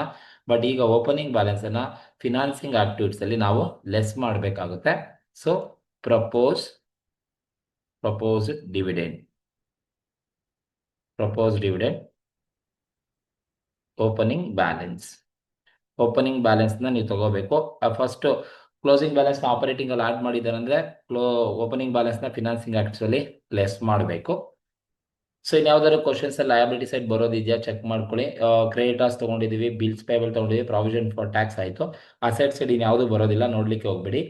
ಬಟ್ ಈಗ ಓಪನಿಂಗ್ ಬ್ಯಾಲೆನ್ಸ್ ಅನ್ನ ಫಿನಾನ್ಸಿಂಗ್ ಆಕ್ಟಿವಿಟೀಸ್ ಅಲ್ಲಿ ನಾವು ಲೆಸ್ ಮಾಡಬೇಕಾಗುತ್ತೆ. So propose dividend opening balance ನ ನೀವು ತಗೋಬೇಕು. ಫಸ್ಟ್ ಕ್ಲೋಸಿಂಗ್ ಬ್ಯಾಲೆನ್ಸ್ ನ ಆಪರೇಟಿಂಗ್ ಅಲ್ಲಿ ಆಡ್ ಮಾಡಿದ್ದಾರೆ ಅಂದ್ರೆ ಓಪನಿಂಗ್ ಬ್ಯಾಲೆನ್ಸ್ ನ ಫಿನಾನ್ಸಿಂಗ್ ಆಕ್ಟ್ಸ್ ಅಲ್ಲಿ ಲೆಸ್ ಮಾಡಬೇಕು. ಸೊ ಇನ್ ಯಾವ್ದಾದ್ರು ಕ್ವಶನ್ಸ್ ಲಯಬಿಲಿಟಿ ಸೈಡ್ ಬರೋದಿದೆಯಾ ಚೆಕ್ ಮಾಡ್ಕೊಳ್ಳಿ. ಕ್ರೆಡಿಟರ್ಸ್ ತಗೊಂಡಿದೀವಿ, ಬಿಲ್ಸ್ ಪೇಬಲ್ ತಗೊಂಡಿದೀವಿ, ಪ್ರಾವಿಷನ್ ಫಾರ್ ಟ್ಯಾಕ್ಸ್ ಆಯಿತು. ಅಸೆಟ್ ಸೈಡ್ ಇನ್ ಯಾವುದು ಬರೋದಿಲ್ಲ, ನೋಡ್ಲಿಕ್ಕೆ ಹೋಗ್ಬೇಡಿ.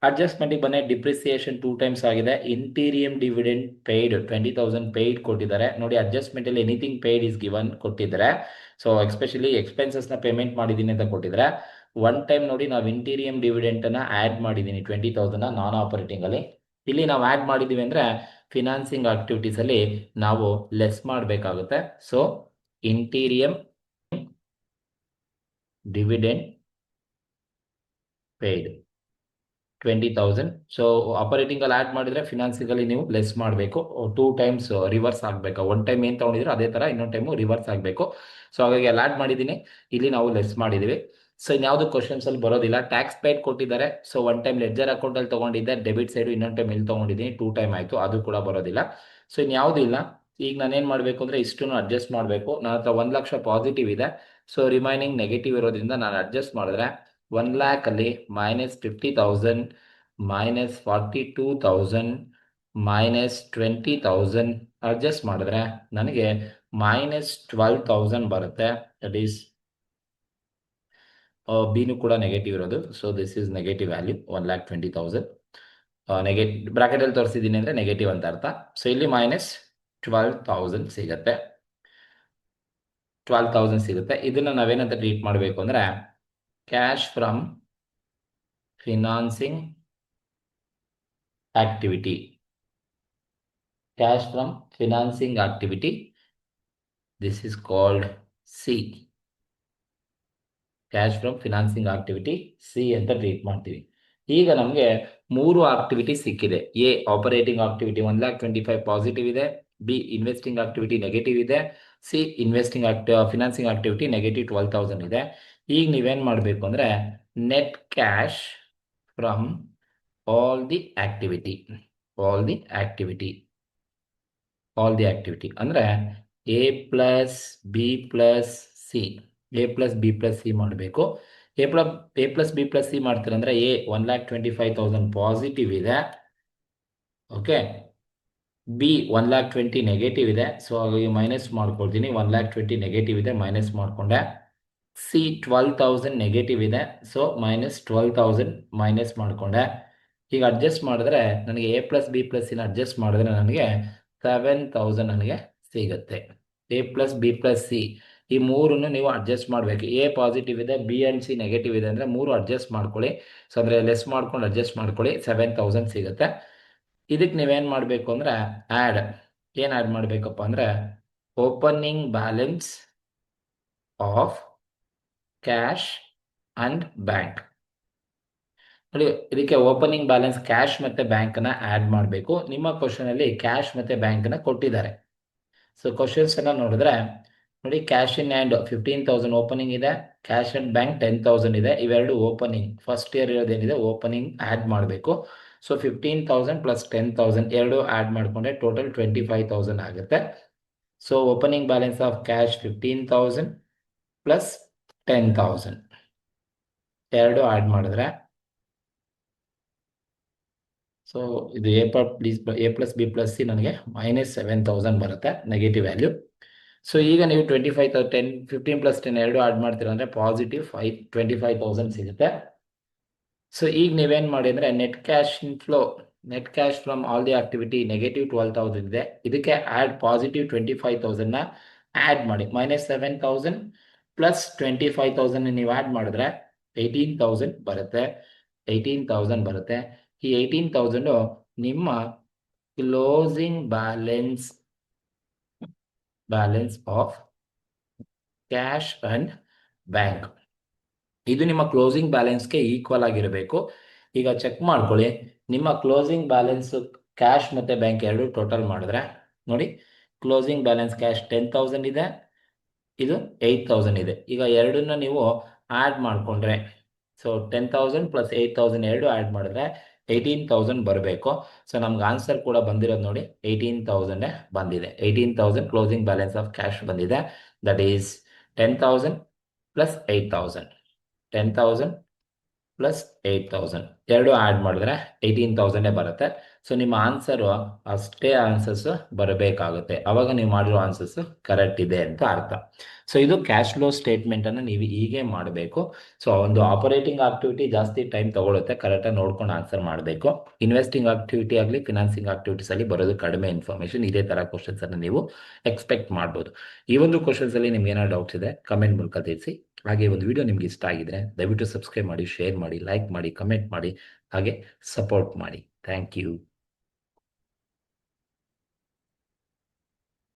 ಅಡ್ಜಸ್ಟ್ಮೆಂಟಿಗೆ ಬನ್ನಿ, ಡಿಪ್ರಿಸಿಯೇಷನ್ 2 ಟೈಮ್ಸ್ ಆಗಿದೆ. ಇಂಟೀರಿಯಂ ಡಿವಿಡೆಂಡ್ ಪೇಯ್ಡ್ 20,000 ಪೇಯ್ಡ್ ಕೊಟ್ಟಿದ್ದಾರೆ ನೋಡಿ. ಅಡ್ಜಸ್ಟ್ಮೆಂಟ್ ಅಲ್ಲಿ ಎನಿಥಿಂಗ್ ಪೇಯ್ಡ್ ಇಸ್ ಗಿವನ್ ಕೊಟ್ಟಿದ್ದಾರೆ. ಸೊ ಎಕ್ಸ್ಪೆಷಲಿ ಎಕ್ಸ್ಪೆನ್ಸಸ್ ನ ಪೇಮೆಂಟ್ ಮಾಡಿದ್ದೀನಿ ಅಂತ ಕೊಟ್ಟಿದ್ದಾರೆ. 1 ಟೈಮ್ ನೋಡಿ, ನಾವು ಇಂಟೀರಿಯಂ ಡಿವಿಡೆಂಟ್ ಅನ್ನ ಆಡ್ ಮಾಡಿದ್ದೀನಿ 20,000 ನಾನ್ ಆಪರೇಟಿಂಗ್ ಅಲ್ಲಿ. ಇಲ್ಲಿ ನಾವು ಆಡ್ ಮಾಡಿದೀವಿ ಅಂದ್ರೆ ಫಿನಾನ್ಸಿಂಗ್ ಆಕ್ಟಿವಿಟೀಸ್ ಅಲ್ಲಿ ನಾವು ಲೆಸ್ ಮಾಡಬೇಕಾಗುತ್ತೆ. So interim dividend paid 20,000. So operating ಅಲ್ಲಿ ಆಡ್ ಮಾಡಿದ್ರೆ ಫಿನಾನ್ಸಿಂಗ್ ಅಲ್ಲಿ ನೀವು ಲೆಸ್ ಮಾಡಬೇಕು. 2 ಟೈಮ್ಸ್ ರಿವರ್ಸ್ ಆಗಬೇಕು. 1 ಟೈಮ್ ಏನು ತಗೊಂಡಿದ್ರೆ ಅದೇ ತರ ಇನ್ನೊಂದು ಟೈಮು ರಿವರ್ಸ್ ಆಗಬೇಕು. ಸೊ ಹಾಗಾಗಿ ಅಲ್ಲಿ ಆಡ್ ಮಾಡಿದ್ದೀನಿ, ಇಲ್ಲಿ ನಾವು ಲೆಸ್ ಮಾಡಿದೀವಿ. ಸೊ ಇನ್ಯಾವುದು ಕ್ವಶನ್ಸ್ ಅಲ್ಲಿ ಬರೋದಿಲ್ಲ. ಟ್ಯಾಕ್ಸ್ ಪೇಡ್ ಕೊಟ್ಟಿದ್ದಾರೆ. ಸೊ 1 ಟೈಮ್ ಲೆಡ್ಜರ್ ಅಕೌಂಟ್ ಅಲ್ಲಿ ತಗೊಂಡಿದ್ದೆ ಡೆಬಿಟ್ ಸೈಡ್, ಇನ್ನೊಂದು ಟೈಮ್ ಇಲ್ಲಿ ತಗೊಂಡಿದ್ದೀನಿ 2 ಟೈಮ್ ಆಯಿತು, ಅದು ಕೂಡ ಬರೋದಿಲ್ಲ. ಸೊ ಇನ್ಯಾವುದು ಇಲ್ಲ. ಈಗ ನಾನೇನು ಮಾಡಬೇಕು ಅಂದರೆ ಇಷ್ಟನ್ನು ಅಡ್ಜಸ್ಟ್ ಮಾಡಬೇಕು. ನನ್ನ ಹತ್ರ 1 ಲಕ್ಷ ಪಾಸಿಟಿವ್ ಇದೆ. ಸೊ ರಿಮೈನಿಂಗ್ ನೆಗೆಟಿವ್ ಇರೋದ್ರಿಂದ ನಾನು ಅಡ್ಜಸ್ಟ್ ಮಾಡಿದ್ರೆ 1 ಲ್ಯಾಕ್ ಅಲ್ಲಿ -50,000 -42,000 -20,000 ಅಡ್ಜಸ್ಟ್ ಮಾಡಿದ್ರೆ ನನಗೆ -12,000 ಬರುತ್ತೆ. ದಟ್ ಈಸ್ ಬಿನು ಕೂಡ ನೆಗೆಟಿವ್ ಇರೋದು. So this is negative value 1,20,000. Negative bracket ಅಲ್ಲಿ ತೋರಿಸಿದ್ದೀನಿ ಅಂದ್ರೆ ನೆಗೆಟಿವ್ ಅಂತ ಅರ್ಥ. ಸೊ ಇಲ್ಲಿ -12,000 ಸಿಗುತ್ತೆ. 12,000 ಸಿಗುತ್ತೆ. ಇದನ್ನ ನಾವೇನಂತ ಟ್ರೀಟ್ ಮಾಡಬೇಕು ಅಂದ್ರೆ cash from financing activity. Cash from financing activity. This is called C. Cash from financing activity C ಅಂತ ಟ್ರೀಟ್ ಮಾಡ್ತೀವಿ. ಈಗ ನಮಗೆ 3 ಆಕ್ಟಿವಿಟಿ ಸಿಕ್ಕಿದೆ. ಎ ಆಪರೇಟಿಂಗ್ ಆಕ್ಟಿವಿಟಿ 1,25,000 ಪಾಸಿಟಿವ್ ಇದೆ, ಬಿ ಇನ್ವೆಸ್ಟಿಂಗ್ ಆಕ್ಟಿವಿಟಿ ನೆಗೆಟಿವ್ ಇದೆ, ಸಿ ಫಿನಾನ್ಸಿಂಗ್ ಆಕ್ಟಿವಿಟಿ -12,000 ಇದೆ. ಈಗ ನೀವೇನ್ ಮಾಡಬೇಕು ಅಂದ್ರೆ net cash from all the activity ಅಂದ್ರೆ A plus B plus C A plus B plus C ಮಾಡಬೇಕು. A plus B plus C ಮಾಡ್ತೀರಂದ್ರೆ ಎ 1,25,000 ಪಾಸಿಟಿವ್ ಇದೆ. ಓಕೆ, ಬಿ 1,20,000 ನೆಗೆಟಿವ್ ಇದೆ. ಸೊ ಹಾಗಾಗಿ ಮೈನಸ್ ಮಾಡ್ಕೊಳ್ತೀನಿ. 1,20,000 ನೆಗೆಟಿವ್ ಇದೆ, ಮೈನಸ್ ಮಾಡಿಕೊಂಡೆ. ಸಿ 12,000 ನೆಗೆಟಿವ್ ಇದೆ. ಸೊ -12,000 ಮೈನಸ್ ಮಾಡಿಕೊಂಡೆ. ಈಗ ಅಡ್ಜಸ್ಟ್ ಮಾಡಿದ್ರೆ ನನಗೆ ಎ ಪ್ಲಸ್ ಬಿ ಪ್ಲಸ್ ಸಿನ ಅಡ್ಜಸ್ಟ್ ಮಾಡಿದ್ರೆ ನನಗೆ 7,000 ನನಗೆ ಸಿಗುತ್ತೆ. A plus B plus C ಈ ಮೂರನ್ನು ನೀವು ಅಡ್ಜಸ್ಟ್ ಮಾಡಬೇಕು. ಎ ಪಾಸಿಟಿವ್ ಇದೆ, ಬಿ ಆ್ಯಂಡ್ ಸಿ ನೆಗೆಟಿವ್ ಇದೆ ಅಂದರೆ ಮೂರು ಅಡ್ಜಸ್ಟ್ ಮಾಡ್ಕೊಳ್ಳಿ. ಸೊ ಅಂದರೆ ಲೆಸ್ ಮಾಡ್ಕೊಂಡು ಅಡ್ಜಸ್ಟ್ ಮಾಡ್ಕೊಳ್ಳಿ, 7,000 ಸಿಗುತ್ತೆ. ಇದಕ್ಕೆ ನೀವೇನು ಮಾಡಬೇಕು ಅಂದರೆ ಏನು ಆ್ಯಡ್ ಮಾಡಬೇಕಪ್ಪ ಅಂದರೆ opening balance of cash and bank. ನೋಡಿ, ಇದಕ್ಕೆ ಓಪನಿಂಗ್ ಬ್ಯಾಲೆನ್ಸ್ ಕ್ಯಾಶ್ ಮತ್ತು ಬ್ಯಾಂಕನ್ನು ಆ್ಯಡ್ ಮಾಡಬೇಕು. ನಿಮ್ಮ ಕ್ವಶನಲ್ಲಿ ಕ್ಯಾಶ್ ಮತ್ತು ಬ್ಯಾಂಕನ್ನು ಕೊಟ್ಟಿದ್ದಾರೆ. ಸೊ ಕ್ವಶನ್ಸನ್ನು ನೋಡಿದ್ರೆ ನೋಡಿ, ಕ್ಯಾಶ್ ಇನ್ ಹ್ಯಾಂಡ್ 15,000 ಓಪನಿಂಗ್ ಇದೆ, ಕ್ಯಾಶ್ ಅಂಡ್ ಬ್ಯಾಂಕ್ 10,000 ಇದೆ. ಇವೆರಡು ಓಪನಿಂಗ್. ಫಸ್ಟ್ ಇಯರ್ ಇರೋದೇನಿದೆ ಓಪನಿಂಗ್ ಆ್ಯಡ್ ಮಾಡಬೇಕು. ಸೊ 15,000 ಪ್ಲಸ್ 10,000 ಎರಡು ಆ್ಯಡ್ ಮಾಡಿಕೊಂಡ್ರೆ ಟೋಟಲ್ 25,000 ಆಗುತ್ತೆ. So opening balance of cash 15,000 plus 10,000 ಎರಡು ಆ್ಯಡ್ ಮಾಡಿದ್ರೆ ಸೊ ಇದು A plus B plus C ನನಗೆ -7,000 ಬರುತ್ತೆ ನೆಗೆಟಿವ್ ವ್ಯಾಲ್ಯೂ. ಸೊ ಈಗ ನೀವು 15 ಪ್ಲಸ್ 10 ಎರಡು ಆ್ಯಡ್ ಮಾಡ್ತೀರ ಅಂದರೆ ಪಾಸಿಟಿವ್ 25,000 ಸಿಗುತ್ತೆ. ಸೊ ಈಗ ನೀವೇನು ಮಾಡಿ ಅಂದರೆ net cash from all the activity -12,000 ಇದೆ. ಇದಕ್ಕೆ ಆ್ಯಡ್ ಪಾಸಿಟಿವ್ 25,000ನ ಆ್ಯಡ್ ಮಾಡಿ. -7,000 ಪ್ಲಸ್ 25,000 ನೀವು ಆ್ಯಡ್ ಮಾಡಿದ್ರೆ 18,000 ಬರುತ್ತೆ. 18,000 ಬರುತ್ತೆ. ಈ 18,000 ನಿಮ್ಮ closing balance of cash and bank. ಇದು ನಿಮ್ಮ ಕ್ಲೋಸಿಂಗ್ ಬ್ಯಾಲೆನ್ಸ್ಗೆ ಈಕ್ವಲ್ ಆಗಿರಬೇಕು. ಈಗ ಚೆಕ್ ಮಾಡ್ಕೊಳ್ಳಿ, ನಿಮ್ಮ ಕ್ಲೋಸಿಂಗ್ ಬ್ಯಾಲೆನ್ಸ್ ಕ್ಯಾಶ್ ಮತ್ತು ಬ್ಯಾಂಕ್ ಎರಡು ಟೋಟಲ್ ಮಾಡಿದ್ರೆ ನೋಡಿ, ಕ್ಲೋಸಿಂಗ್ ಬ್ಯಾಲೆನ್ಸ್ ಕ್ಯಾಶ್ 10,000 ಇದೆ, ಇದು 8,000 ಇದೆ. ಈಗ ಎರಡನ್ನ ನೀವು ಆ್ಯಡ್ ಮಾಡಿಕೊಂಡ್ರೆ ಸೊ 10,000 ಪ್ಲಸ್ 8,000 ಎರಡು ಆ್ಯಡ್ ಮಾಡಿದ್ರೆ 18,000 ಬರಬೇಕು. ಸೊ ನಮ್ಗೆ ಆನ್ಸರ್ ಕೂಡ ಬಂದಿರೋದು ನೋಡಿ 18,000 ಬಂದಿದೆ. 18,000 ಕ್ಲೋಸಿಂಗ್ ಬ್ಯಾಲೆನ್ಸ್ ಆಫ್ ಕ್ಯಾಶ್ ಬಂದಿದೆ. That is 10,000 plus 8,000. 10,000 ಪ್ಲಸ್ 8,000 ಎರಡು ಆ್ಯಡ್ ಮಾಡಿದ್ರೆ 18,000 ಬರುತ್ತೆ. ಸೊ ನಿಮ್ಮ ಆನ್ಸರು ಅಷ್ಟೇ ಆನ್ಸರ್ಸ್ ಬರಬೇಕಾಗುತ್ತೆ. ಅವಾಗ ನೀವು ಮಾಡಿರೋ ಆನ್ಸರ್ಸ್ ಕರೆಕ್ಟ್ ಇದೆ ಅಂತ ಅರ್ಥ. ಸೊ ಇದು ಕ್ಯಾಶ್ ಫ್ಲೋ ಸ್ಟೇಟ್ಮೆಂಟನ್ನು ನೀವು ಹೀಗೆ ಮಾಡಬೇಕು. ಸೊ ಒಂದು ಆಪರೇಟಿಂಗ್ ಆಕ್ಟಿವಿಟಿ ಜಾಸ್ತಿ ಟೈಮ್ ತಗೊಳುತ್ತೆ, ಕರೆಕ್ಟಾಗಿ ನೋಡ್ಕೊಂಡು ಆನ್ಸರ್ ಮಾಡಬೇಕು. ಇನ್ವೆಸ್ಟಿಂಗ್ ಆಕ್ಟಿವಿಟಿ ಆಗಲಿ ಫಿನಾನ್ಸಿಂಗ್ ಆಕ್ಟಿವಿಟೀಸಲ್ಲಿ ಬರೋದು ಕಡಿಮೆ ಇನ್ಫಾರ್ಮೇಷನ್. ಇದೇ ಥರ ಕ್ವಶನ್ಸನ್ನು ನೀವು ಎಕ್ಸ್ಪೆಕ್ಟ್ ಮಾಡ್ಬೋದು. ಈ ಒಂದು ಕ್ವಶನ್ಸಲ್ಲಿ ನಿಮ್ಗೆ ಏನಾದ್ರು ಡೌಟ್ಸ್ ಇದೆ ಕಮೆಂಟ್ ಮೂಲಕ ತಿಳಿಸಿ. ಹಾಗೆ ಒಂದು ವಿಡಿಯೋ ನಿಮ್ಗೆ ಇಷ್ಟ ಆಗಿದ್ರೆ ದಯವಿಟ್ಟು ಸಬ್ಸ್ಕ್ರೈಬ್ ಮಾಡಿ, ಶೇರ್ ಮಾಡಿ, ಲೈಕ್ ಮಾಡಿ, ಕಮೆಂಟ್ ಮಾಡಿ, ಹಾಗೆ ಸಪೋರ್ಟ್ ಮಾಡಿ. Thank you.